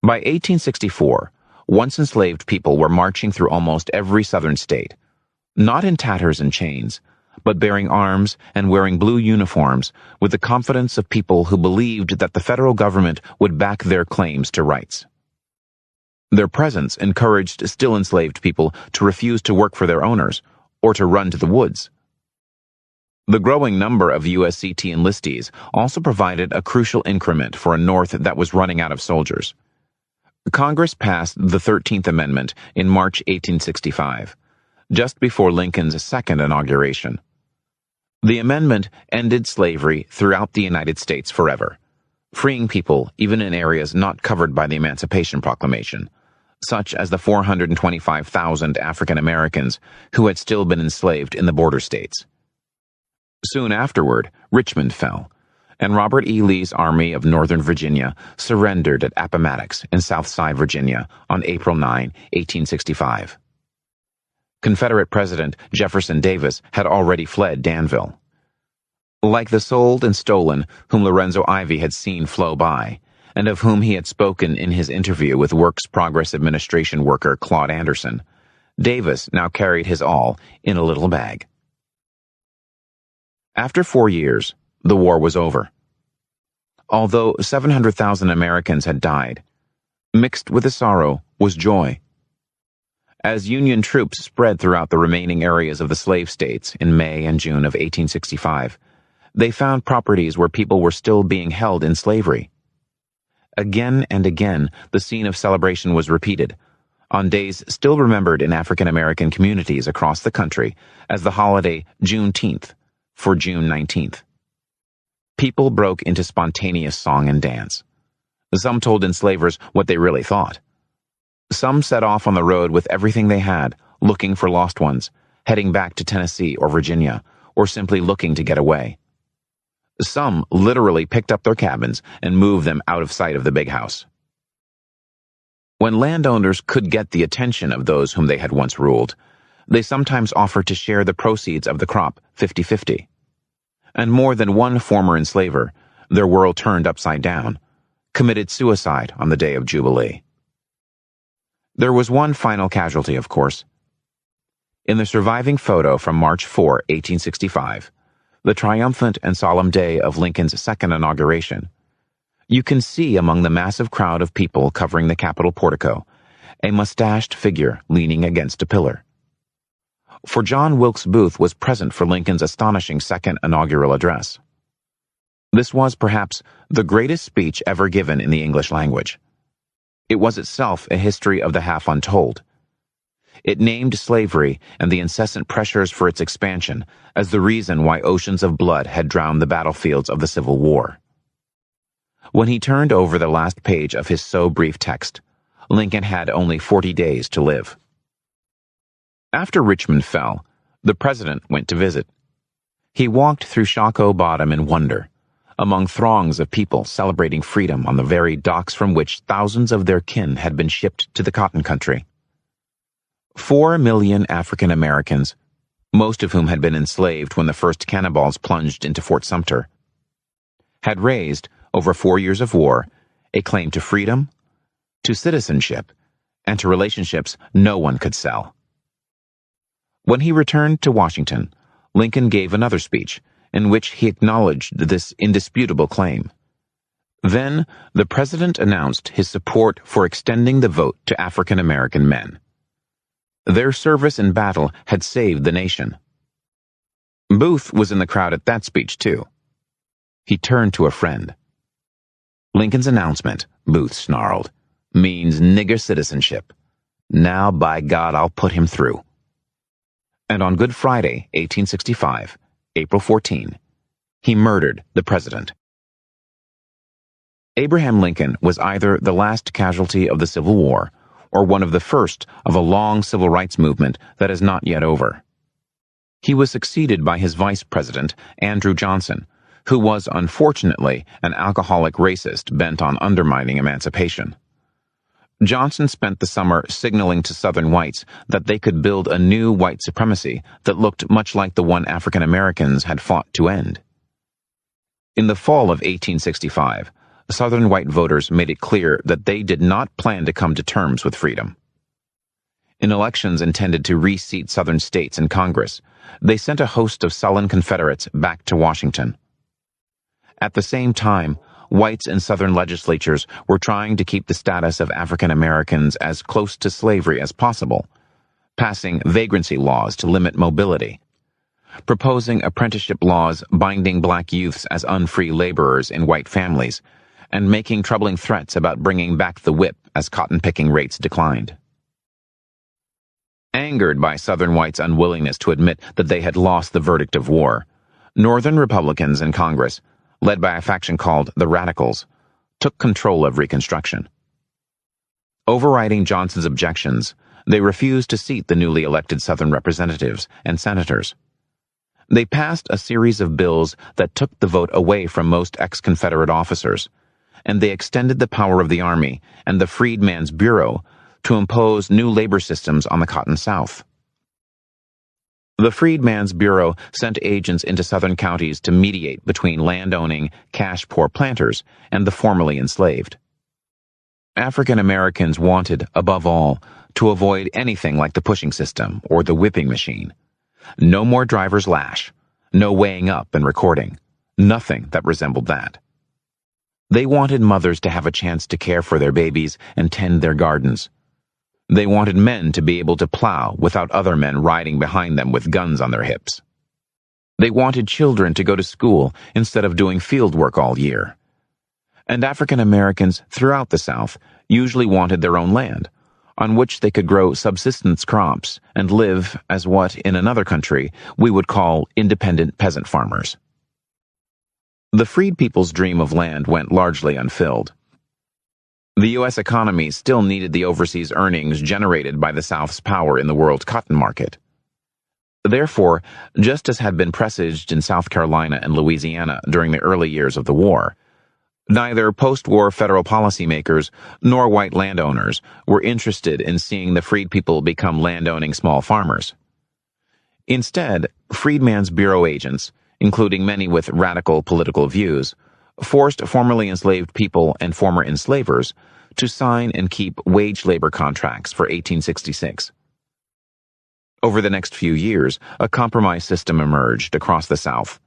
By 1864, once enslaved people were marching through almost every southern state, not in tatters and chains, but bearing arms and wearing blue uniforms with the confidence of people who believed that the federal government would back their claims to rights. Their presence encouraged still enslaved people to refuse to work for their owners or to run to the woods. The growing number of USCT enlistees also provided a crucial increment for a North that was running out of soldiers. Congress passed the 13th Amendment in March 1865, just before Lincoln's second inauguration. The amendment ended slavery throughout the United States forever, freeing people even in areas not covered by the Emancipation Proclamation, such as the 425,000 African Americans who had still been enslaved in the border states. Soon afterward, Richmond fell, and Robert E. Lee's Army of Northern Virginia surrendered at Appomattox in Southside, Virginia on April 9, 1865. Confederate President Jefferson Davis had already fled Danville. Like the sold and stolen whom Lorenzo Ivy had seen flow by, and of whom he had spoken in his interview with Works Progress Administration worker Claude Anderson, Davis now carried his all in a little bag. After 4 years, the war was over. Although 700,000 Americans had died, mixed with the sorrow was joy. As Union troops spread throughout the remaining areas of the slave states in May and June of 1865, they found properties where people were still being held in slavery. Again and again, the scene of celebration was repeated, on days still remembered in African American communities across the country as the holiday Juneteenth for June 19th. People broke into spontaneous song and dance. Some told enslavers what they really thought. Some set off on the road with everything they had, looking for lost ones, heading back to Tennessee or Virginia, or simply looking to get away. Some literally picked up their cabins and moved them out of sight of the big house. When landowners could get the attention of those whom they had once ruled, they sometimes offered to share the proceeds of the crop 50-50. And more than one former enslaver, their world turned upside down, committed suicide on the day of Jubilee. There was one final casualty, of course. In the surviving photo from March 4, 1865, the triumphant and solemn day of Lincoln's second inauguration, you can see among the massive crowd of people covering the Capitol portico a mustached figure leaning against a pillar. For John Wilkes Booth was present for Lincoln's astonishing second inaugural address. This was perhaps the greatest speech ever given in the English language. It was itself a history of the half untold. It named slavery and the incessant pressures for its expansion as the reason why oceans of blood had drowned the battlefields of the Civil War. When he turned over the last page of his so brief text, Lincoln had only 40 days to live. After Richmond fell, the president went to visit. He walked through Shockoe Bottom in wonder, among throngs of people celebrating freedom on the very docks from which thousands of their kin had been shipped to the cotton country. 4 million African Americans, most of whom had been enslaved when the first cannonballs plunged into Fort Sumter, had raised, over 4 years of war, a claim to freedom, to citizenship, and to relationships no one could sell. When he returned to Washington, Lincoln gave another speech in which he acknowledged this indisputable claim. Then, the president announced his support for extending the vote to African American men. Their service in battle had saved the nation. Booth was in the crowd at that speech, too. He turned to a friend. Lincoln's announcement, Booth snarled, means nigger citizenship. Now, by God, I'll put him through. And on Good Friday, 1865, April 14, he murdered the president. Abraham Lincoln was either the last casualty of the Civil War or one of the first of a long civil rights movement that is not yet over. He was succeeded by his vice president, Andrew Johnson, who was unfortunately an alcoholic racist bent on undermining emancipation. Johnson spent the summer signaling to Southern whites that they could build a new white supremacy that looked much like the one African Americans had fought to end. In the fall of 1865, Southern white voters made it clear that they did not plan to come to terms with freedom. In elections intended to reseat Southern states in Congress, they sent a host of sullen Confederates back to Washington. At the same time, whites in Southern legislatures were trying to keep the status of African Americans as close to slavery as possible, passing vagrancy laws to limit mobility, proposing apprenticeship laws binding black youths as unfree laborers in white families, and making troubling threats about bringing back the whip as cotton-picking rates declined. Angered by Southern whites' unwillingness to admit that they had lost the verdict of war, Northern Republicans in Congress, led by a faction called the Radicals, took control of Reconstruction. Overriding Johnson's objections, they refused to seat the newly elected Southern representatives and senators. They passed a series of bills that took the vote away from most ex-Confederate officers, and they extended the power of the Army and the Freedmen's Bureau to impose new labor systems on the Cotton South. The Freedmen's Bureau sent agents into Southern counties to mediate between land-owning, cash-poor planters and the formerly enslaved. African Americans wanted, above all, to avoid anything like the pushing system or the whipping machine. No more driver's lash, no weighing up and recording, nothing that resembled that. They wanted mothers to have a chance to care for their babies and tend their gardens. They wanted men to be able to plow without other men riding behind them with guns on their hips. They wanted children to go to school instead of doing field work all year. And African Americans throughout the South usually wanted their own land, on which they could grow subsistence crops and live as what, in another country, we would call independent peasant farmers. The freed people's dream of land went largely unfilled. The U.S. economy still needed the overseas earnings generated by the South's power in the world cotton market. Therefore, just as had been presaged in South Carolina and Louisiana during the early years of the war, neither post-war federal policymakers nor white landowners were interested in seeing the freed people become landowning small farmers. Instead, Freedmen's Bureau agents, including many with radical political views, forced formerly enslaved people and former enslavers to sign and keep wage labor contracts for 1866. Over the next few years, a compromise system emerged across the South,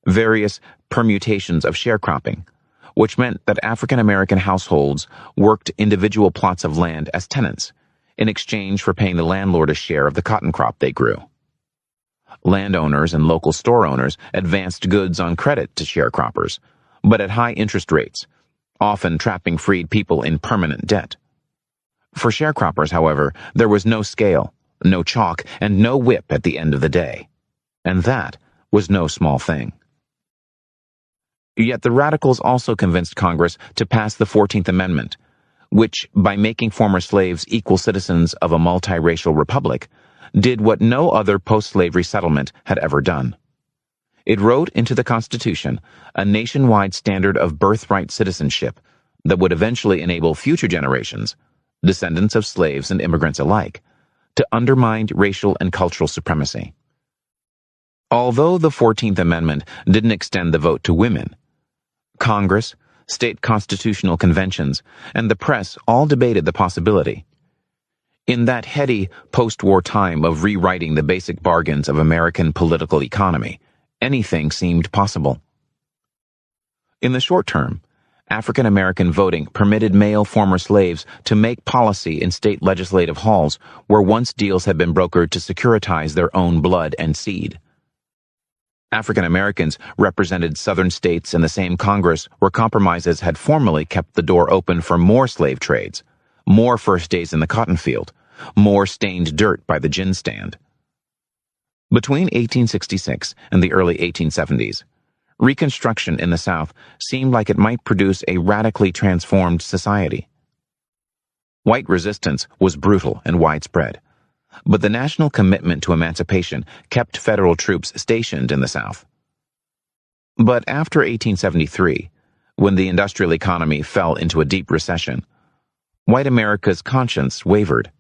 various permutations of sharecropping, which meant that African American households worked individual plots of land as tenants in exchange for paying the landlord a share of the cotton crop they grew. Landowners and local store owners advanced goods on credit to sharecroppers, but at high interest rates, often trapping freed people in permanent debt. For sharecroppers, however, there was no scale, no chalk, and no whip at the end of the day. And that was no small thing. Yet the Radicals also convinced Congress to pass the 14th Amendment, which, by making former slaves equal citizens of a multiracial republic, did what no other post-slavery settlement had ever done. It wrote into the Constitution a nationwide standard of birthright citizenship that would eventually enable future generations, descendants of slaves and immigrants alike, to undermine racial and cultural supremacy. Although the 14th Amendment didn't extend the vote to women, Congress, state constitutional conventions, and the press all debated the possibility. In that heady post-war time of rewriting the basic bargains of American political economy, anything seemed possible. In the short term, African American voting permitted male former slaves to make policy in state legislative halls where once deals had been brokered to securitize their own blood and seed. African Americans represented Southern states in the same Congress where compromises had formerly kept the door open for more slave trades, more first days in the cotton field, more stained dirt by the gin stand. Between 1866 and the early 1870s, Reconstruction in the South seemed like it might produce a radically transformed society. White resistance was brutal and widespread. but the national commitment to emancipation kept federal troops stationed in the South. But after 1873, when the industrial economy fell into a deep recession, white America's conscience wavered.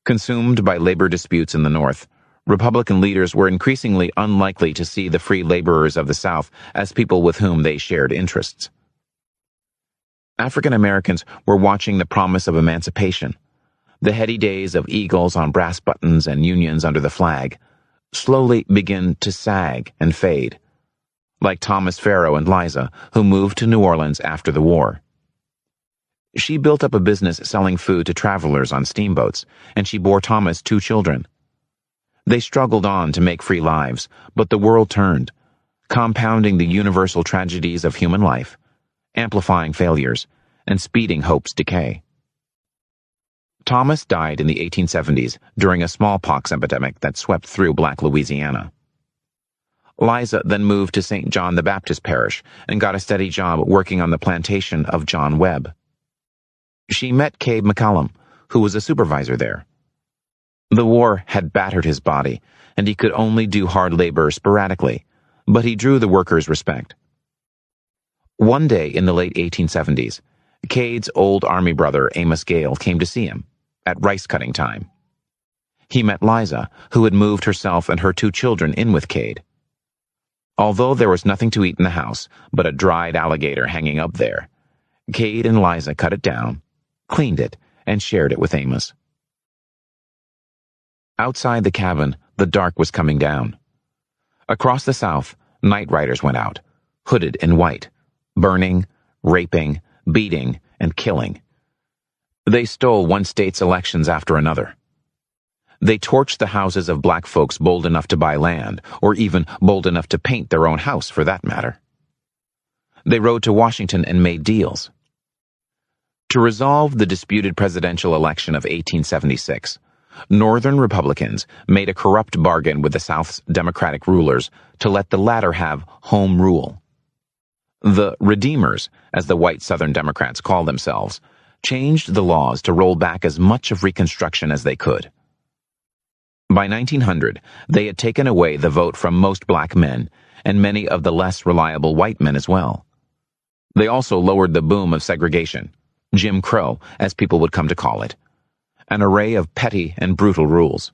Consumed by labor disputes in the North, Republican leaders were increasingly unlikely to see the free laborers of the South as people with whom they shared interests. African Americans were watching the promise of emancipation, the heady days of eagles on brass buttons and unions under the flag, slowly begin to sag and fade, like Thomas Farrow and Liza, who moved to New Orleans after the war. She built up a business selling food to travelers on steamboats, and she bore Thomas 2 children. They struggled on to make free lives, but the world turned, compounding the universal tragedies of human life, amplifying failures, and speeding hope's decay. Thomas died in the 1870s during a smallpox epidemic that swept through Black Louisiana. Liza then moved to St. John the Baptist Parish and got a steady job working on the plantation of John Webb. She met Cabe McCallum, who was a supervisor there. The war had battered his body, and he could only do hard labor sporadically, but he drew the workers' respect. One day in the late 1870s, Cade's old Army brother Amos Gale came to see him, at rice-cutting time. He met Liza, who had moved herself and her 2 children in with Cade. Although there was nothing to eat in the house but a dried alligator hanging up there, Cade and Liza cut it down, cleaned it, and shared it with Amos. Outside the cabin, the dark was coming down. Across the South, night riders went out, hooded in white, burning, raping, beating, and killing. They stole one state's elections after another. They torched the houses of black folks bold enough to buy land, or even bold enough to paint their own house for that matter. They rode to Washington and made deals. To resolve the disputed presidential election of 1876, Northern Republicans made a corrupt bargain with the South's Democratic rulers to let the latter have home rule. The Redeemers, as the white Southern Democrats called themselves, changed the laws to roll back as much of Reconstruction as they could. By 1900, they had taken away the vote from most black men and many of the less reliable white men as well. They also lowered the boom of segregation, Jim Crow, as people would come to call it, an array of petty and brutal rules.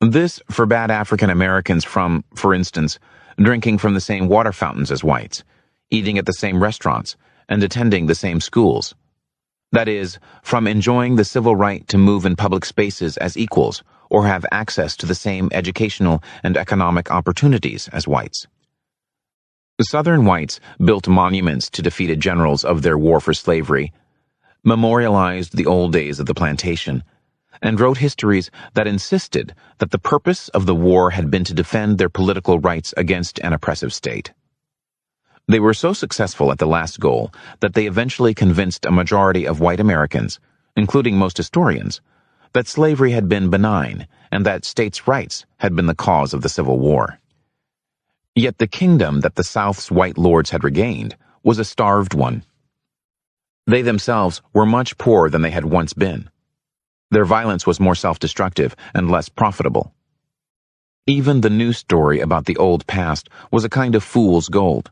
This forbade African Americans from, for instance, drinking from the same water fountains as whites, eating at the same restaurants, and attending the same schools. That is, from enjoying the civil right to move in public spaces as equals or have access to the same educational and economic opportunities as whites. Southern whites built monuments to defeated generals of their war for slavery, memorialized the old days of the plantation, and wrote histories that insisted that the purpose of the war had been to defend their political rights against an oppressive state. They were so successful at the last goal that they eventually convinced a majority of white Americans, including most historians, that slavery had been benign and that states' rights had been the cause of the Civil War. Yet the kingdom that the South's white lords had regained was a starved one. They themselves were much poorer than they had once been. Their violence was more self-destructive and less profitable. Even the new story about the old past was a kind of fool's gold.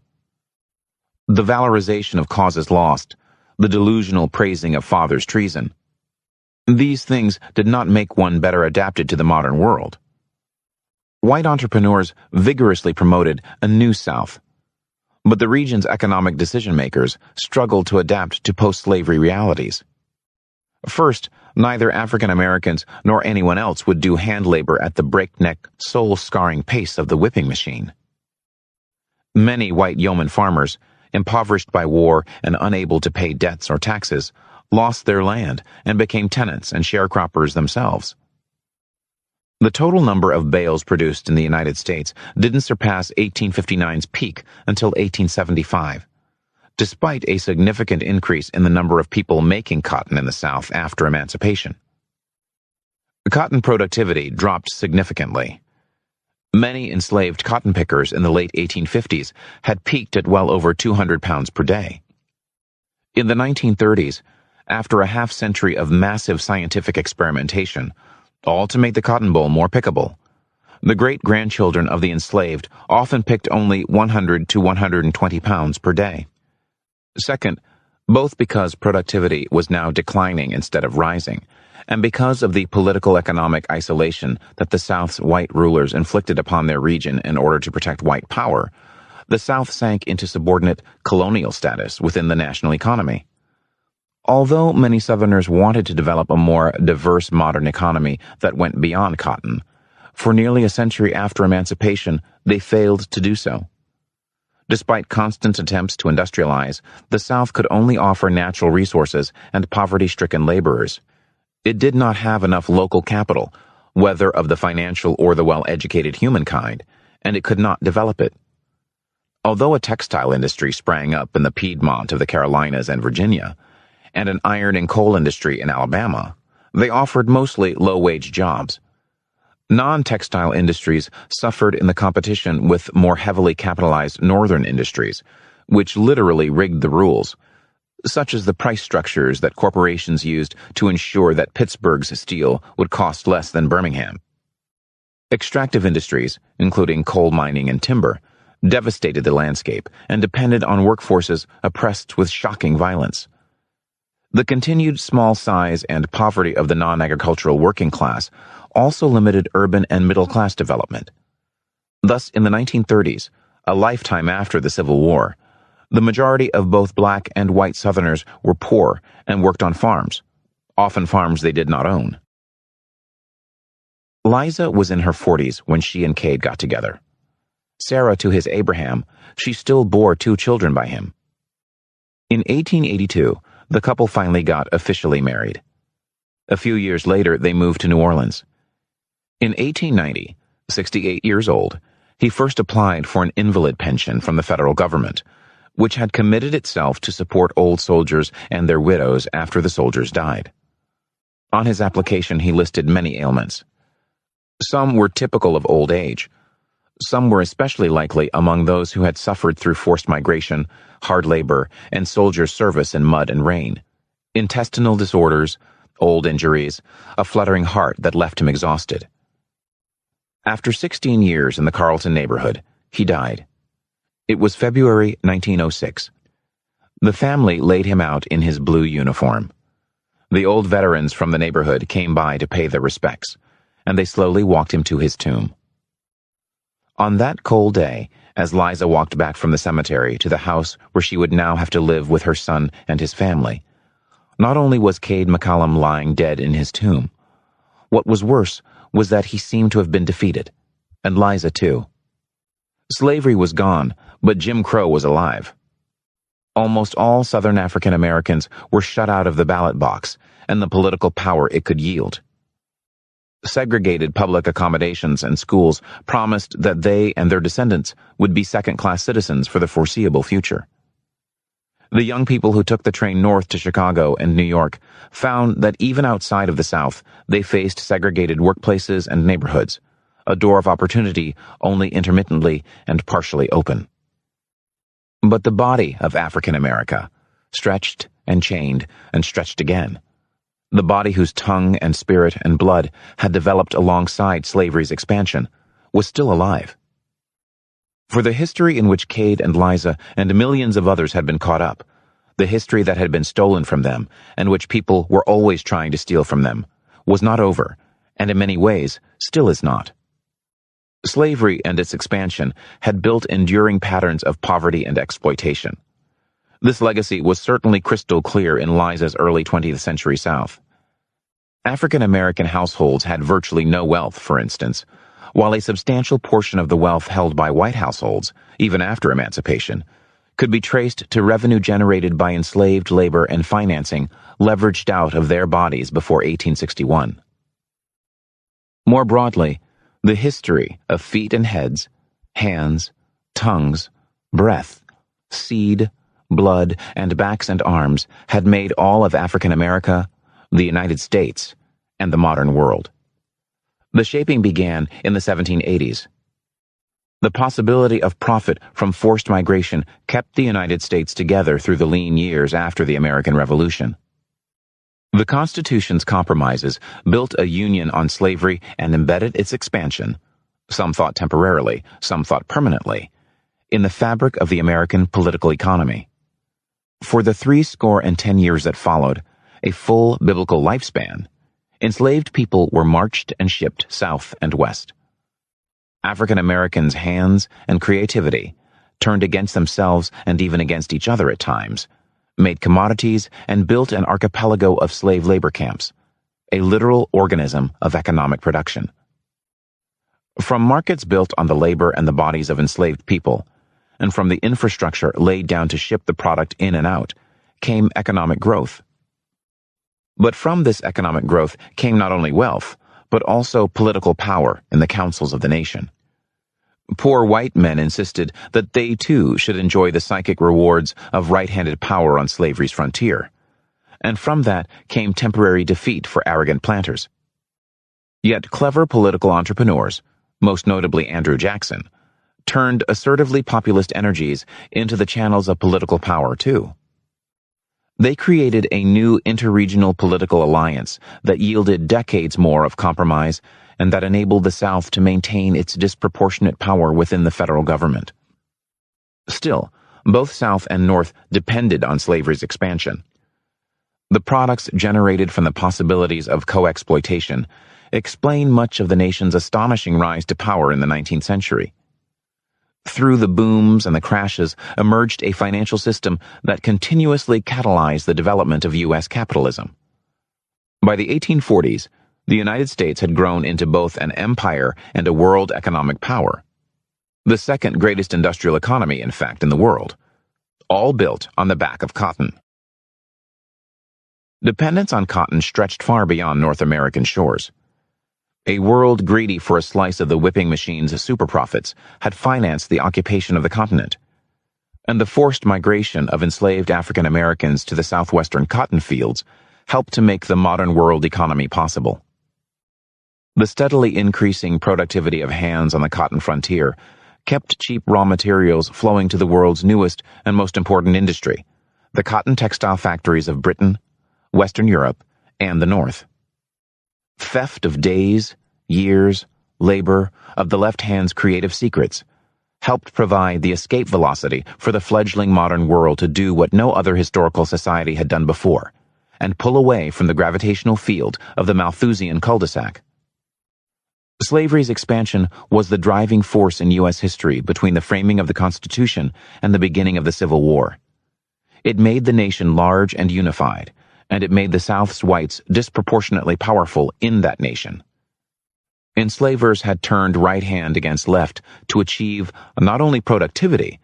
The valorization of causes lost, the delusional praising of fathers' treason. These things did not make one better adapted to the modern world. White entrepreneurs vigorously promoted a new South, but the region's economic decision-makers struggled to adapt to post-slavery realities. First, neither African Americans nor anyone else would do hand labor at the breakneck, soul-scarring pace of the whipping machine. Many white yeoman farmers, impoverished by war and unable to pay debts or taxes, lost their land and became tenants and sharecroppers themselves. The total number of bales produced in the United States didn't surpass 1859's peak until 1875, despite a significant increase in the number of people making cotton in the South after emancipation. Cotton productivity dropped significantly. Many enslaved cotton pickers in the late 1850s had peaked at well over 200 pounds per day. In the 1930s, after a half-century of massive scientific experimentation, all to make the Cotton Bowl more pickable. The great-grandchildren of the enslaved often picked only 100 to 120 pounds per day. Second, both because productivity was now declining instead of rising, and because of the political-economic isolation that the South's white rulers inflicted upon their region in order to protect white power, the South sank into subordinate colonial status within the national economy. Although many Southerners wanted to develop a more diverse modern economy that went beyond cotton, for nearly a century after Emancipation, they failed to do so. Despite constant attempts to industrialize, the South could only offer natural resources and poverty-stricken laborers. It did not have enough local capital, whether of the financial or the well-educated humankind, and it could not develop it. Although a textile industry sprang up in the Piedmont of the Carolinas and Virginia, and an iron and coal industry in Alabama, they offered mostly low-wage jobs. Non-textile industries suffered in the competition with more heavily capitalized northern industries, which literally rigged the rules, such as the price structures that corporations used to ensure that Pittsburgh's steel would cost less than Birmingham. Extractive industries, including coal mining and timber, devastated the landscape and depended on workforces oppressed with shocking violence. The continued small size and poverty of the non-agricultural working class also limited urban and middle-class development. Thus, in the 1930s, a lifetime after the Civil War, the majority of both black and white Southerners were poor and worked on farms, often farms they did not own. Liza was in her 40s when she and Cade got together. Sarah to his Abraham, she still bore 2 children by him. In 1882, the couple finally got officially married. A few years later, they moved to New Orleans. In 1890, 68 years old, he first applied for an invalid pension from the federal government, which had committed itself to support old soldiers and their widows after the soldiers died. On his application, he listed many ailments. Some were typical of old age. Some were especially likely among those who had suffered through forced migration, hard labor, and soldier service in mud and rain. Intestinal disorders, old injuries, a fluttering heart that left him exhausted. After 16 years in the Carlton neighborhood, he died. It was February 1906. The family laid him out in his blue uniform. The old veterans from the neighborhood came by to pay their respects, and they slowly walked him to his tomb. On that cold day, as Liza walked back from the cemetery to the house where she would now have to live with her son and his family, not only was Cade McCallum lying dead in his tomb, what was worse was that he seemed to have been defeated, and Liza too. Slavery was gone, but Jim Crow was alive. Almost all Southern African Americans were shut out of the ballot box and the political power it could yield. Segregated public accommodations and schools promised that they and their descendants would be second-class citizens for the foreseeable future. The young people who took the train north to Chicago and New York found that even outside of the South, they faced segregated workplaces and neighborhoods, a door of opportunity only intermittently and partially open. But the body of African America, stretched and chained and stretched again, the body whose tongue and spirit and blood had developed alongside slavery's expansion, was still alive. For the history in which Cade and Liza and millions of others had been caught up, the history that had been stolen from them and which people were always trying to steal from them, was not over, and in many ways still is not. Slavery and its expansion had built enduring patterns of poverty and exploitation. This legacy was certainly crystal clear in Liza's early 20th century South. African American households had virtually no wealth, for instance, while a substantial portion of the wealth held by white households, even after emancipation, could be traced to revenue generated by enslaved labor and financing leveraged out of their bodies before 1861. More broadly, the history of feet and heads, hands, tongues, breath, seed, blood, and backs and arms had made all of African America, the United States, and the modern world. The shaping began in the 1780s. The possibility of profit from forced migration kept the United States together through the lean years after the American Revolution. The Constitution's compromises built a union on slavery and embedded its expansion, some thought temporarily, some thought permanently, in the fabric of the American political economy. For the 70 years that followed, a full biblical lifespan, enslaved people were marched and shipped south and west. African Americans' hands and creativity, turned against themselves and even against each other at times, made commodities and built an archipelago of slave labor camps, a literal organism of economic production. From markets built on the labor and the bodies of enslaved people, and from the infrastructure laid down to ship the product in and out, came economic growth. But from this economic growth came not only wealth, but also political power in the councils of the nation. Poor white men insisted that they too should enjoy the psychic rewards of right-handed power on slavery's frontier, and from that came temporary defeat for arrogant planters. Yet clever political entrepreneurs, most notably Andrew Jackson, turned assertively populist energies into the channels of political power too. They created a new interregional political alliance that yielded decades more of compromise and that enabled the South to maintain its disproportionate power within the federal government. Still, both South and North depended on slavery's expansion. The products generated from the possibilities of co-exploitation explain much of the nation's astonishing rise to power in the 19th century. Through the booms and the crashes emerged a financial system that continuously catalyzed the development of U.S. capitalism. By the 1840s, the United States had grown into both an empire and a world economic power. The second greatest industrial economy, in fact, in the world. All built on the back of cotton. Dependence on cotton stretched far beyond North American shores. A world greedy for a slice of the whipping machine's super profits had financed the occupation of the continent, and the forced migration of enslaved African Americans to the southwestern cotton fields helped to make the modern world economy possible. The steadily increasing productivity of hands on the cotton frontier kept cheap raw materials flowing to the world's newest and most important industry, the cotton textile factories of Britain, Western Europe, and the North. Theft of days, years, labor, of the left hand's creative secrets helped provide the escape velocity for the fledgling modern world to do what no other historical society had done before, and pull away from the gravitational field of the Malthusian cul-de-sac. Slavery's expansion was the driving force in U.S. history between the framing of the Constitution and the beginning of the Civil War. It made the nation large and unified, and it made the South's whites disproportionately powerful in that nation. Enslavers had turned right hand against left to achieve not only productivity,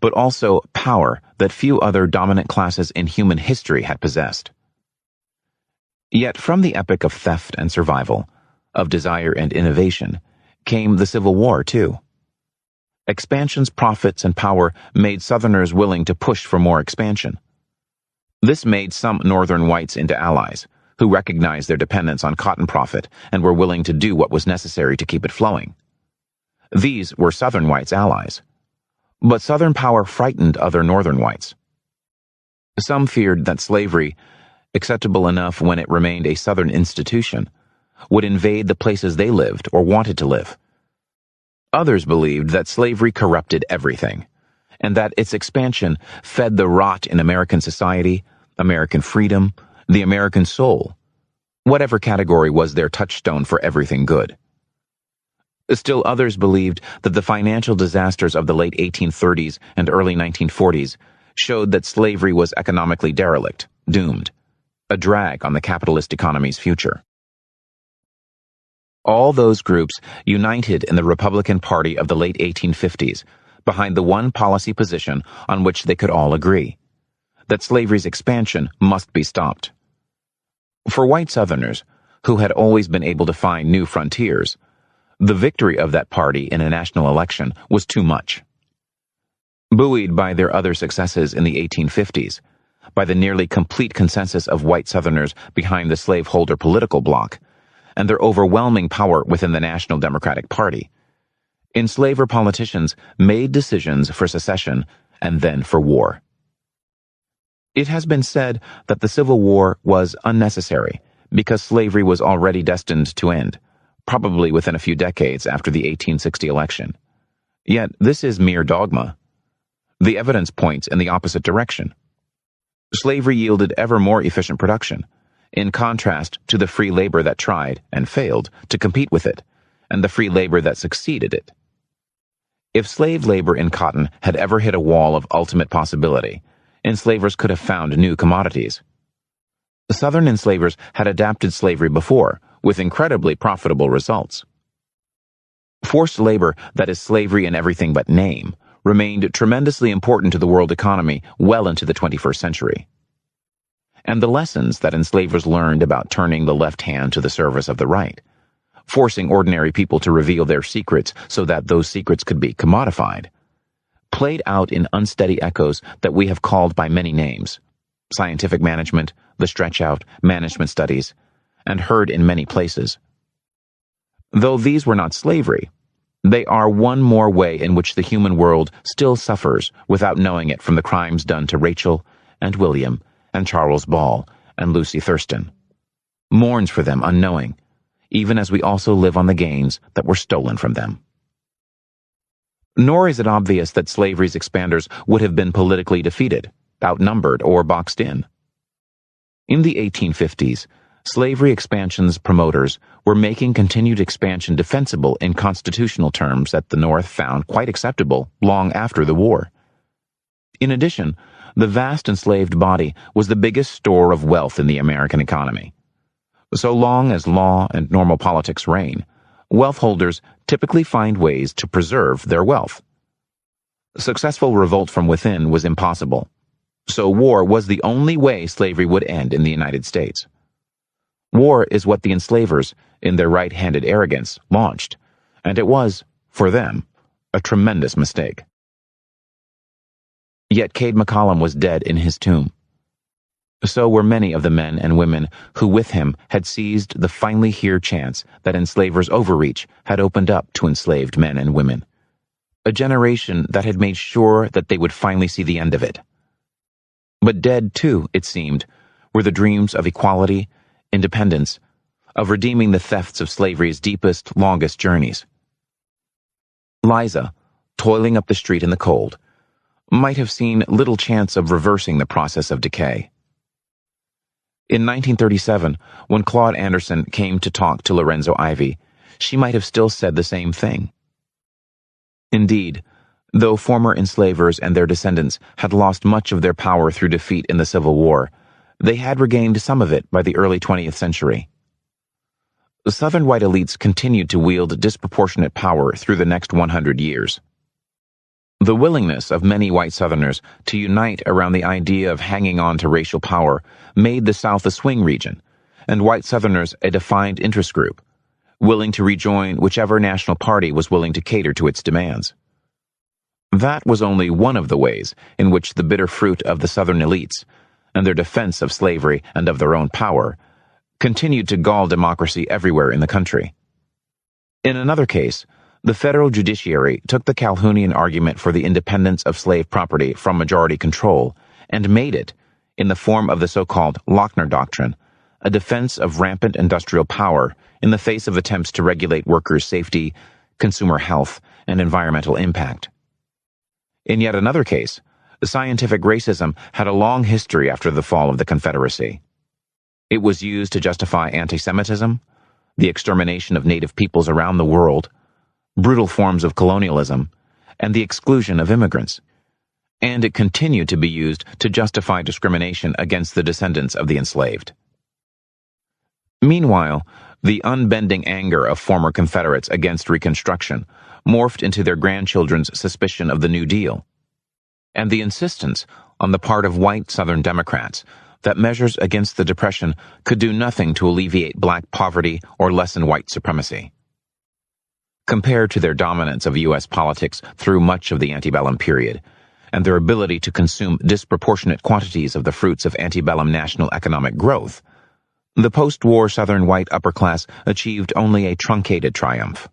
but also power that few other dominant classes in human history had possessed. Yet from the epic of theft and survival, of desire and innovation, came the Civil War too. Expansion's profits and power made Southerners willing to push for more expansion. This made some Northern whites into allies, who recognized their dependence on cotton profit and were willing to do what was necessary to keep it flowing. These were Southern whites' allies. But Southern power frightened other Northern whites. Some feared that slavery, acceptable enough when it remained a Southern institution, would invade the places they lived or wanted to live. Others believed that slavery corrupted everything, and that its expansion fed the rot in American society, American freedom, the American soul, whatever category was their touchstone for everything good. Still others believed that the financial disasters of the late 1830s and early 1940s showed that slavery was economically derelict, doomed, a drag on the capitalist economy's future. All those groups united in the Republican Party of the late 1850s behind the one policy position on which they could all agree, that slavery's expansion must be stopped. For white Southerners, who had always been able to find new frontiers, the victory of that party in a national election was too much. Buoyed by their other successes in the 1850s, by the nearly complete consensus of white Southerners behind the slaveholder political bloc, and their overwhelming power within the National Democratic Party, enslaver politicians made decisions for secession and then for war. It has been said that the Civil War was unnecessary because slavery was already destined to end, probably within a few decades after the 1860 election. Yet this is mere dogma. The evidence points in the opposite direction. Slavery yielded ever more efficient production, in contrast to the free labor that tried and failed to compete with it, and the free labor that succeeded it. If slave labor in cotton had ever hit a wall of ultimate possibility, enslavers could have found new commodities. Southern enslavers had adapted slavery before, with incredibly profitable results. Forced labor, that is slavery in everything but name, remained tremendously important to the world economy well into the 21st century. And the lessons that enslavers learned about turning the left hand to the service of the right, forcing ordinary people to reveal their secrets so that those secrets could be commodified, played out in unsteady echoes that we have called by many names: scientific management, the stretch-out, management studies, and heard in many places. Though these were not slavery, they are one more way in which the human world still suffers without knowing it from the crimes done to Rachel and William and Charles Ball and Lucy Thurston, mourns for them unknowing, even as we also live on the gains that were stolen from them. Nor is it obvious that slavery's expanders would have been politically defeated, outnumbered, or boxed in. In the 1850s, slavery expansion's promoters were making continued expansion defensible in constitutional terms that the North found quite acceptable long after the war. In addition, the vast enslaved body was the biggest store of wealth in the American economy. So long as law and normal politics reign, wealth holders typically find ways to preserve their wealth. Successful revolt from within was impossible, so war was the only way slavery would end in the United States. War is what the enslavers, in their right-handed arrogance, launched, and it was, for them, a tremendous mistake. Yet Cade McCollum was dead in his tomb. So were many of the men and women who with him had seized the finally here chance that enslavers' overreach had opened up to enslaved men and women. A generation that had made sure that they would finally see the end of it. But dead, too, it seemed, were the dreams of equality, independence, of redeeming the thefts of slavery's deepest, longest journeys. Liza, toiling up the street in the cold, might have seen little chance of reversing the process of decay. In 1937, when Claude Anderson came to talk to Lorenzo Ivy, she might have still said the same thing. Indeed, though former enslavers and their descendants had lost much of their power through defeat in the Civil War, they had regained some of it by the early 20th century. The Southern white elites continued to wield disproportionate power through the next 100 years. The willingness of many white Southerners to unite around the idea of hanging on to racial power made the South a swing region, and white Southerners a defined interest group, willing to rejoin whichever national party was willing to cater to its demands. That was only one of the ways in which the bitter fruit of the Southern elites, and their defense of slavery and of their own power, continued to gall democracy everywhere in the country. In another case, the federal judiciary took the Calhounian argument for the independence of slave property from majority control and made it, in the form of the so-called Lochner Doctrine, a defense of rampant industrial power in the face of attempts to regulate workers' safety, consumer health, and environmental impact. In yet another case, scientific racism had a long history after the fall of the Confederacy. It was used to justify anti-Semitism, the extermination of native peoples around the world, brutal forms of colonialism, and the exclusion of immigrants. And it continued to be used to justify discrimination against the descendants of the enslaved. Meanwhile, the unbending anger of former Confederates against Reconstruction morphed into their grandchildren's suspicion of the New Deal, and the insistence on the part of white Southern Democrats that measures against the Depression could do nothing to alleviate black poverty or lessen white supremacy. Compared to their dominance of U.S. politics through much of the antebellum period, and their ability to consume disproportionate quantities of the fruits of antebellum national economic growth, the post-war Southern white upper class achieved only a truncated triumph.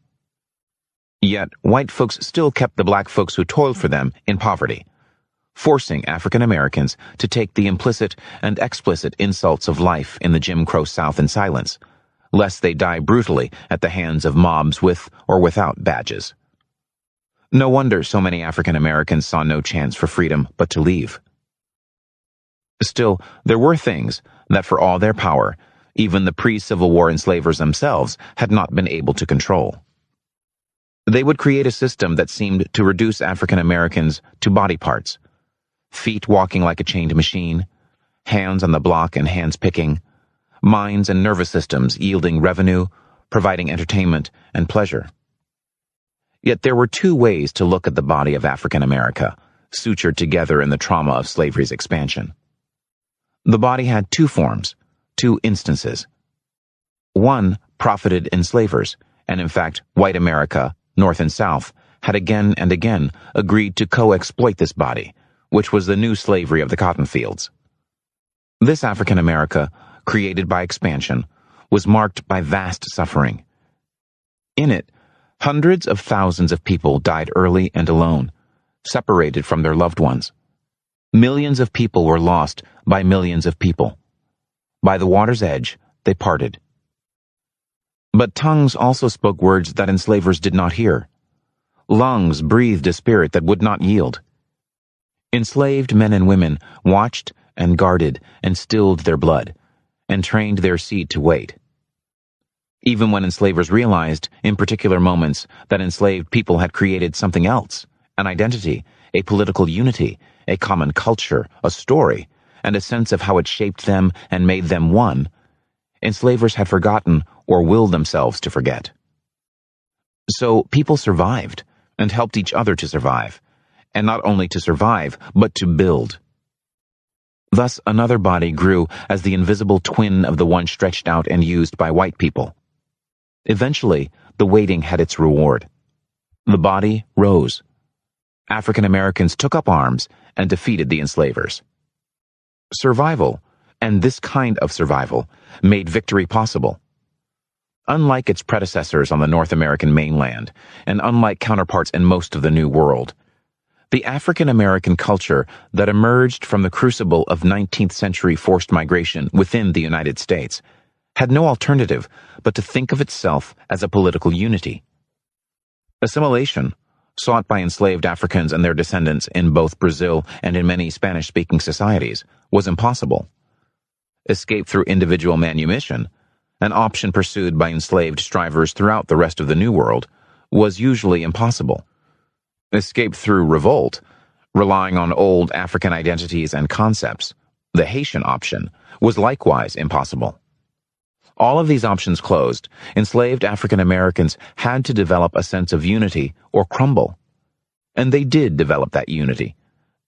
Yet, white folks still kept the black folks who toiled for them in poverty, forcing African Americans to take the implicit and explicit insults of life in the Jim Crow South in silence, lest they die brutally at the hands of mobs with or without badges. No wonder so many African Americans saw no chance for freedom but to leave. Still, there were things that, for all their power, even the pre-Civil War enslavers themselves had not been able to control. They would create a system that seemed to reduce African Americans to body parts: feet walking like a chained machine, hands on the block and hands picking, minds and nervous systems yielding revenue, providing entertainment and pleasure. Yet there were two ways to look at the body of African America, sutured together in the trauma of slavery's expansion. The body had two forms, two instances. One profited enslavers, and in fact, white America, North and South, had again and again agreed to co-exploit this body, which was the new slavery of the cotton fields. This African America, created by expansion, was marked by vast suffering. In it, hundreds of thousands of people died early and alone, separated from their loved ones. Millions of people were lost by millions of people. By the water's edge, they parted. But tongues also spoke words that enslavers did not hear. Lungs breathed a spirit that would not yield. Enslaved men and women watched and guarded and stilled their blood, and trained their seed to wait. Even when enslavers realized, in particular moments, that enslaved people had created something else, an identity, a political unity, a common culture, a story, and a sense of how it shaped them and made them one, enslavers had forgotten or willed themselves to forget. So people survived and helped each other to survive, and not only to survive, but to build. Thus another body grew as the invisible twin of the one stretched out and used by white people. Eventually, the waiting had its reward. The body rose. African Americans took up arms and defeated the enslavers. Survival, and this kind of survival, made victory possible. Unlike its predecessors on the North American mainland, and unlike counterparts in most of the New World, the African American culture that emerged from the crucible of 19th century forced migration within the United States had no alternative but to think of itself as a political unity. Assimilation, sought by enslaved Africans and their descendants in both Brazil and in many Spanish-speaking societies, was impossible. Escape through individual manumission, an option pursued by enslaved strivers throughout the rest of the New World, was usually impossible. Escape through revolt, relying on old African identities and concepts, the Haitian option, was likewise impossible. All of these options closed, enslaved African Americans had to develop a sense of unity or crumble. And they did develop that unity,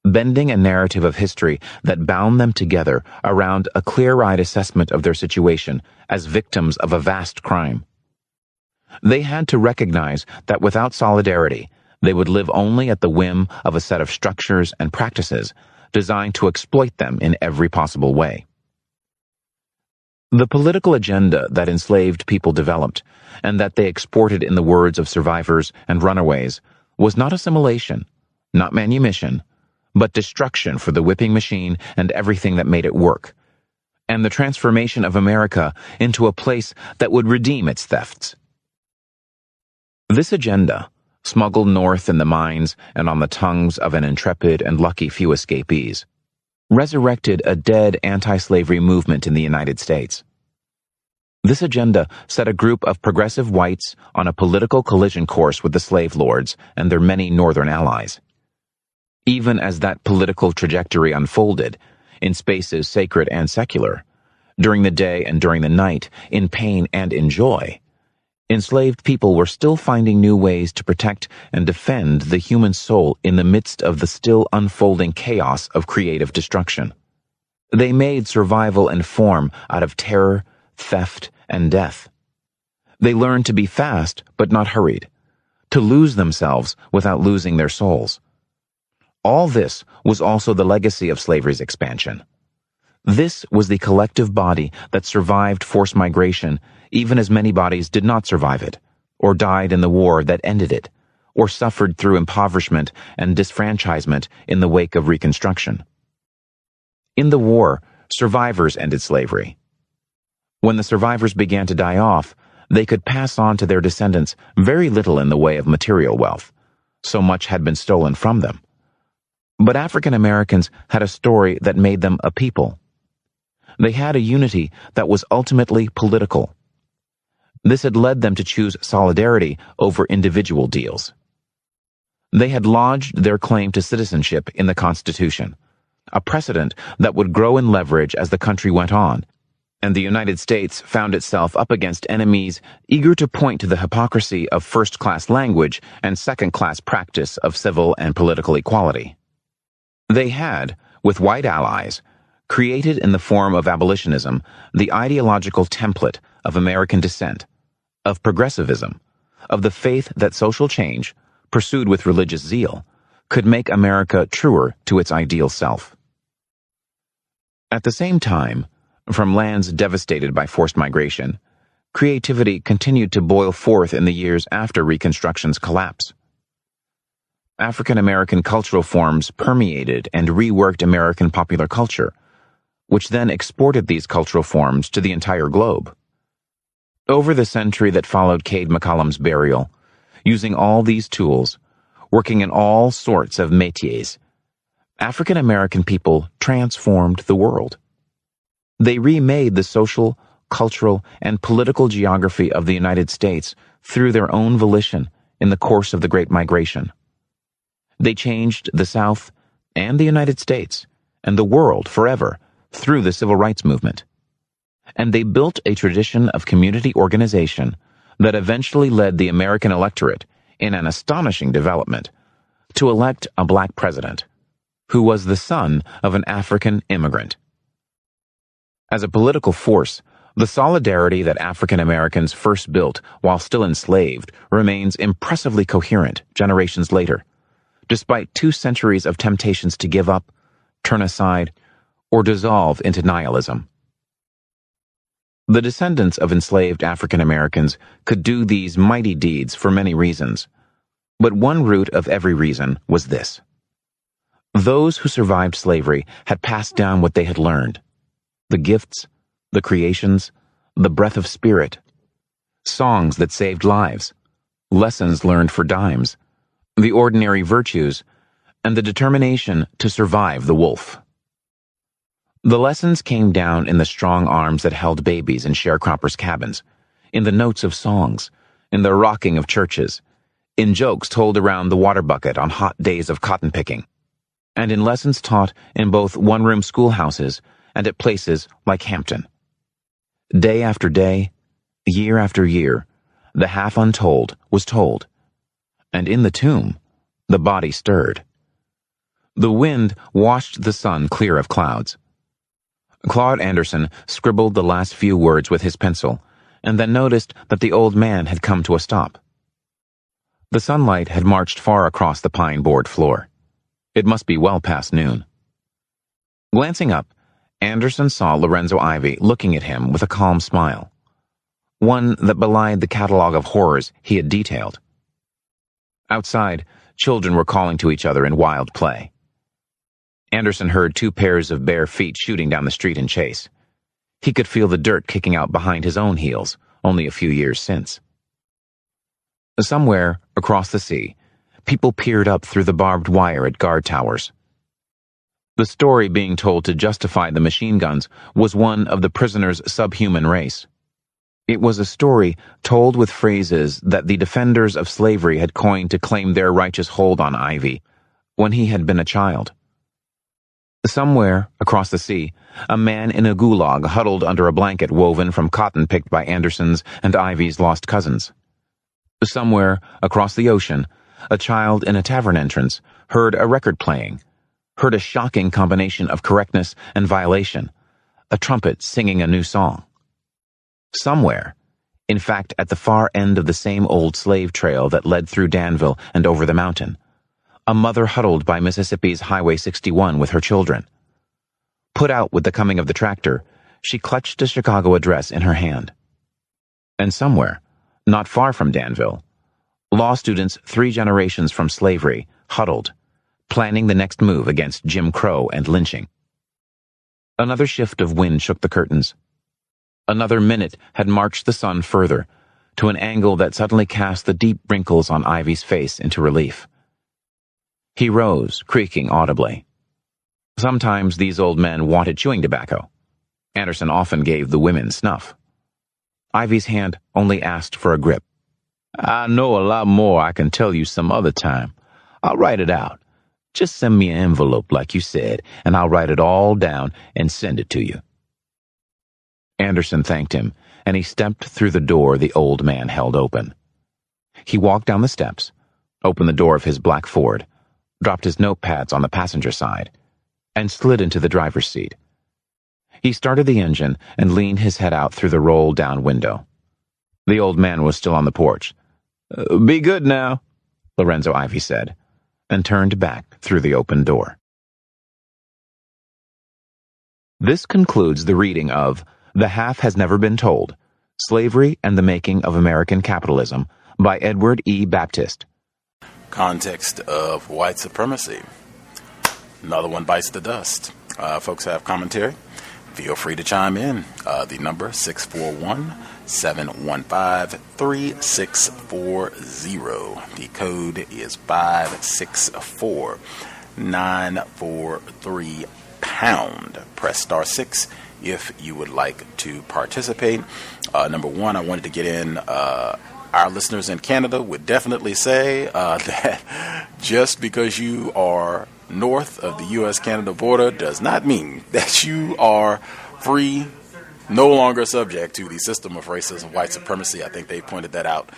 bending a narrative of history that bound them together around a clear-eyed assessment of their situation as victims of a vast crime. They had to recognize that without solidarity, they would live only at the whim of a set of structures and practices designed to exploit them in every possible way. The political agenda that enslaved people developed, and that they exported in the words of survivors and runaways, was not assimilation, not manumission, but destruction for the whipping machine and everything that made it work, and the transformation of America into a place that would redeem its thefts. This agenda, smuggled north in the minds and on the tongues of an intrepid and lucky few escapees, resurrected a dead anti-slavery movement in the United States. This agenda set a group of progressive whites on a political collision course with the slave lords and their many northern allies. Even as that political trajectory unfolded, in spaces sacred and secular, during the day and during the night, in pain and in joy, enslaved people were still finding new ways to protect and defend the human soul in the midst of the still unfolding chaos of creative destruction. They made survival and form out of terror, theft, and death. They learned to be fast but not hurried, to lose themselves without losing their souls. All this was also the legacy of slavery's expansion. This was the collective body that survived forced migration even as many bodies did not survive it, or died in the war that ended it, or suffered through impoverishment and disfranchisement in the wake of Reconstruction. In the war, survivors ended slavery. When the survivors began to die off, they could pass on to their descendants very little in the way of material wealth. So much had been stolen from them. But African Americans had a story that made them a people. They had a unity that was ultimately political. This had led them to choose solidarity over individual deals. They had lodged their claim to citizenship in the Constitution, a precedent that would grow in leverage as the country went on, and the United States found itself up against enemies eager to point to the hypocrisy of first-class language and second-class practice of civil and political equality. They had, with white allies, created in the form of abolitionism the ideological template of American dissent, of progressivism, of the faith that social change, pursued with religious zeal, could make America truer to its ideal self. At the same time, from lands devastated by forced migration, creativity continued to boil forth in the years after Reconstruction's collapse. African American cultural forms permeated and reworked American popular culture, which then exported these cultural forms to the entire globe. Over the century that followed Cade McCollum's burial, using all these tools, working in all sorts of métiers, African American people transformed the world. They remade the social, cultural, and political geography of the United States through their own volition in the course of the Great Migration. They changed the South and the United States and the world forever through the Civil Rights Movement. And they built a tradition of community organization that eventually led the American electorate, in an astonishing development, to elect a black president, who was the son of an African immigrant. As a political force, the solidarity that African Americans first built while still enslaved remains impressively coherent generations later, despite 2 centuries of temptations to give up, turn aside, or dissolve into nihilism. The descendants of enslaved African Americans could do these mighty deeds for many reasons, but one root of every reason was this. Those who survived slavery had passed down what they had learned: the gifts, the creations, the breath of spirit, songs that saved lives, lessons learned for dimes, the ordinary virtues, and the determination to survive the wolf. The lessons came down in the strong arms that held babies in sharecroppers' cabins, in the notes of songs, in the rocking of churches, in jokes told around the water bucket on hot days of cotton picking, and in lessons taught in both one-room schoolhouses and at places like Hampton. Day after day, year after year, the half untold was told, and in the tomb, the body stirred. The wind washed the sun clear of clouds. Claude Anderson scribbled the last few words with his pencil, and then noticed that the old man had come to a stop. The sunlight had marched far across the pine board floor. It must be well past noon. Glancing up, Anderson saw Lorenzo Ivy looking at him with a calm smile, one that belied the catalog of horrors he had detailed. Outside, children were calling to each other in wild play. Anderson heard 2 pairs of bare feet shooting down the street in chase. He could feel the dirt kicking out behind his own heels only a few years since. Somewhere across the sea, people peered up through the barbed wire at guard towers. The story being told to justify the machine guns was one of the prisoners' subhuman race. It was a story told with phrases that the defenders of slavery had coined to claim their righteous hold on Ivy when he had been a child. Somewhere across the sea, a man in a gulag huddled under a blanket woven from cotton picked by Anderson's and Ivy's lost cousins. Somewhere across the ocean, a child in a tavern entrance heard a record playing, heard a shocking combination of correctness and violation, a trumpet singing a new song. Somewhere, in fact at the far end of the same old slave trail that led through Danville and over the mountain, a mother huddled by Mississippi's Highway 61 with her children. Put out with the coming of the tractor, she clutched a Chicago address in her hand. And somewhere, not far from Danville, Law students 3 generations from slavery huddled, planning the next move against Jim Crow and lynching. Another shift of wind shook the curtains. Another minute had marched the sun further, to an angle that suddenly cast the deep wrinkles on Ivy's face into relief. He rose, creaking audibly. Sometimes these old men wanted chewing tobacco. Anderson often gave the women snuff. Ivy's hand only asked for a grip. I know a lot more I can tell you some other time. I'll write it out. Just send me an envelope like you said, and I'll write it all down and send it to you. Anderson thanked him, and he stepped through the door the old man held open. He walked down the steps, opened the door of his black Ford, dropped his notepads on the passenger side, and slid into the driver's seat. He started the engine and leaned his head out through the roll-down window. The old man was still on the porch. Be good now, Lorenzo Ivy said, and turned back through the open door. This concludes the reading of The Half Has Never Been Told, Slavery and the Making of American Capitalism by Edward E. Baptist. Context of White Supremacy. Another one bites the dust. Folks have commentary. Feel free to chime in. The number 641-715-3640. The code is 564-943#. Press *6 if you would like to participate. Number one, I wanted to get in. Our listeners in Canada would definitely say that just because you are north of the U.S.-Canada border does not mean that you are free, no longer subject to the system of racism, white supremacy. I think they pointed that out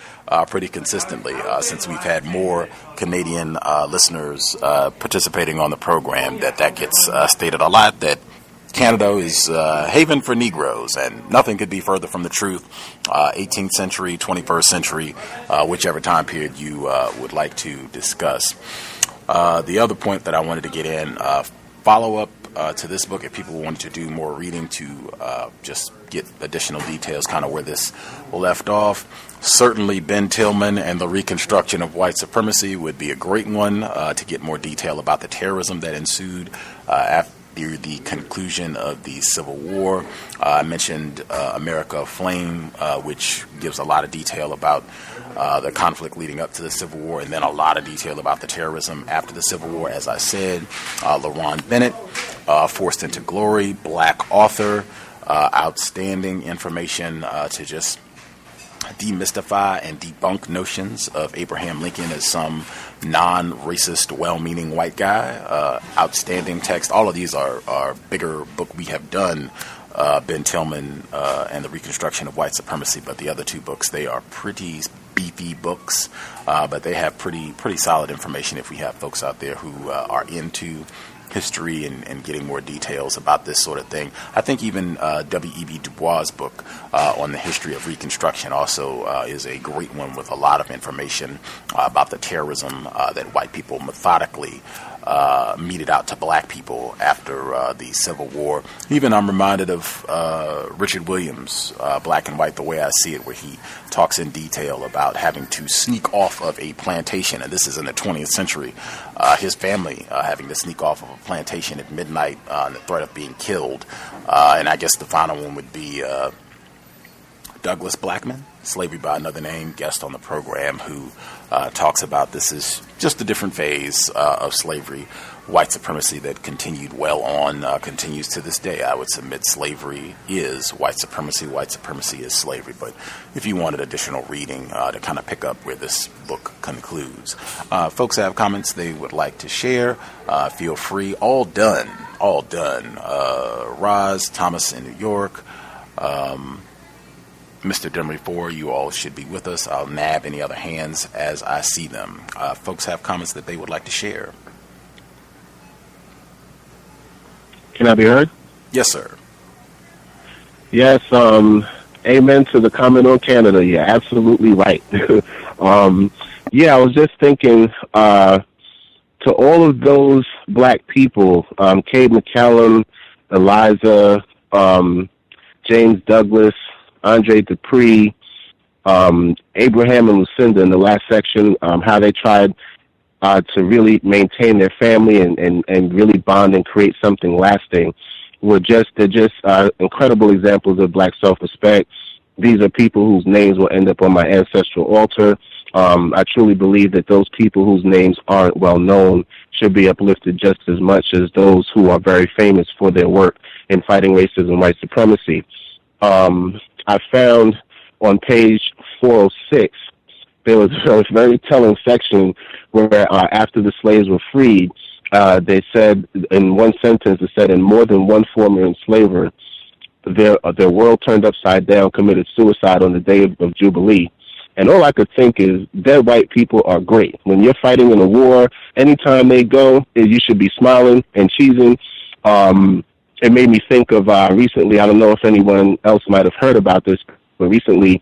pretty consistently since we've had more Canadian listeners participating on the program, that gets stated a lot, that Canada is haven for Negroes, and nothing could be further from the truth. 18th century, 21st century, whichever time period you would like to discuss. The other point that I wanted to get in, follow-up to this book, if people wanted to do more reading to just get additional details, kind of where this left off. Certainly Ben Tillman and the Reconstruction of White Supremacy would be a great one to get more detail about the terrorism that ensued after the conclusion of the Civil War. I mentioned America Aflame, which gives a lot of detail about the conflict leading up to the Civil War, and then a lot of detail about the terrorism after the Civil War, as I said. LaRon Bennett, Forced into Glory, black author, outstanding information to just demystify and debunk notions of Abraham Lincoln as some non-racist, well-meaning white guy. Outstanding text. All of these are bigger book we have done, Ben Tillman and the Reconstruction of White Supremacy, but the other two books, they are pretty beefy books, but they have pretty solid information if we have folks out there who are into history and getting more details about this sort of thing. I think even W.E.B. Du Bois' book on the history of Reconstruction also is a great one with a lot of information about the terrorism that white people methodically meted out to black people after the Civil War. Even I'm reminded of Richard Williams' Black and White, the Way I See It, where he talks in detail about having to sneak off of a plantation, and this is in the 20th century, his family having to sneak off of a plantation at midnight on the threat of being killed. And I guess the final one would be Douglas Blackman, Slavery by Another Name, guest on the program, who talks about this is just a different phase of slavery, white supremacy that continued well on, continues to this day. I would submit slavery is white supremacy is slavery. But if you wanted additional не to kind of pick up where this book concludes. Folks have comments they would like to share. Feel free. All done. Roz, Thomas in New York, Mr. Demery 4, you all should be with us. I'll nab any other hands as I see them. Folks have comments that they would like to share. Can I be heard? Yes, sir. Yes, amen to the comment on Canada. You're absolutely right. Yeah, I was just thinking to all of those black people, Cade McCallum, Eliza, James Douglas, Andre Dupree, Abraham and Lucinda in the last section, how they tried to really maintain their family and really bond and create something lasting, they're just incredible examples of Black self-respect. These are people whose names will end up on my ancestral altar. I truly believe that those people whose names aren't well known should be uplifted just as much as those who are very famous for their work in fighting racism and white supremacy. I found on page 406, there was a very telling section where after the slaves were freed, they said in one sentence, it said, in more than one former enslaver, their world turned upside down, committed suicide on the day of Jubilee. And all I could think is, dead white people are great. When you're fighting in a war, anytime they go, you should be smiling and cheesing. It made me think of recently, I don't know if anyone else might have heard about this, but recently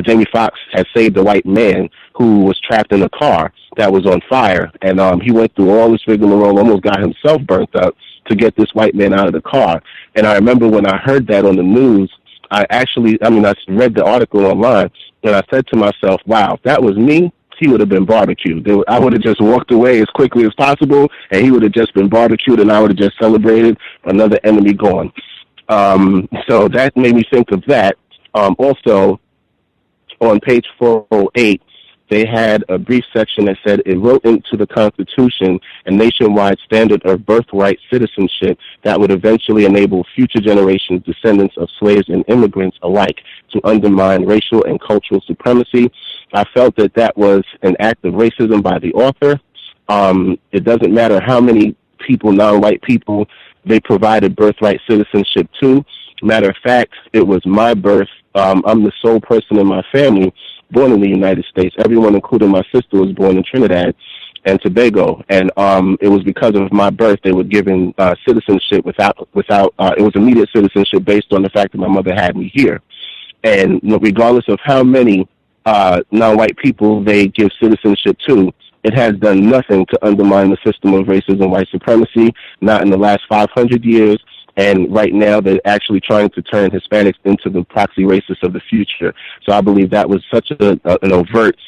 Jamie Foxx had saved a white man who was trapped in a car that was on fire. And he went through all this rigmarole, almost got himself burnt up to get this white man out of the car. And I remember when I heard that on the news, I read the article online, and I said to myself, wow, if that was me, he would have been barbecued. I would have just walked away as quickly as possible, and he would have just been barbecued, and I would have just celebrated another enemy gone. So that made me think of that. Also, on page 408, they had a brief section that said it wrote into the Constitution a nationwide standard of birthright citizenship that would eventually enable future generations, descendants of slaves and immigrants alike, to undermine racial and cultural supremacy. I felt that that was an act of racism by the author. It doesn't matter how many people, non-white people, they provided birthright citizenship to. Matter of fact, it was my birth. I'm the sole person in my family born in the United States. Everyone, including my sister, was born in Trinidad and Tobago, and it was because of my birth they were given citizenship without. It was immediate citizenship based on the fact that my mother had me here, and regardless of how many non-white people they give citizenship to, it has done nothing to undermine the system of racism and white supremacy. Not in the last 500 years. And right now, they're actually trying to turn Hispanics into the proxy racists of the future. So I believe that was such an overt,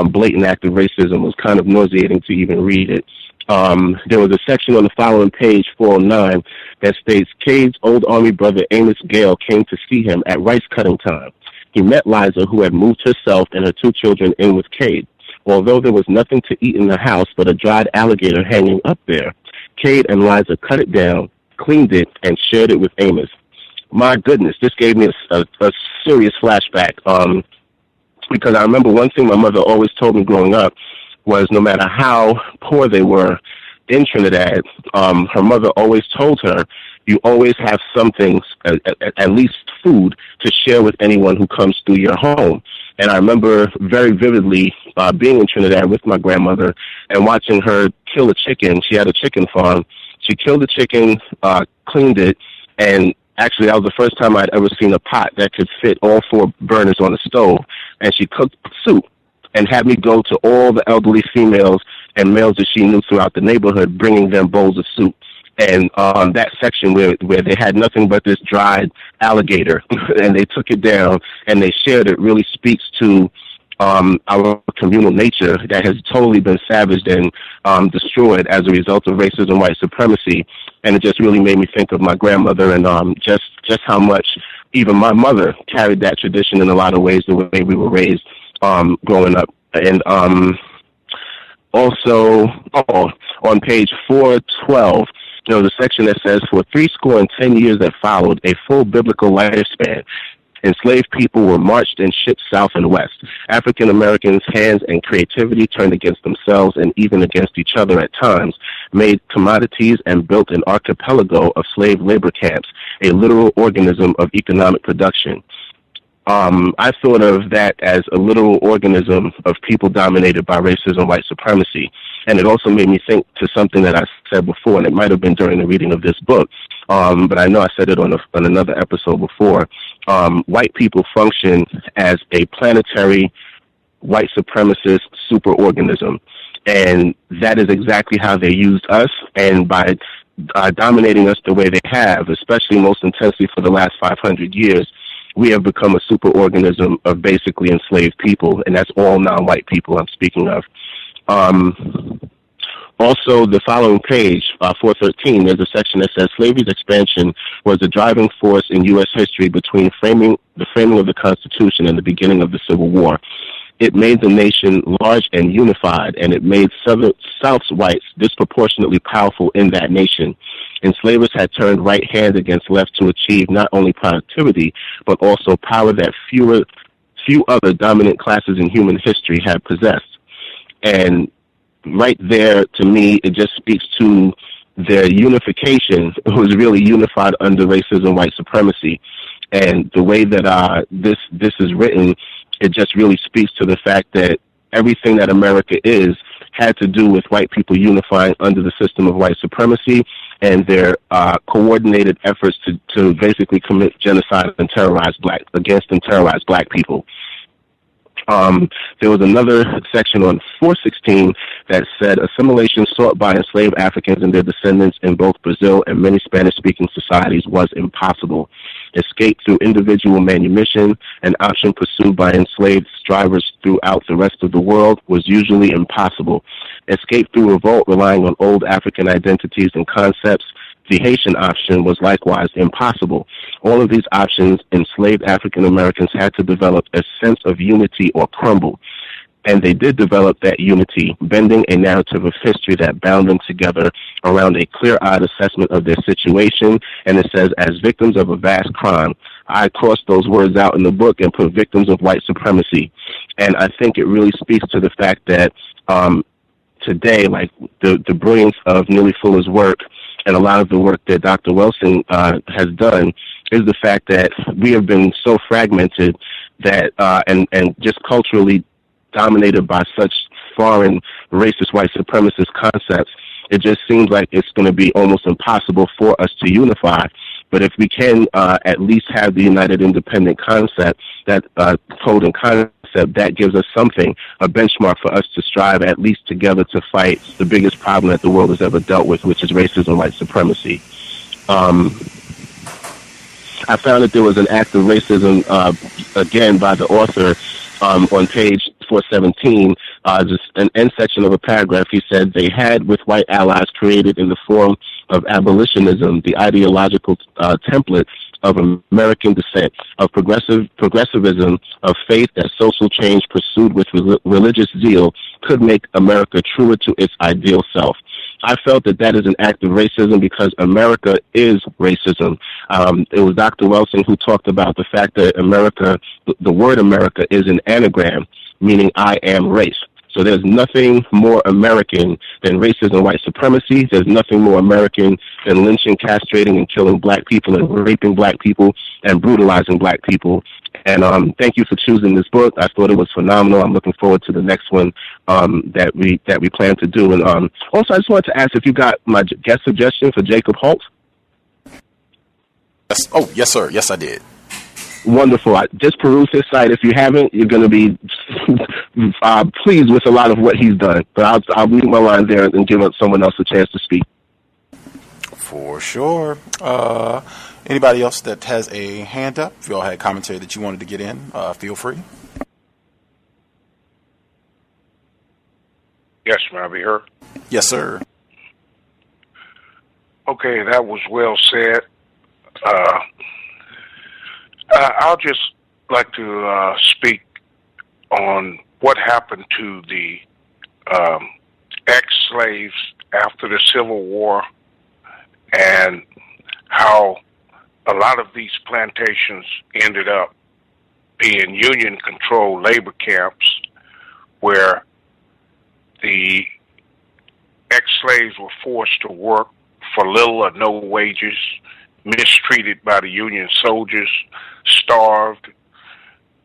blatant act of racism. It was kind of nauseating to even read it. There was a section on the following page, 409, that states, Cade's old Army brother Amos Gale came to see him at rice cutting time. He met Liza, who had moved herself and her 2 children in with Cade. Although there was nothing to eat in the house but a dried alligator hanging up there, Cade and Liza cut it down, cleaned it, and shared it with Amos. My goodness, this gave me a serious flashback, because I remember one thing my mother always told me growing up was no matter how poor they were in Trinidad, her mother always told her, you always have something, at least food, to share with anyone who comes through your home. And I remember very vividly being in Trinidad with my grandmother and watching her kill a chicken. She had a chicken farm. She killed the chicken, cleaned it, and actually that was the first time I'd ever seen a pot that could fit all 4 burners on a stove. And she cooked soup and had me go to all the elderly females and males that she knew throughout the neighborhood, bringing them bowls of soup. And that section where they had nothing but this dried alligator, and they took it down and they shared it, really speaks to our communal nature that has totally been savaged and destroyed as a result of racism and white supremacy. And it just really made me think of my grandmother and just how much even my mother carried that tradition in a lot of ways, the way we were raised growing up. And also, on page 412, there was a section that says, for 70 years that followed, a full biblical lifespan, enslaved people were marched and shipped south and west. African Americans' hands and creativity turned against themselves and even against each other at times, made commodities and built an archipelago of slave labor camps, a literal organism of economic production. I thought of that as a literal organism of people dominated by racism and white supremacy. And it also made me think to something that I said before, and it might have been during the reading of this book, but I know I said it on another episode before. White people function as a planetary white supremacist superorganism. And that is exactly how they used us. And by dominating us the way they have, especially most intensely for the last 500 years, we have become a superorganism of basically enslaved people, and that's all non-white people I'm speaking of. Also, the following page, 413, there's a section that says slavery's expansion was the driving force in U.S. history between the framing of the Constitution and the beginning of the Civil War. It made the nation large and unified, and it made South's whites disproportionately powerful in that nation. Enslavers had turned right hand against left to achieve not only productivity, but also power that few other dominant classes in human history had possessed. And right there, to me, it just speaks to their unification. It was really unified under racism, white supremacy. And the way that this is written, it just really speaks to the fact that everything that America is had to do with white people unifying under the system of white supremacy and their coordinated efforts to basically commit genocide and terrorize black people. There was another section on 416 that said assimilation sought by enslaved Africans and their descendants in both Brazil and many Spanish-speaking societies was impossible. Escape through individual manumission, an option pursued by enslaved strivers throughout the rest of the world, was usually impossible. Escape through revolt relying on old African identities and concepts, the Haitian option, was likewise impossible. All of these options, enslaved African Americans had to develop a sense of unity or crumble. And they did develop that unity, bending a narrative of history that bound them together around a clear-eyed assessment of their situation. And it says, as victims of a vast crime, I crossed those words out in the book and put victims of white supremacy. And I think it really speaks to the fact that today, like the brilliance of Neely Fuller's work and a lot of the work that Dr. Wilson has done is the fact that we have been so fragmented that and just culturally dominated by such foreign racist white supremacist concepts. It just seems like it's going to be almost impossible for us to unify. But if we can at least have the united independent concept, that code and concept, that gives us something, a benchmark for us to strive at least together to fight the biggest problem that the world has ever dealt with, which is racism, white supremacy. I found that there was an act of racism, again, by the author on page 417, just an end section of a paragraph. He said, they had, with white allies, created in the form of abolitionism the ideological template of American descent, of progressivism, of faith that social change pursued with religious zeal could make America truer to its ideal self. I felt that is an act of racism because America is racism. It was Dr. Wilson who talked about the fact that America, the word America, is an anagram, meaning I am race. So there's nothing more American than racism, white supremacy. There's nothing more American than lynching, castrating, and killing black people and raping black people and brutalizing black people. And thank you for choosing this book. I thought it was phenomenal. I'm looking forward to the next one that we plan to do. And also, I just wanted to ask if you got my guest suggestion for Jacob Holt. Yes. Oh, yes, sir. Yes, I did. Wonderful. Just peruse his site. If you haven't, you're going to be pleased with a lot of what he's done. But I'll mute my line there and give someone else a chance to speak. For sure. Anybody else that has a hand up? If you all had commentary that you wanted to get in, feel free. Yes, may I be heard? Yes, sir. Okay, that was well said. I'll just like to speak on what happened to the ex-slaves after the Civil War and how a lot of these plantations ended up being union-controlled labor camps where the ex-slaves were forced to work for little or no wages, mistreated by the Union soldiers, starved,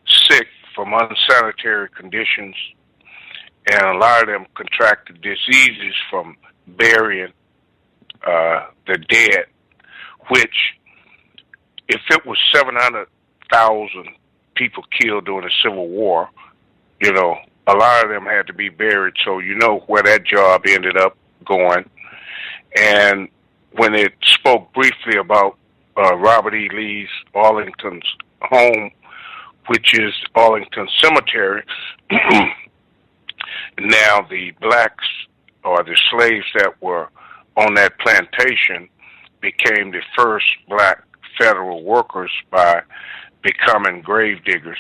sick from unsanitary conditions, and a lot of them contracted diseases from burying the dead, which, if it was 700,000 people killed during the Civil War, you know, a lot of them had to be buried, so you know where that job ended up going. And when it spoke briefly about Robert E. Lee's Arlington's home, which is Arlington Cemetery. Now the blacks, or the slaves that were on that plantation, became the first black federal workers by becoming grave diggers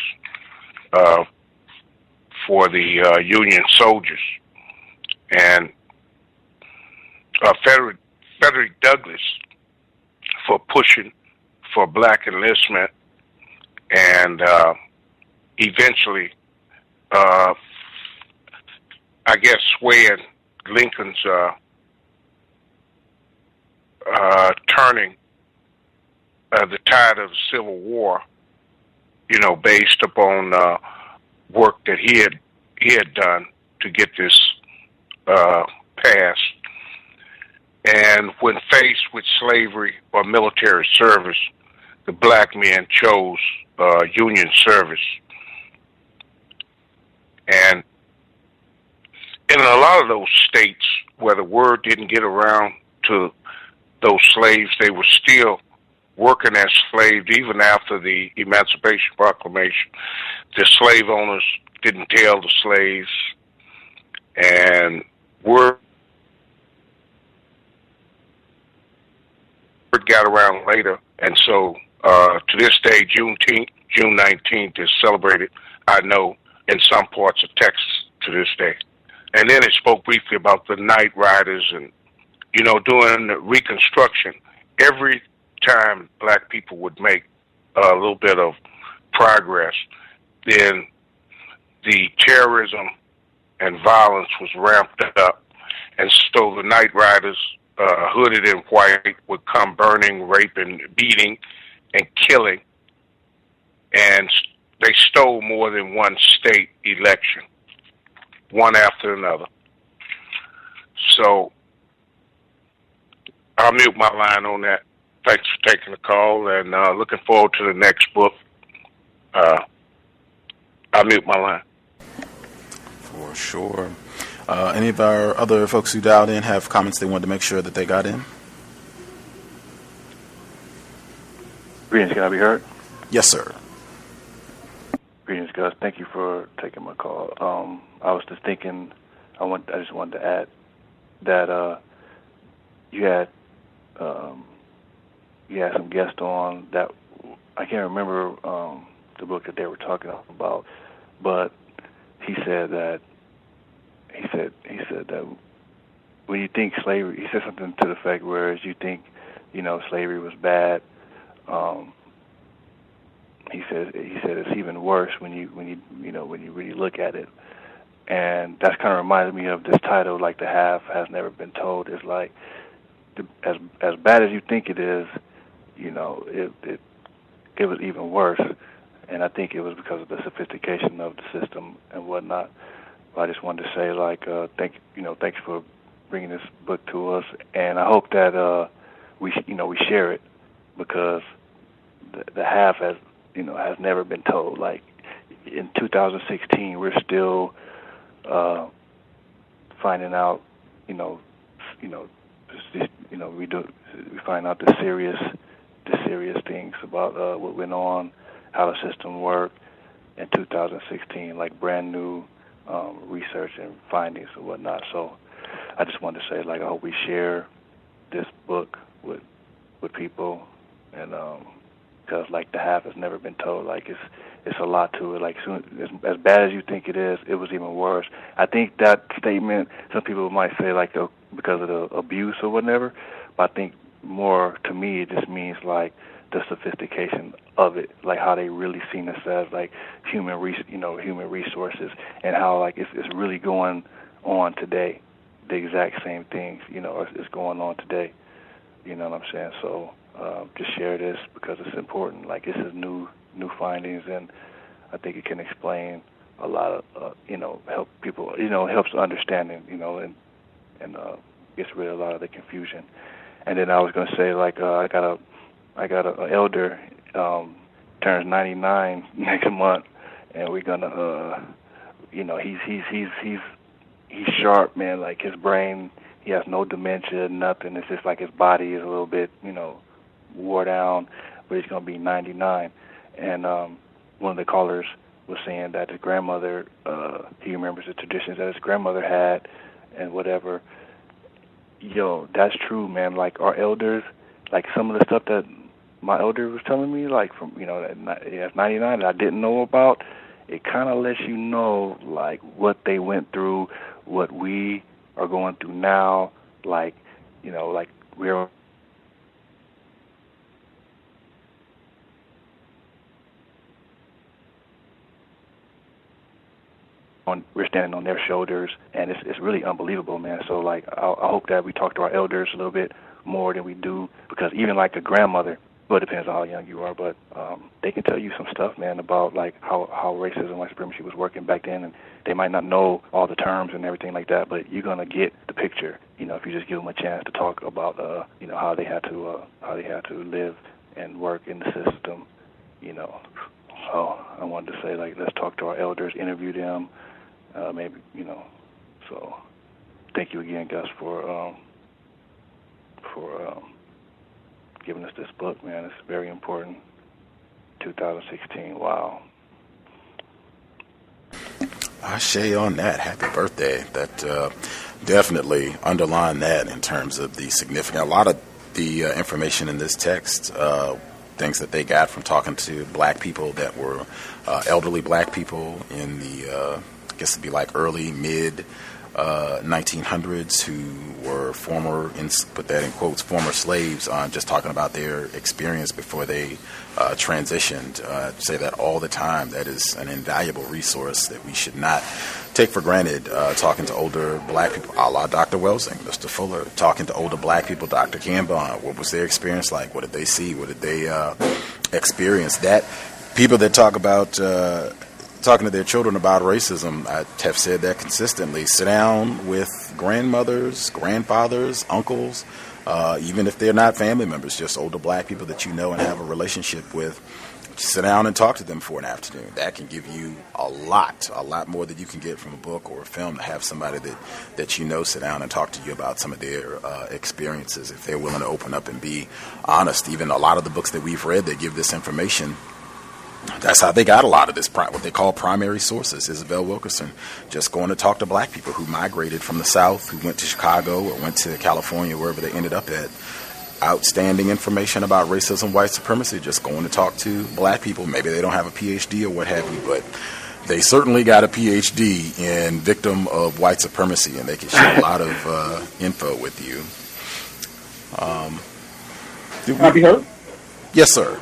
for the Union soldiers. And Frederick Douglass for pushing for black enlistment, and eventually, I guess, swaying Lincoln's turning the tide of the Civil War, based upon work that he had done to get this passed. And when faced with slavery or military service, the black men chose Union service. And in a lot of those states where the word didn't get around to those slaves, they were still working as slaves even after the Emancipation Proclamation. The slave owners didn't tell the slaves, and word got around later. And so to this day, June 19th is celebrated, I know, in some parts of Texas to this day. And then it spoke briefly about the night riders and, during the Reconstruction, every time black people would make a little bit of progress, then the terrorism and violence was ramped up. And so the night riders, hooded in white, would come burning, raping, beating, and killing. And they stole more than one state election, one after another. So I'll mute my line on that. Thanks for taking the call, and looking forward to the next book. I'll mute my line. For sure. Any of our other folks who dialed in have comments they wanted to make sure that they got in? Greetings, can I be heard? Yes, sir. Greetings, Gus. Thank you for taking my call. I was just thinking, I just wanted to add that you had some guests on that I can't remember the book that they were talking about, but he said that when you think slavery, he said something to the effect whereas you think slavery was bad. He said it's even worse when you really look at it, and that's kind of reminded me of this title, like the half has never been told. It's like as bad as you think it is, it was even worse, and I think it was because of the sophistication of the system and whatnot. But I just wanted to say, thanks for bringing this book to us, and I hope that we share it, because the half has never been told. Like in 2016, we're still finding out, we find out the serious things about what went on, how the system worked in 2016, like brand new research and findings and whatnot. So I just wanted to say, I hope we share this book with people, and because the half has never been told. It's a lot to it. As bad as you think it is, it was even worse. I think that statement, some people might say because of the abuse or whatever, but I think more to me it just means the sophistication of it, how they really seen us as human resources, and how it's really going on today. The exact same things, is going on today. You know what I'm saying? So just share this because it's important. This is new findings, and I think it can explain a lot of, help people, helps understanding, and gets rid of a lot of the confusion. And then I was going to say, I got an elder turns 99 next month, and we're gonna, he's sharp, man. His brain, he has no dementia, nothing. It's just his body is a little bit, wore down, but he's gonna be 99. and one of the callers was saying that his grandmother, he remembers the traditions that his grandmother had and whatever. Yo, that's true, man. Like, our elders, like some of the stuff that my elder was telling me, like from, at 99 that I didn't know about, it kind of lets you know, like, what they went through, what we are going through now, like, like we're standing on their shoulders, and it's really unbelievable, man. So, like, I hope that we talk to our elders a little bit more than we do, because even like a grandmother, well, it depends on how young you are, but they can tell you some stuff, man, about like how racism, white supremacy was working back then, and they might not know all the terms and everything like that, but you're gonna get the picture, if you just give them a chance to talk about, how they had to live and work in the system, So I wanted to say, like, let's talk to our elders, interview them, maybe, So thank you again, Gus, for giving us this book, man. It's very important. 2016, wow. Ashe on that. Happy birthday. That definitely underline that in terms of the significance. A lot of the information in this text, things that they got from talking to black people that were elderly black people in the, I guess it'd be like early, mid 1900s, who were former, put that in quotes, former slaves, just talking about their experience before they transitioned. Say that all the time. That is an invaluable resource that we should not take for granted. Talking to older black people, a la Dr. Welsing, Mr. Fuller, talking to older black people, Dr. Cambon, what was their experience like? What did they see? What did they experience? That people that talk about talking to their children about racism, I have said that consistently. Sit down with grandmothers, grandfathers, uncles, even if they're not family members, just older black people that you know and have a relationship with. Sit down and talk to them for an afternoon. That can give you a lot more than you can get from a book or a film, to have somebody that sit down and talk to you about some of their experiences, if they're willing to open up and be honest. Even a lot of the books that we've read that give this information, that's how they got a lot of this, what they call primary sources. Isabel Wilkerson just going to talk to black people who migrated from the South, who went to Chicago or went to California, wherever they ended up at. Outstanding information about racism, white supremacy, just going to talk to black people. Maybe they don't have a PhD or what have you, but they certainly got a PhD in victim of white supremacy, and they can share a lot of info with you. Can I be heard? Yes, sir.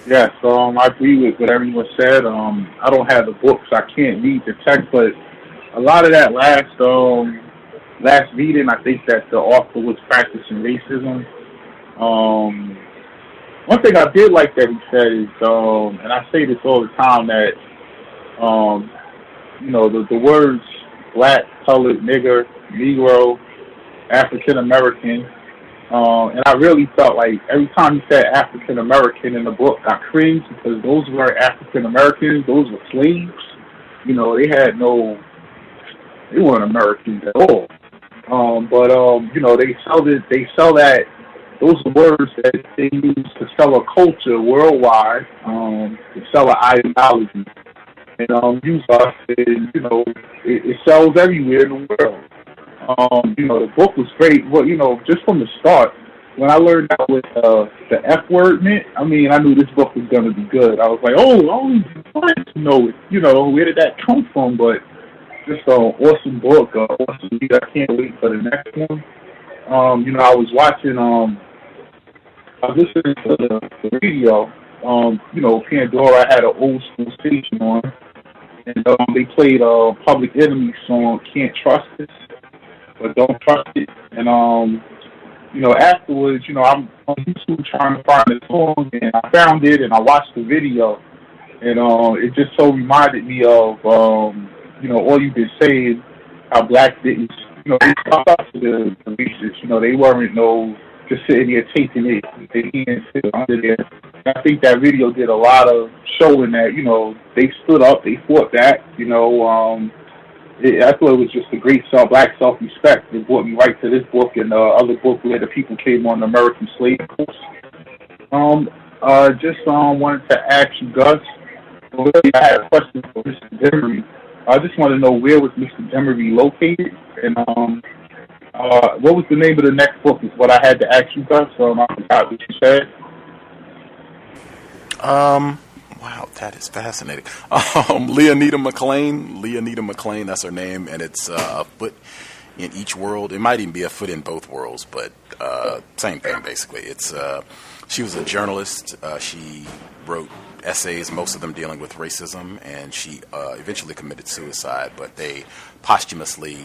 Yes, I agree with what everyone said. I don't have the books, I can't read the text, but a lot of that last reading, I think that the author was practicing racism. One thing I did like that he said is, and I say this all the time, that the words black, colored, nigger, Negro, African American. And I really felt like every time he said African American in the book, I cringed, because those were African Americans. Those were slaves. They weren't Americans at all. They sell that. Those are words that they use to sell a culture worldwide, to sell an ideology, and use us. And, it sells everywhere in the world. The book was great. Well, just from the start, when I learned out what the F word meant, I knew this book was going to be good. I was like, I wanted to know it. Where did that come from? But just an awesome book, awesome read. I can't wait for the next one. I was watching, I was listening to the radio. Pandora had an old school station on, and they played Public Enemy song, Can't Trust This, but Don't Trust It. And, afterwards, I'm on YouTube trying to find the song, and I found it, and I watched the video, and it just so reminded me of, all you've been saying, how black didn't, they stopped up to the racist. They weren't just sitting there taking it, they didn't sit under there. And I think that video did a lot of showing that, they stood up, they fought back, I thought it was just a great black self-respect that brought me right to this book and the other book where the people came on the American slave coast. Just wanted to ask you, Gus. Really, I had a question for Mr. Demery. I just want to know where was Mr. Demery located, and what was the name of the next book? Is what I had to ask you, Gus. I forgot what you said. Wow, that is fascinating. Leonida McLean, that's her name, and it's a foot in each world. It might even be a foot in both worlds, but same thing basically. It's she was a journalist. She wrote essays, most of them dealing with racism, and she eventually committed suicide, but they posthumously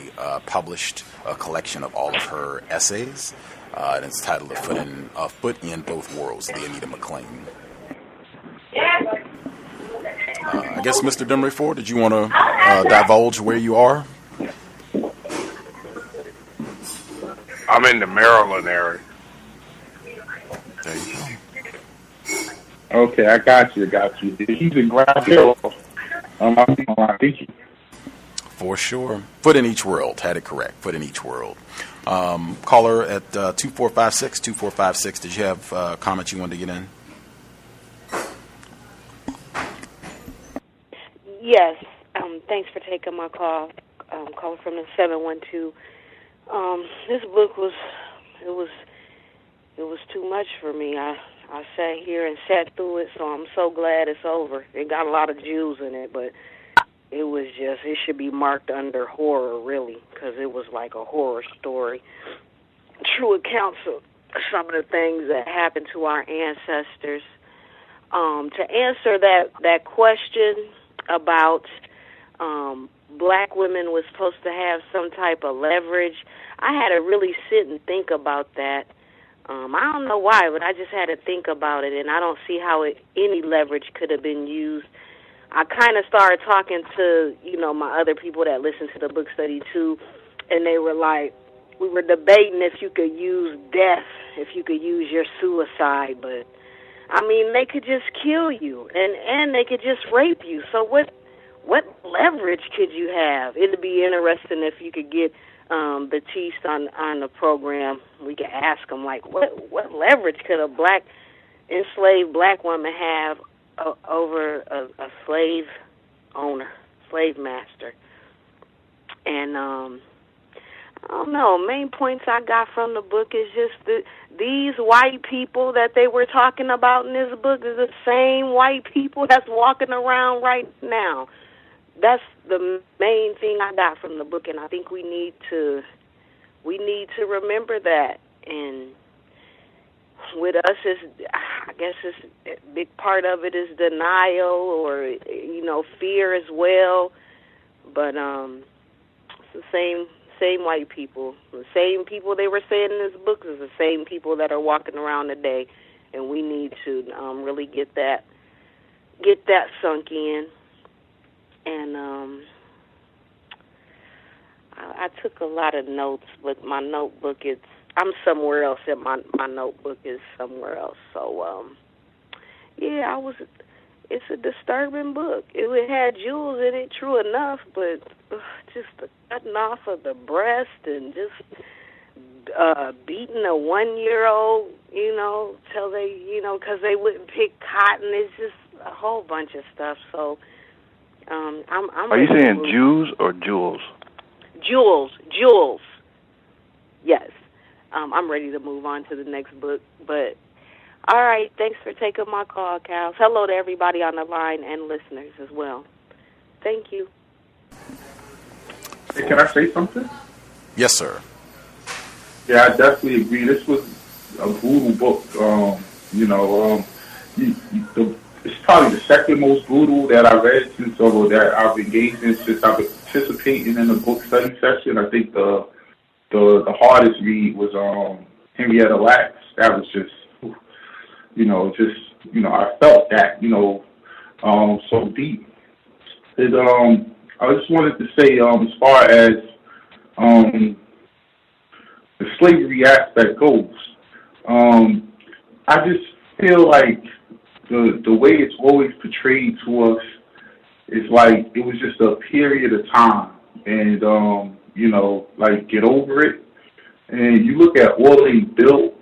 published a collection of all of her essays, and it's titled A Foot in Both Worlds, Leonida McLean. I guess, Mr. Demery Ford, did you want to divulge where you are? I'm in the Maryland area. There you go. Okay, I got you. He's in Ground Zero. Thank you. For sure. Foot in each world. Had it correct. Foot in each world. Caller at 2456. Did you have comments you wanted to get in? Yes. Thanks for taking my call. Calling from the 712. This book was too much for me. I sat here and sat through it, so I'm so glad it's over. It got a lot of Jews in it, but it should be marked under horror, really, because it was like a horror story. True accounts of some of the things that happened to our ancestors. To answer that question about black women was supposed to have some type of leverage, I had to really sit and think about that. I don't know why, but I just had to think about it, and I don't see how any leverage could have been used. I kind of started talking to, my other people that listen to the book study too, and they were like, we were debating if you could use death, if you could use your suicide, but, I mean, they could just kill you, and they could just rape you. So what leverage could you have? It'd be interesting if you could get Batiste on the program. We could ask him, like, what leverage could a enslaved black woman have over a slave owner, slave master? And I don't know. Main points I got from the book is just these white people that they were talking about in this book is the same white people that's walking around right now. That's the main thing I got from the book, and I think we need to remember that. And with us, I guess a big part of it is denial or fear as well. But it's the same white people, the same people they were saying in this book is the same people that are walking around today, and we need to really get that sunk in. And I took a lot of notes, but my notebook I'm somewhere else, and my notebook is somewhere else. So, it's a disturbing book. It had jewels in it, true enough, but just the cutting off of the breast and just beating a 1-year-old, till they, because they wouldn't pick cotton. It's just a whole bunch of stuff. So, I'm Are you saying Jews or jewels? Jewels. Yes. I'm ready to move on to the next book. But, all right, thanks for taking my call, Cal. Hello to everybody on the line and listeners as well. Thank you. Hey, can I say something? Yes, sir. Yeah, I definitely agree. This was a brutal book. It's probably the second most brutal that I've read that I've engaged in since I've been participating in the book study session. I think the hardest read was Henrietta Lacks. That was just, I felt that, so deep. I just wanted to say, as far as the slavery aspect goes, I just feel like the way it's always portrayed to us is like it was just a period of time, and get over it. And you look at all they built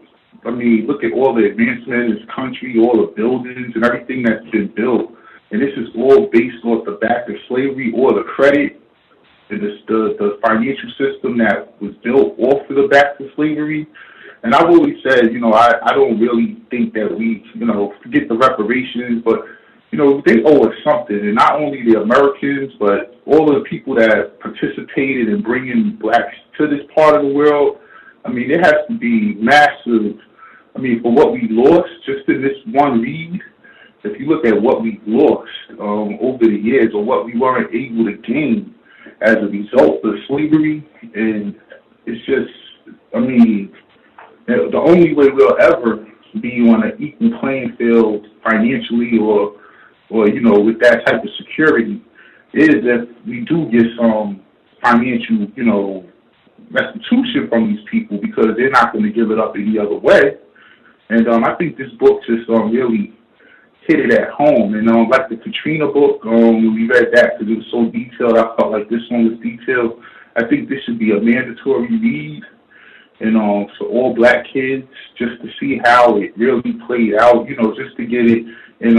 I mean, look at all the advancement in this country, all the buildings and everything that's been built. And this is all based off the back of slavery or the credit and the financial system that was built off of the back of slavery. And I've always said, I don't really think that we, forget the reparations, but, they owe us something. And not only the Americans, but all of the people that participated in bringing blacks to this part of the world. I mean, there has to be massive, for what we lost just in this one read. If you look at what we lost over the years or what we weren't able to gain as a result of slavery, and it's just, the only way we'll ever be on an equal playing field financially or with that type of security is if we do get some financial, restitution from these people, because they're not going to give it up any other way. And I think this book just really hit it at home. And like the Katrina book, when we read that because it was so detailed, I felt like this one was detailed. I think this should be a mandatory read, and for all black kids, just to see how it really played out, just to get it in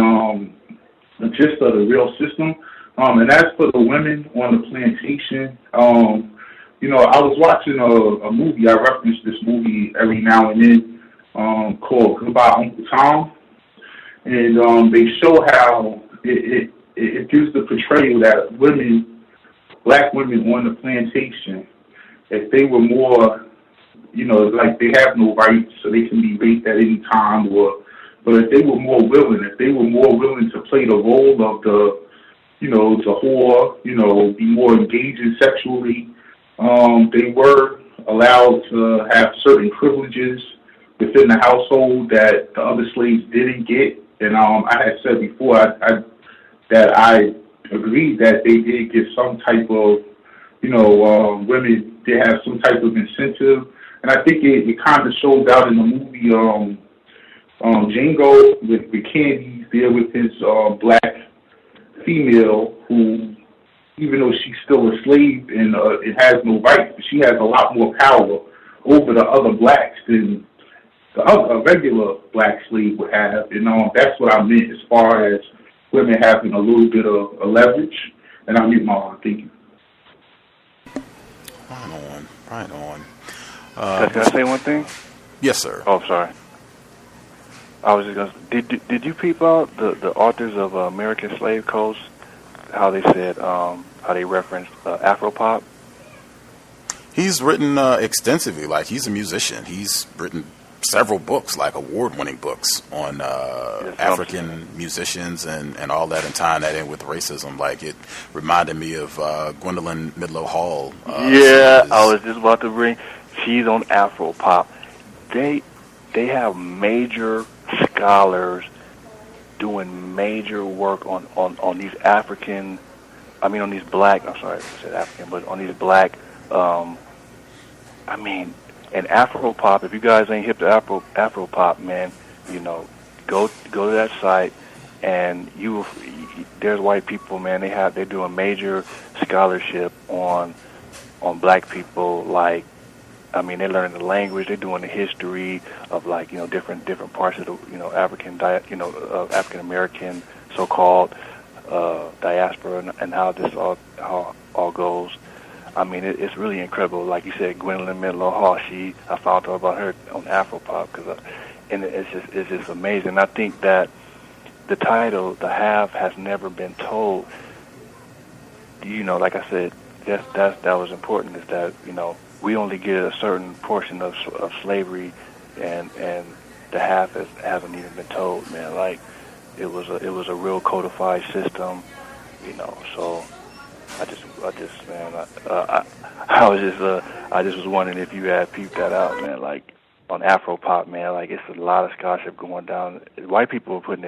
the gist of the real system. And as for the women on the plantation, I was watching a movie. I reference this movie every now and then called Goodbye Uncle Tom. And they show how it gives the portrayal that black women on the plantation, if they were more, like they have no rights, so they can be raped at any time, but if they were more willing to play the role of the whore, be more engaging sexually, they were allowed to have certain privileges within the household that the other slaves didn't get. And I had said before that I agreed that they did get some type of, women did have some type of incentive. And I think it kind of shows out in the movie Django with Candy's there with his black female who, even though she's still a slave and it has no rights, but she has a lot more power over the other blacks than a regular black slave would have. And that's what I meant as far as women having a little bit of a leverage. And I mean, thank you. Right on. Can I say one thing? Yes, sir. Oh, sorry. I was just going to... Did you peep out the authors of American Slave Codes, how they said, how they referenced Afropop? He's written extensively. Like, he's a musician. He's written several books, like award-winning books on African musicians and all that, and tying that in with racism. Like, it reminded me of Gwendolyn Midlo Hall. I was just about to bring... She's on Afropop. They have major scholars doing major work on these African... on these black... I'm sorry, I said African, but on these black... And Afropop, if you guys ain't hip to Afropop, man, go to that site, and there's white people, man. They're doing major scholarship on black people. Like, they're learning the language. They're doing the history of different parts of the African American so-called diaspora and how this all goes. It's really incredible. Like you said, Gwendolyn Midlo Hall. I found out about her on Afropop and it's just amazing. I think that the title, "The Half Has Never Been Told," like I said, that was important. Is that we only get a certain portion of slavery, and the half hasn't even been told, man. Like it was a real codified system, So. I just was wondering if you had peeped that out, man. Like on Afropop, man. Like it's a lot of scholarship going down. White people are putting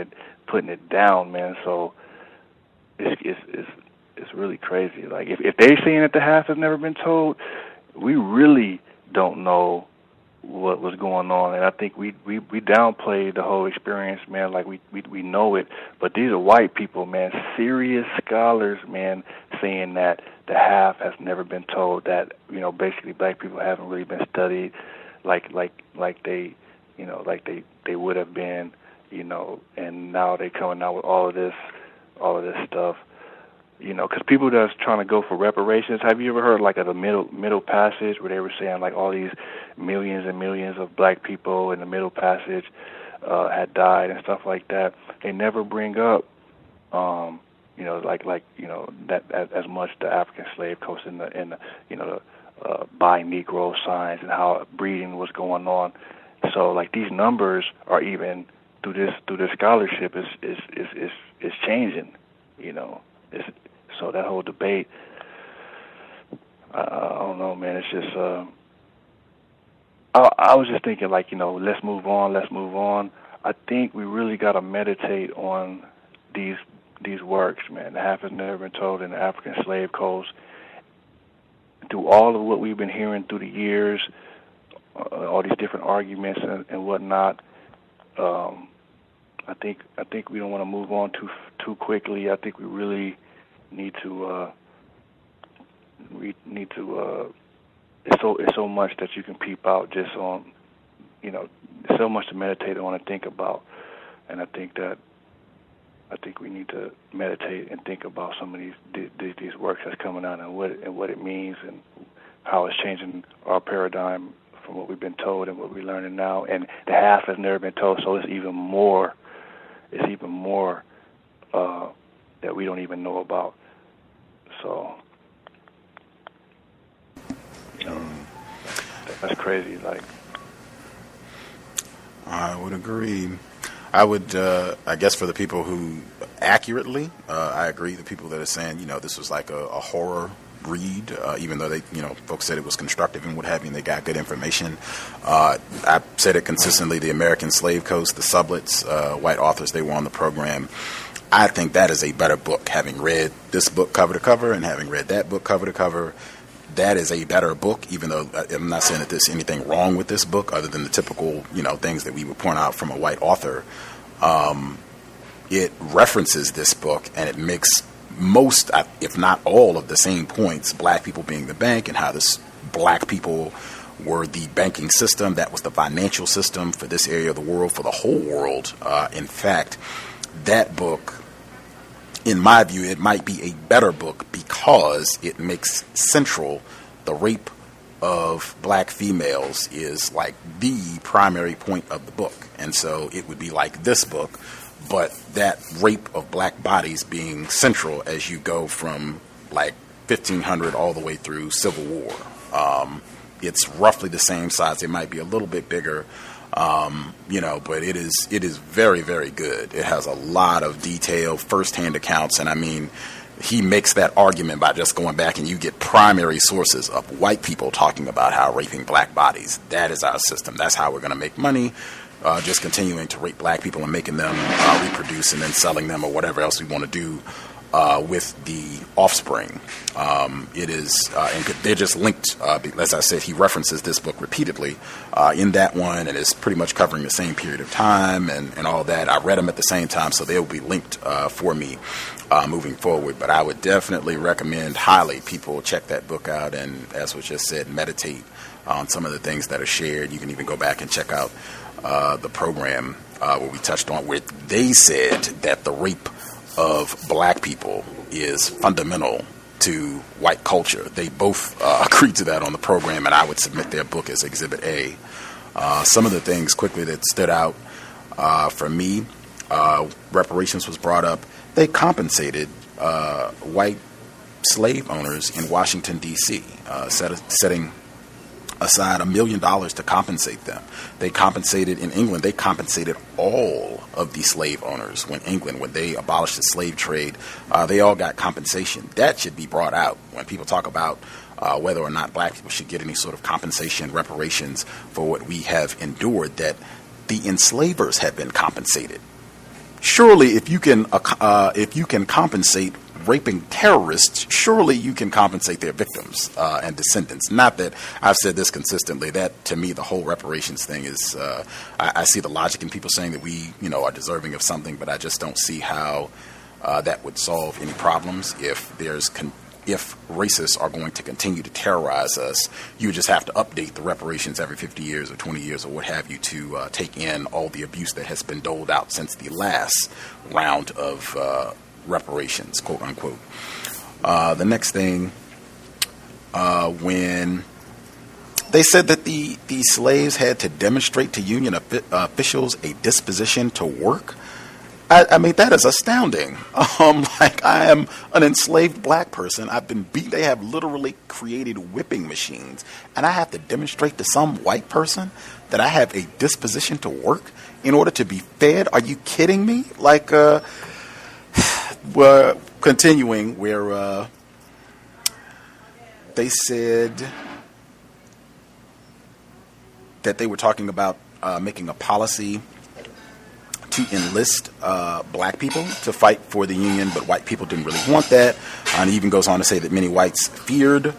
it down, man. So it's really crazy. Like if they saying that the half has never been told, we really don't know what was going on. And I think we downplayed the whole experience, man. Like we know it, but these are white people, man, serious scholars, man, saying that the half has never been told, that basically black people haven't really been studied like they like they would have been, and now they're coming out with all of this stuff, because people that's trying to go for reparations. Have you ever heard like of the Middle Passage, where they were saying like all these millions and millions of black people in the Middle Passage had died and stuff like that? They never bring up, that as much the African slave coast and the buy Negro signs and how breeding was going on. So like these numbers are even through this scholarship is changing, so that whole debate, I don't know, man. It's just I was just thinking like, let's move on. I think we really got to meditate on these works, man. The half has never been told in the African slave coast. Through all of what we've been hearing through the years, all these different arguments and whatnot, I think we don't want to move on too quickly. I think we really need to. It's so much that you can peep out just on, so much to meditate on and think about, and I think we need to meditate and think about some of these works that's coming out and what it means and how it's changing our paradigm from what we've been told and what we're learning now. And the half has never been told, so it's even more that we don't even know about. So, that's crazy. Like, I would agree. I would, I guess, for the people who accurately, I agree. The people that are saying, this was like a horror read, even though they, folks said it was constructive and what have you, and they got good information. I said it consistently. The American Slave Coast, the Sublets, white authors, they were on the program. I think that is a better book. Having read this book cover to cover and having read that book cover to cover, that is a better book, even though I'm not saying that there's anything wrong with this book other than the typical, things that we would point out from a white author. It references this book and it makes most, if not all, of the same points, black people being the bank and how this black people were the banking system. That was the financial system for this area of the world, for the whole world. In fact, that book, in my view, it might be a better book because it makes central the rape of black females is like the primary point of the book. And so it would be like this book, but that rape of black bodies being central as you go from like 1500 all the way through Civil War. It's roughly the same size. It might be a little bit bigger. But it is very, very good. It has a lot of detailed firsthand accounts. And I mean, he makes that argument by just going back and you get primary sources of white people talking about how raping black bodies, that is our system. That's how we're going to make money. Just continuing to rape black people and making them reproduce and then selling them or whatever else we want to do with the offspring. It is, and they're just linked. As I said, he references this book repeatedly in that one, and it's pretty much covering the same period of time and all that. I read them at the same time, so they'll be linked for me moving forward. But I would definitely recommend highly people check that book out and, as was just said, meditate on some of the things that are shared. You can even go back and check out the program where we touched on where they said that the rape of black people is fundamental to white culture. They both agreed to that on the program, and I would submit their book as Exhibit A. Some of the things quickly that stood out for me, reparations was brought up. They compensated white slave owners in Washington, D.C., setting aside $1 million to compensate them. They compensated in England. They compensated all of the slave owners when they abolished the slave trade. They all got compensation. That should be brought out when people talk about whether or not black people should get any sort of compensation, reparations for what we have endured, that the enslavers have been compensated. Surely, if you can compensate raping terrorists, surely you can compensate their victims and descendants. Not that I've said this consistently. That, to me, the whole reparations thing is, I see the logic in people saying that we, are deserving of something, but I just don't see how that would solve any problems if there's if racists are going to continue to terrorize us, you just have to update the reparations every 50 years or 20 years or what have you to take in all the abuse that has been doled out since the last round of reparations, quote unquote. The next thing, when they said that the slaves had to demonstrate to Union officials a disposition to work. I mean, that is astounding. Like, I am an enslaved black person. I've been beat. They have literally created whipping machines, and I have to demonstrate to some white person that I have a disposition to work in order to be fed. Are you kidding me? Like, we're continuing where they said that they were talking about making a policy to enlist black people to fight for the Union, but white people didn't really want that. And he even goes on to say that many whites feared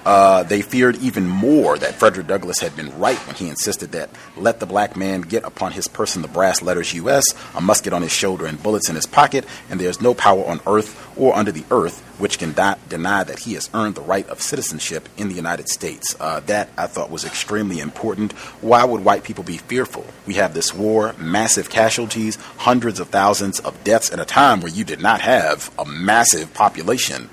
even more that Frederick Douglass had been right when he insisted that let the black man get upon his person the brass letters U.S., a musket on his shoulder and bullets in his pocket, and there is no power on earth or under the earth which can deny that he has earned the right of citizenship in the United States. That, I thought, was extremely important. Why would white people be fearful? We have this war, massive casualties, hundreds of thousands of deaths at a time where you did not have a massive population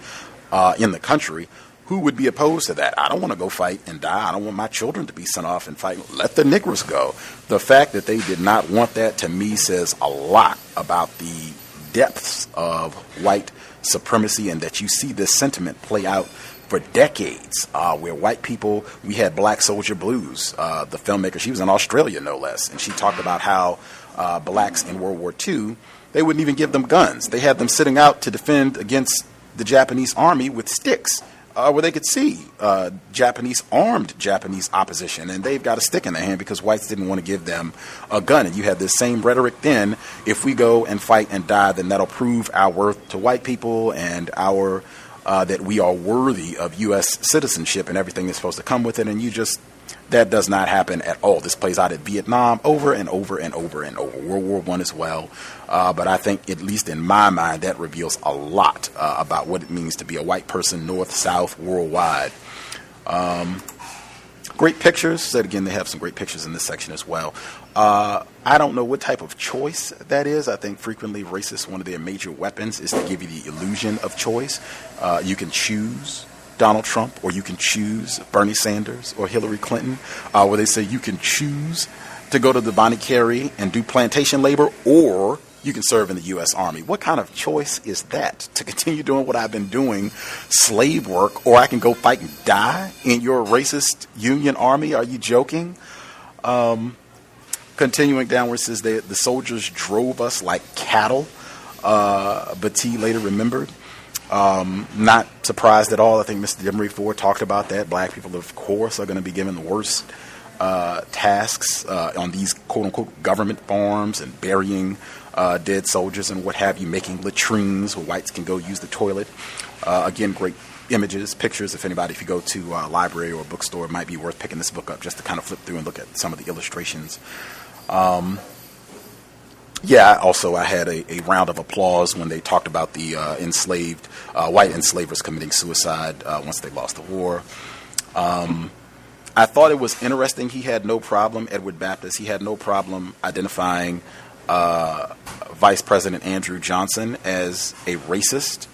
in the country. Who would be opposed to that? I don't want to go fight and die. I don't want my children to be sent off and fight. Let the niggers go. The fact that they did not want that, to me, says a lot about the depths of white supremacy, and that you see this sentiment play out for decades, where white people, we had Black Soldier Blues, the filmmaker, she was in Australia, no less, and she talked about how blacks in World War II, they wouldn't even give them guns. They had them sitting out to defend against the Japanese army with sticks. Where they could see armed Japanese opposition, and they've got a stick in their hand because whites didn't want to give them a gun. And you had this same rhetoric then: if we go and fight and die, then that'll prove our worth to white people and our that we are worthy of U.S. citizenship and everything that's supposed to come with it. And that does not happen at all. This plays out at Vietnam over and over and over and over. World War I as well. But I think, at least in my mind, that reveals a lot about what it means to be a white person, north, south, worldwide. Great pictures. Said again, they have some great pictures in this section as well. I don't know what type of choice that is. I think frequently racists, one of their major weapons is to give you the illusion of choice. You can choose Donald Trump, or you can choose Bernie Sanders or Hillary Clinton, where they say you can choose to go to the Bonnie Carey and do plantation labor, or you can serve in the U.S. Army. What kind of choice is that? To continue doing what I've been doing, slave work, or I can go fight and die in your racist Union Army? Are you joking? Continuing downward, says the soldiers drove us like cattle. Batty later remembered. Not surprised at all. I think Mr. Demery Ford talked about that. Black people, of course, are going to be given the worst tasks on these quote-unquote government farms and burying dead soldiers and what have you, making latrines where whites can go use the toilet. Again, great images, pictures. If you go to a library or a bookstore, it might be worth picking this book up just to kind of flip through and look at some of the illustrations. I had a round of applause when they talked about the enslaved white enslavers committing suicide once they lost the war. I thought it was interesting. He had no problem, Edward Baptist, he had no problem identifying Vice President Andrew Johnson as a racist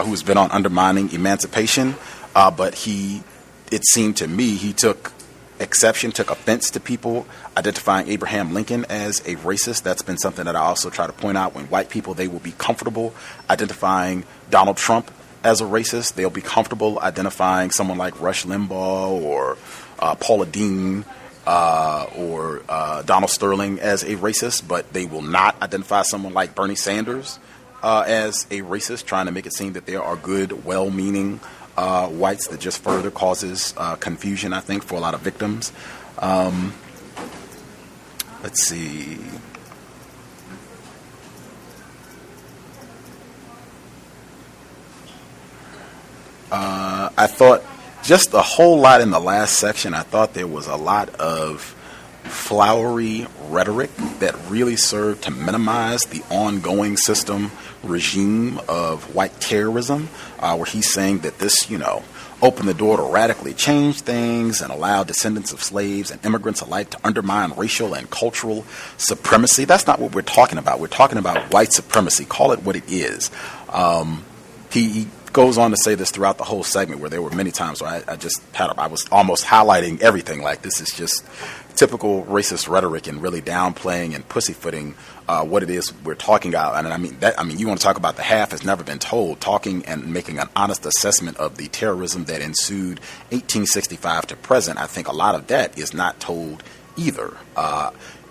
who's been on undermining emancipation. But it seemed to me, he took offense to people identifying Abraham Lincoln as a racist. That's been something that I also try to point out. When white people, they will be comfortable identifying Donald Trump as a racist. They'll be comfortable identifying someone like Rush Limbaugh or Paula Deen or Donald Sterling as a racist, but they will not identify someone like Bernie Sanders as a racist, trying to make it seem that there are good, well-meaning whites. That just further causes confusion, I think, for a lot of victims. Let's see. I thought just a whole lot in the last section. I thought there was a lot of flowery rhetoric that really served to minimize the ongoing regime of white terrorism, where he's saying that this, opened the door to radically change things and allow descendants of slaves and immigrants alike to undermine racial and cultural supremacy. That's not what we're talking about. We're talking about white supremacy. Call it what it is. He goes on to say this throughout the whole segment, where there were many times where I was almost highlighting everything, like this is just typical racist rhetoric and really downplaying and pussyfooting what it is we're talking about. And I mean, you want to talk about the half has never been told, talking and making an honest assessment of the terrorism that ensued 1865 to present. I think a lot of that is not told either.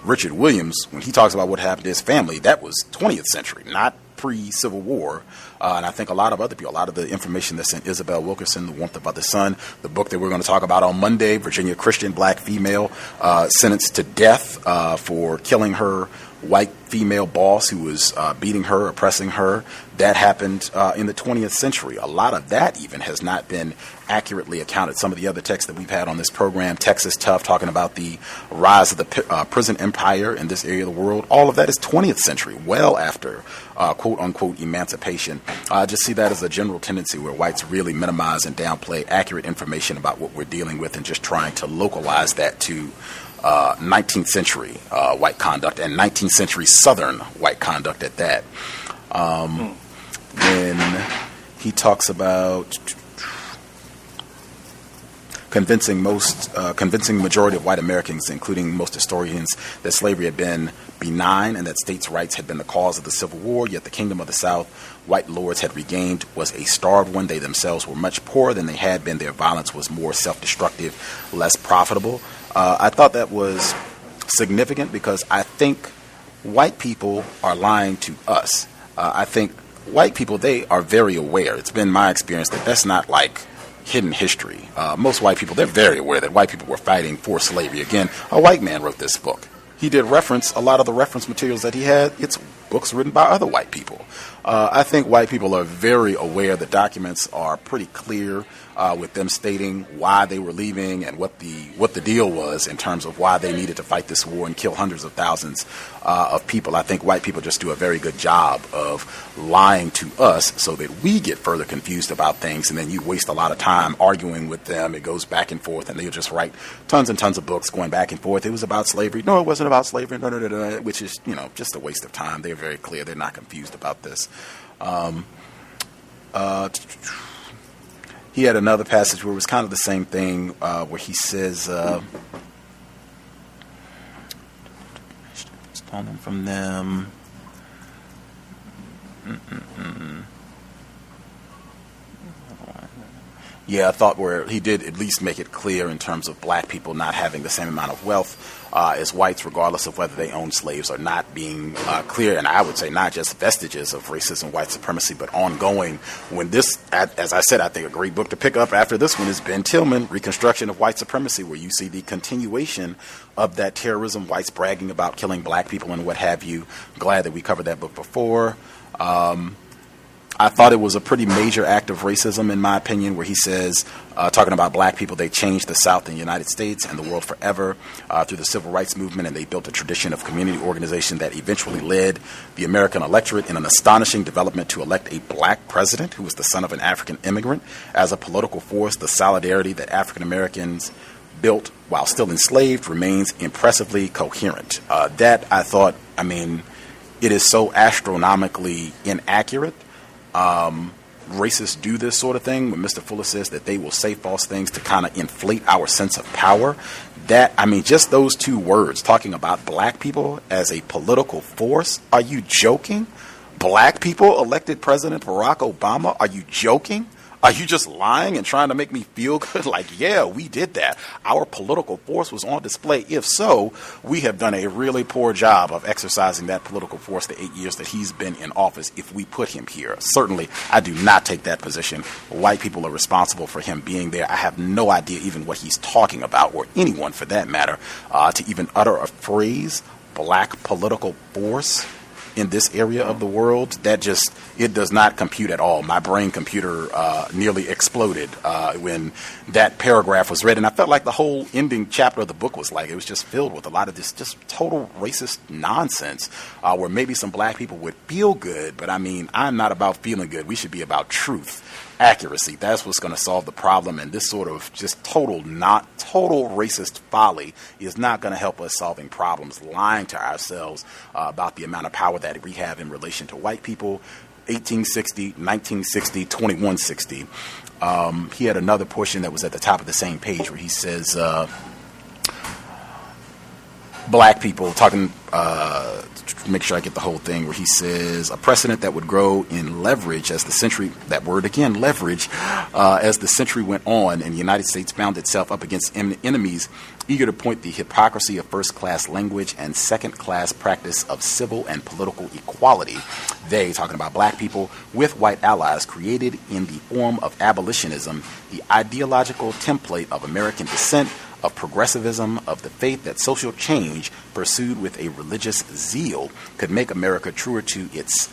Richard Williams, when he talks about what happened to his family, that was 20th century, not pre-Civil War. And I think a lot of other people, a lot of the information that's in Isabel Wilkerson, The Warmth of the Sun, the book that we're going to talk about on Monday, Virginia Christian, black female, sentenced to death for killing her white female boss who was beating her, oppressing her. That happened in the 20th century. A lot of that even has not been accurately accounted. Some of the other texts that we've had on this program, Texas Tough, talking about the rise of the prison empire in this area of the world, all of that is 20th century, well after quote-unquote emancipation. I just see that as a general tendency where whites really minimize and downplay accurate information about what we're dealing with and just trying to localize that to 19th century white conduct and 19th century Southern white conduct at that. Then he talks about convincing majority of white Americans, including most historians, that slavery had been benign and that states' rights had been the cause of the Civil War, yet the kingdom of the South white lords had regained was a starved one. They themselves were much poorer than they had been. Their violence was more self-destructive, less profitable. I thought that was significant because I think white people are lying to us. I think white people, they are very aware. It's been my experience that that's not like hidden history. Most white people, they're very aware that white people were fighting for slavery. Again, a white man wrote this book. He did reference a lot of the reference materials that he had. It's books written by other white people. I think white people are very aware. The documents are pretty clear with them stating why they were leaving and what the deal was in terms of why they needed to fight this war and kill hundreds of thousands of people. I think white people just do a very good job of lying to us so that we get further confused about things, and then you waste a lot of time arguing with them. It goes back and forth, and they'll just write tons and tons of books going back and forth. It was about slavery. No, it wasn't about slavery. Which is, just a waste of time. They're very clear. They're not confused about this. He had another passage where it was kind of the same thing, where he says, stolen from them. Yeah, I thought where he did at least make it clear in terms of black people not having the same amount of wealth as whites, regardless of whether they own slaves or not, being clear. And I would say not just vestiges of racism, white supremacy, but ongoing. When this, as I said, I think a great book to pick up after this one is Ben Tillman, Reconstruction of White Supremacy, where you see the continuation of that terrorism, whites bragging about killing black people and what have you. Glad that we covered that book before. I thought it was a pretty major act of racism, in my opinion, where he says, talking about black people, they changed the South and the United States and the world forever through the civil rights movement, and they built a tradition of community organization that eventually led the American electorate in an astonishing development to elect a black president who was the son of an African immigrant. As a political force, the solidarity that African Americans built while still enslaved remains impressively coherent. That, I thought, it is so astronomically inaccurate. Racists do this sort of thing when Mr. Fuller says that they will say false things to kind of inflate our sense of power. That, just those two words, talking about black people as a political force. Are you joking? Black people elected President Barack Obama? Are you joking? Are you just lying and trying to make me feel good? Like, yeah, we did that. Our political force was on display. If so, we have done a really poor job of exercising that political force the 8 years that he's been in office if we put him here. Certainly, I do not take that position. White people are responsible for him being there. I have no idea even what he's talking about, or anyone for that matter, to even utter a phrase, black political force, in this area of the world, it does not compute at all. My brain computer nearly exploded when that paragraph was read, and I felt like the whole ending chapter of the book was like, it was just filled with a lot of this just total racist nonsense, where maybe some black people would feel good, but I mean, I'm not about feeling good. We should be about truth. Accuracy. That's what's going to solve the problem, and this sort of just total racist folly is not going to help us solving problems. Lying to ourselves about the amount of power that we have in relation to white people. 1860, 1960, 2160. He had another portion that was at the top of the same page where he says, black people talking, make sure I get the whole thing, where he says, a precedent that would grow in leverage as the century, that word again, leverage, as the century went on and the United States found itself up against enemies eager to point the hypocrisy of first-class language and second-class practice of civil and political equality. They, talking about black people, with white allies, created in the form of abolitionism the ideological template of American descent, of progressivism, of the faith that social change pursued with a religious zeal could make America truer to its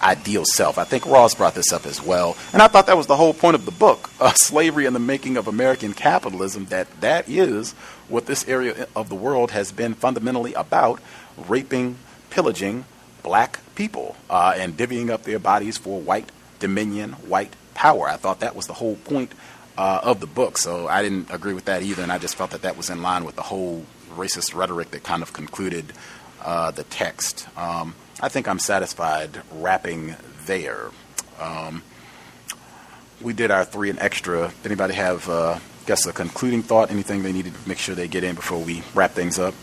ideal self. I think Ross brought this up as well, and I thought that was the whole point of the book, Slavery and the Making of American Capitalism, that is what this area of the world has been fundamentally about, raping, pillaging black people, and divvying up their bodies for white dominion, white power. I thought that was the whole point of the book, so I didn't agree with that either, and I just felt that was in line with the whole racist rhetoric that kind of concluded the text. I think I'm satisfied wrapping there. We did our 3 and extra. If anybody have, a concluding thought, anything they needed to make sure they get in before we wrap things up?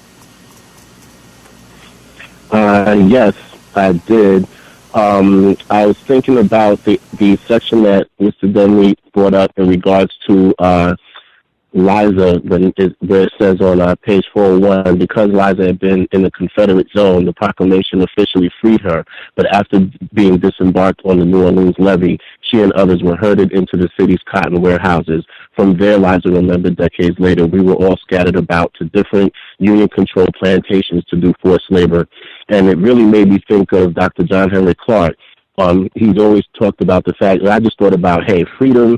Yes, I did. I was thinking about the section that Mr. Denley brought up in regards to Liza, where it says on page 401, because Liza had been in the Confederate zone, the proclamation officially freed her. But after being disembarked on the New Orleans levee, she and others were herded into the city's cotton warehouses. From there, Liza remembered decades later, we were all scattered about to different Union-controlled plantations to do forced labor. And it really made me think of Dr. John Henry Clark. He's always talked about the fact that I just thought about, hey, freedom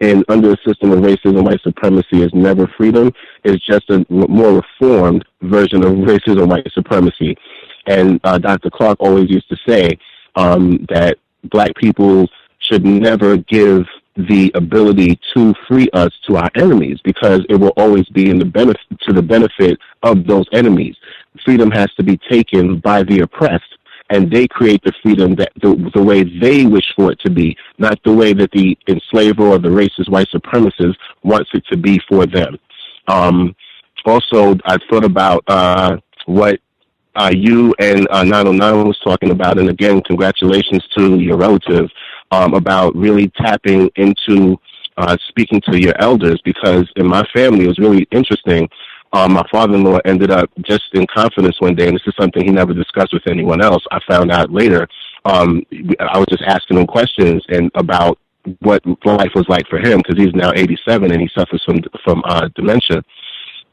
and under a system of racism, white supremacy is never freedom. It's just a more reformed version of racism, white supremacy. And Dr. Clark always used to say that black people should never give the ability to free us to our enemies, because it will always be to the benefit of those enemies. Freedom has to be taken by the oppressed, and they create the freedom that the way they wish for it to be, not the way that the enslaver or the racist white supremacist wants it to be for them. Also, I thought about what you and 909 was talking about, and again, congratulations to your relative, about really tapping into speaking to your elders, because in my family it was really interesting. My father-in-law ended up just in confidence one day, and this is something he never discussed with anyone else. I found out later. I was just asking him questions and about what life was like for him, because he's now 87 and he suffers from dementia.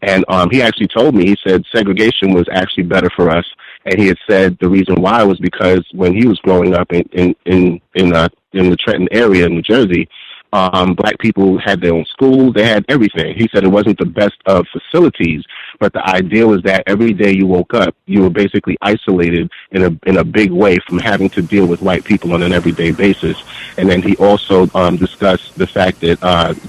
And he actually told me, he said segregation was actually better for us. And he had said the reason why was because when he was growing up in the Trenton area in New Jersey, black people had their own schools, they had everything. He said it wasn't the best of facilities, but the idea was that every day you woke up, you were basically isolated in a big way from having to deal with white people on an everyday basis. And then he also discussed the fact that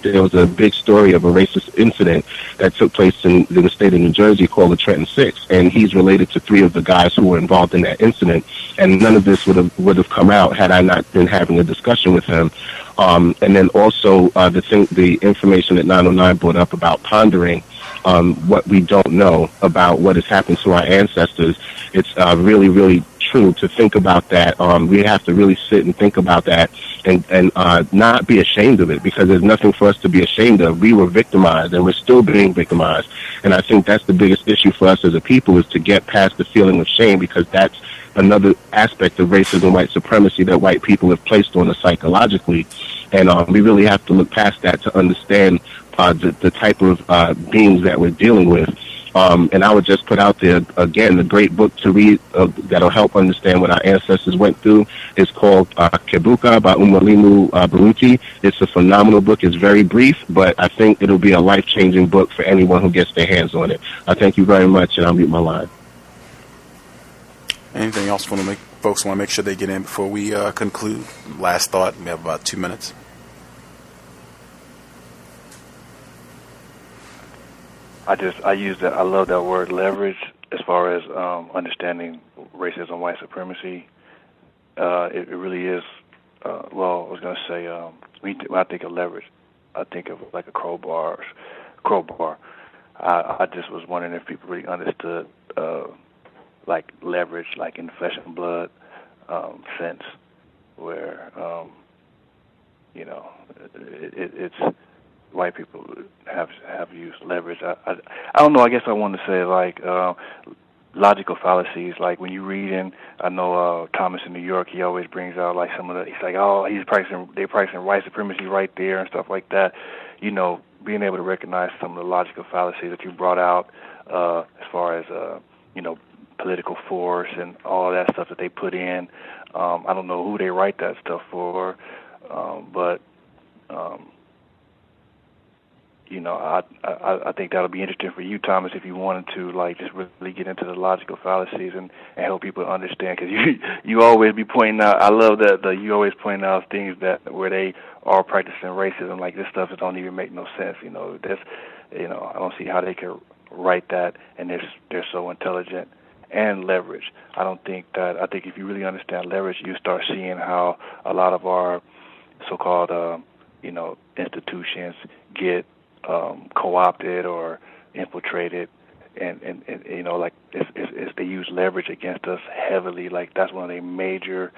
there was a big story of a racist incident that took place in the state of New Jersey called the Trenton Six, and he's related to 3 of the guys who were involved in that incident. And none of this would have come out had I not been having a discussion with him. And then also the information that 909 brought up about pondering what we don't know about what has happened to our ancestors. It's really, really true to think about that. We have to really sit and think about that and not be ashamed of it, because there's nothing for us to be ashamed of. We were victimized, and we're still being victimized. And I think that's the biggest issue for us as a people, is to get past the feeling of shame, because that's another aspect of racism, white supremacy that white people have placed on us psychologically. And we really have to look past that to understand the type of beings that we're dealing with. And I would just put out there, again, the great book to read that'll help understand what our ancestors went through is called Kebuka by Umwalimu Baruti. It's a phenomenal book. It's very brief, but I think it'll be a life-changing book for anyone who gets their hands on it. I thank you very much, and I'll mute my line. Anything else folks want to make sure they get in before we conclude? Last thought. We have about 2 minutes. I love that word leverage as far as understanding racism, white supremacy. It really is, I was going to say, when I think of leverage, I think of like a crowbar. I just was wondering if people really understood like leverage, like in the flesh and blood sense, where, it's white people have used leverage. I don't know. I guess I want to say like logical fallacies. Like when you read in, I know Thomas in New York, he always brings out like some of the. He's like, they're pricing white supremacy right there and stuff like that. Being able to recognize some of the logical fallacies that you brought out as far as political force and all that stuff that they put in. I don't know who they write that stuff for, but. I think that'll be interesting for you, Thomas, if you wanted to, like, just really get into the logical fallacies and help people understand. Because you always be pointing out. I love that you always point out things that where they are practicing racism, like this stuff that don't even make no sense. I don't see how they can write that, and they're so intelligent and leverage. I think if you really understand leverage, you start seeing how a lot of our so-called institutions get co-opted or infiltrated, and like it's they use leverage against us heavily. Like that's one of their major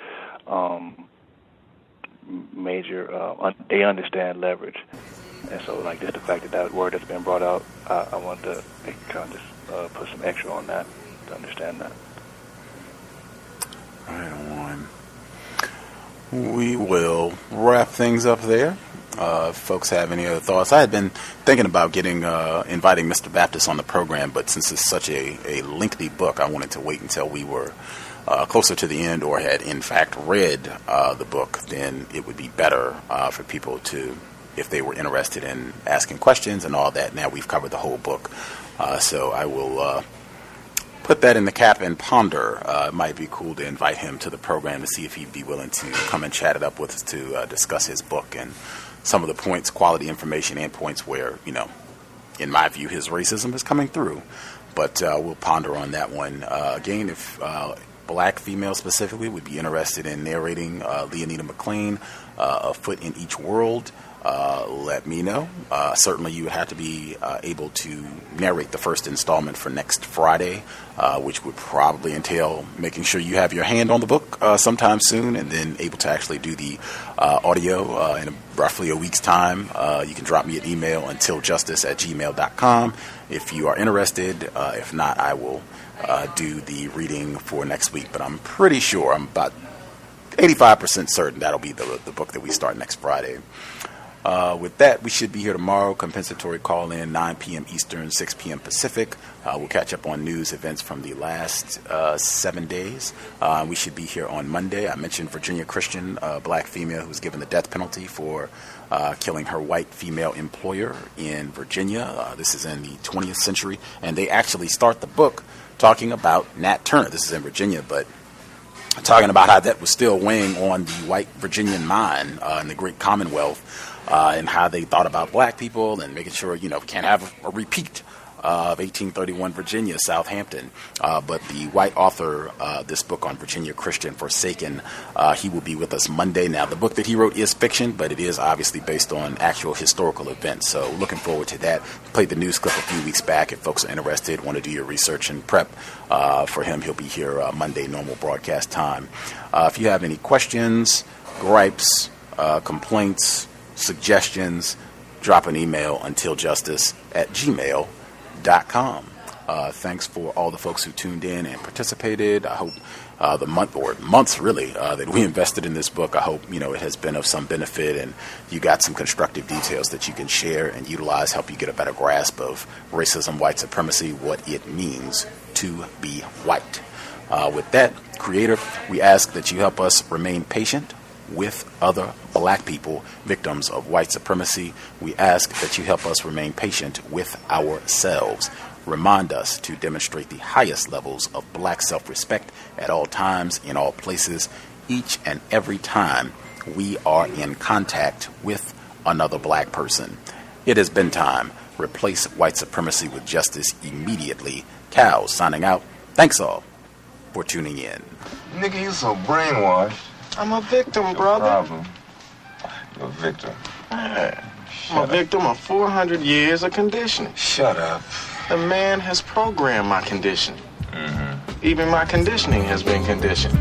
they understand leverage, and so like just the fact that word has been brought out, I want to kind of just put some extra on that to understand that. Right on. We will wrap things up there. If folks have any other thoughts, I had been thinking about inviting Mr. Baptist on the program, but since it's such a lengthy book, I wanted to wait until we were closer to the end or had in fact read the book. Then it would be better for people to, if they were interested in asking questions and all that. Now we've covered the whole book, so I will put that in the cap and ponder. It might be cool to invite him to the program to see if he'd be willing to come and chat it up with us to discuss his book and some of the points, quality information, and points where, in my view, his racism is coming through. But we'll ponder on that one. Again, if black females specifically would be interested in narrating Leonida McLean, A Foot in Each World, let me know. Certainly you would have to be able to narrate the first installment for next Friday, which would probably entail making sure you have your hand on the book sometime soon, and then able to actually do the audio in roughly a week's time. You can drop me an email, untiljustice@gmail.com, if you are interested. If not, I will do the reading for next week, but I'm pretty sure, I'm about 85% certain that'll be the book that we start next Friday. With that, we should be here tomorrow. Compensatory call in 9 p.m. Eastern, 6 p.m. Pacific. We'll catch up on news events from the last 7 days. We should be here on Monday. I mentioned Virginia Christian, a black female who was given the death penalty for killing her white female employer in Virginia. This is in the 20th century, and they actually start the book talking about Nat Turner. This is in Virginia, but talking about how that was still weighing on the white Virginian mind in the great Commonwealth. And how they thought about black people and making sure, we can't have a repeat of 1831 Virginia, Southampton. But the white author, this book on Virginia Christian, Forsaken, he will be with us Monday. Now, the book that he wrote is fiction, but it is obviously based on actual historical events. So looking forward to that. Played the news clip a few weeks back. If folks are interested, want to do your research and prep for him, he'll be here Monday, normal broadcast time. If you have any questions, gripes, complaints, suggestions, drop an email untiljustice@gmail.com. Thanks for all the folks who tuned in and participated. I hope the months really that we invested in this book, I hope it has been of some benefit, and you got some constructive details that you can share and utilize, help you get a better grasp of racism, white supremacy, what it means to be white. With that, Creator, we ask that you help us remain patient with other black people, victims of white supremacy. We ask that you help us remain patient with ourselves. Remind us to demonstrate the highest levels of black self-respect at all times, in all places, each and every time we are in contact with another black person. It has been time. Replace white supremacy with justice immediately. Cal signing out. Thanks all for tuning in. Nigga, you so brainwashed. I'm a victim, brother. No problem. You're a victim. I'm a victim of 400 years of conditioning. Shut up. The man has programmed my conditioning. Even my conditioning has been conditioned.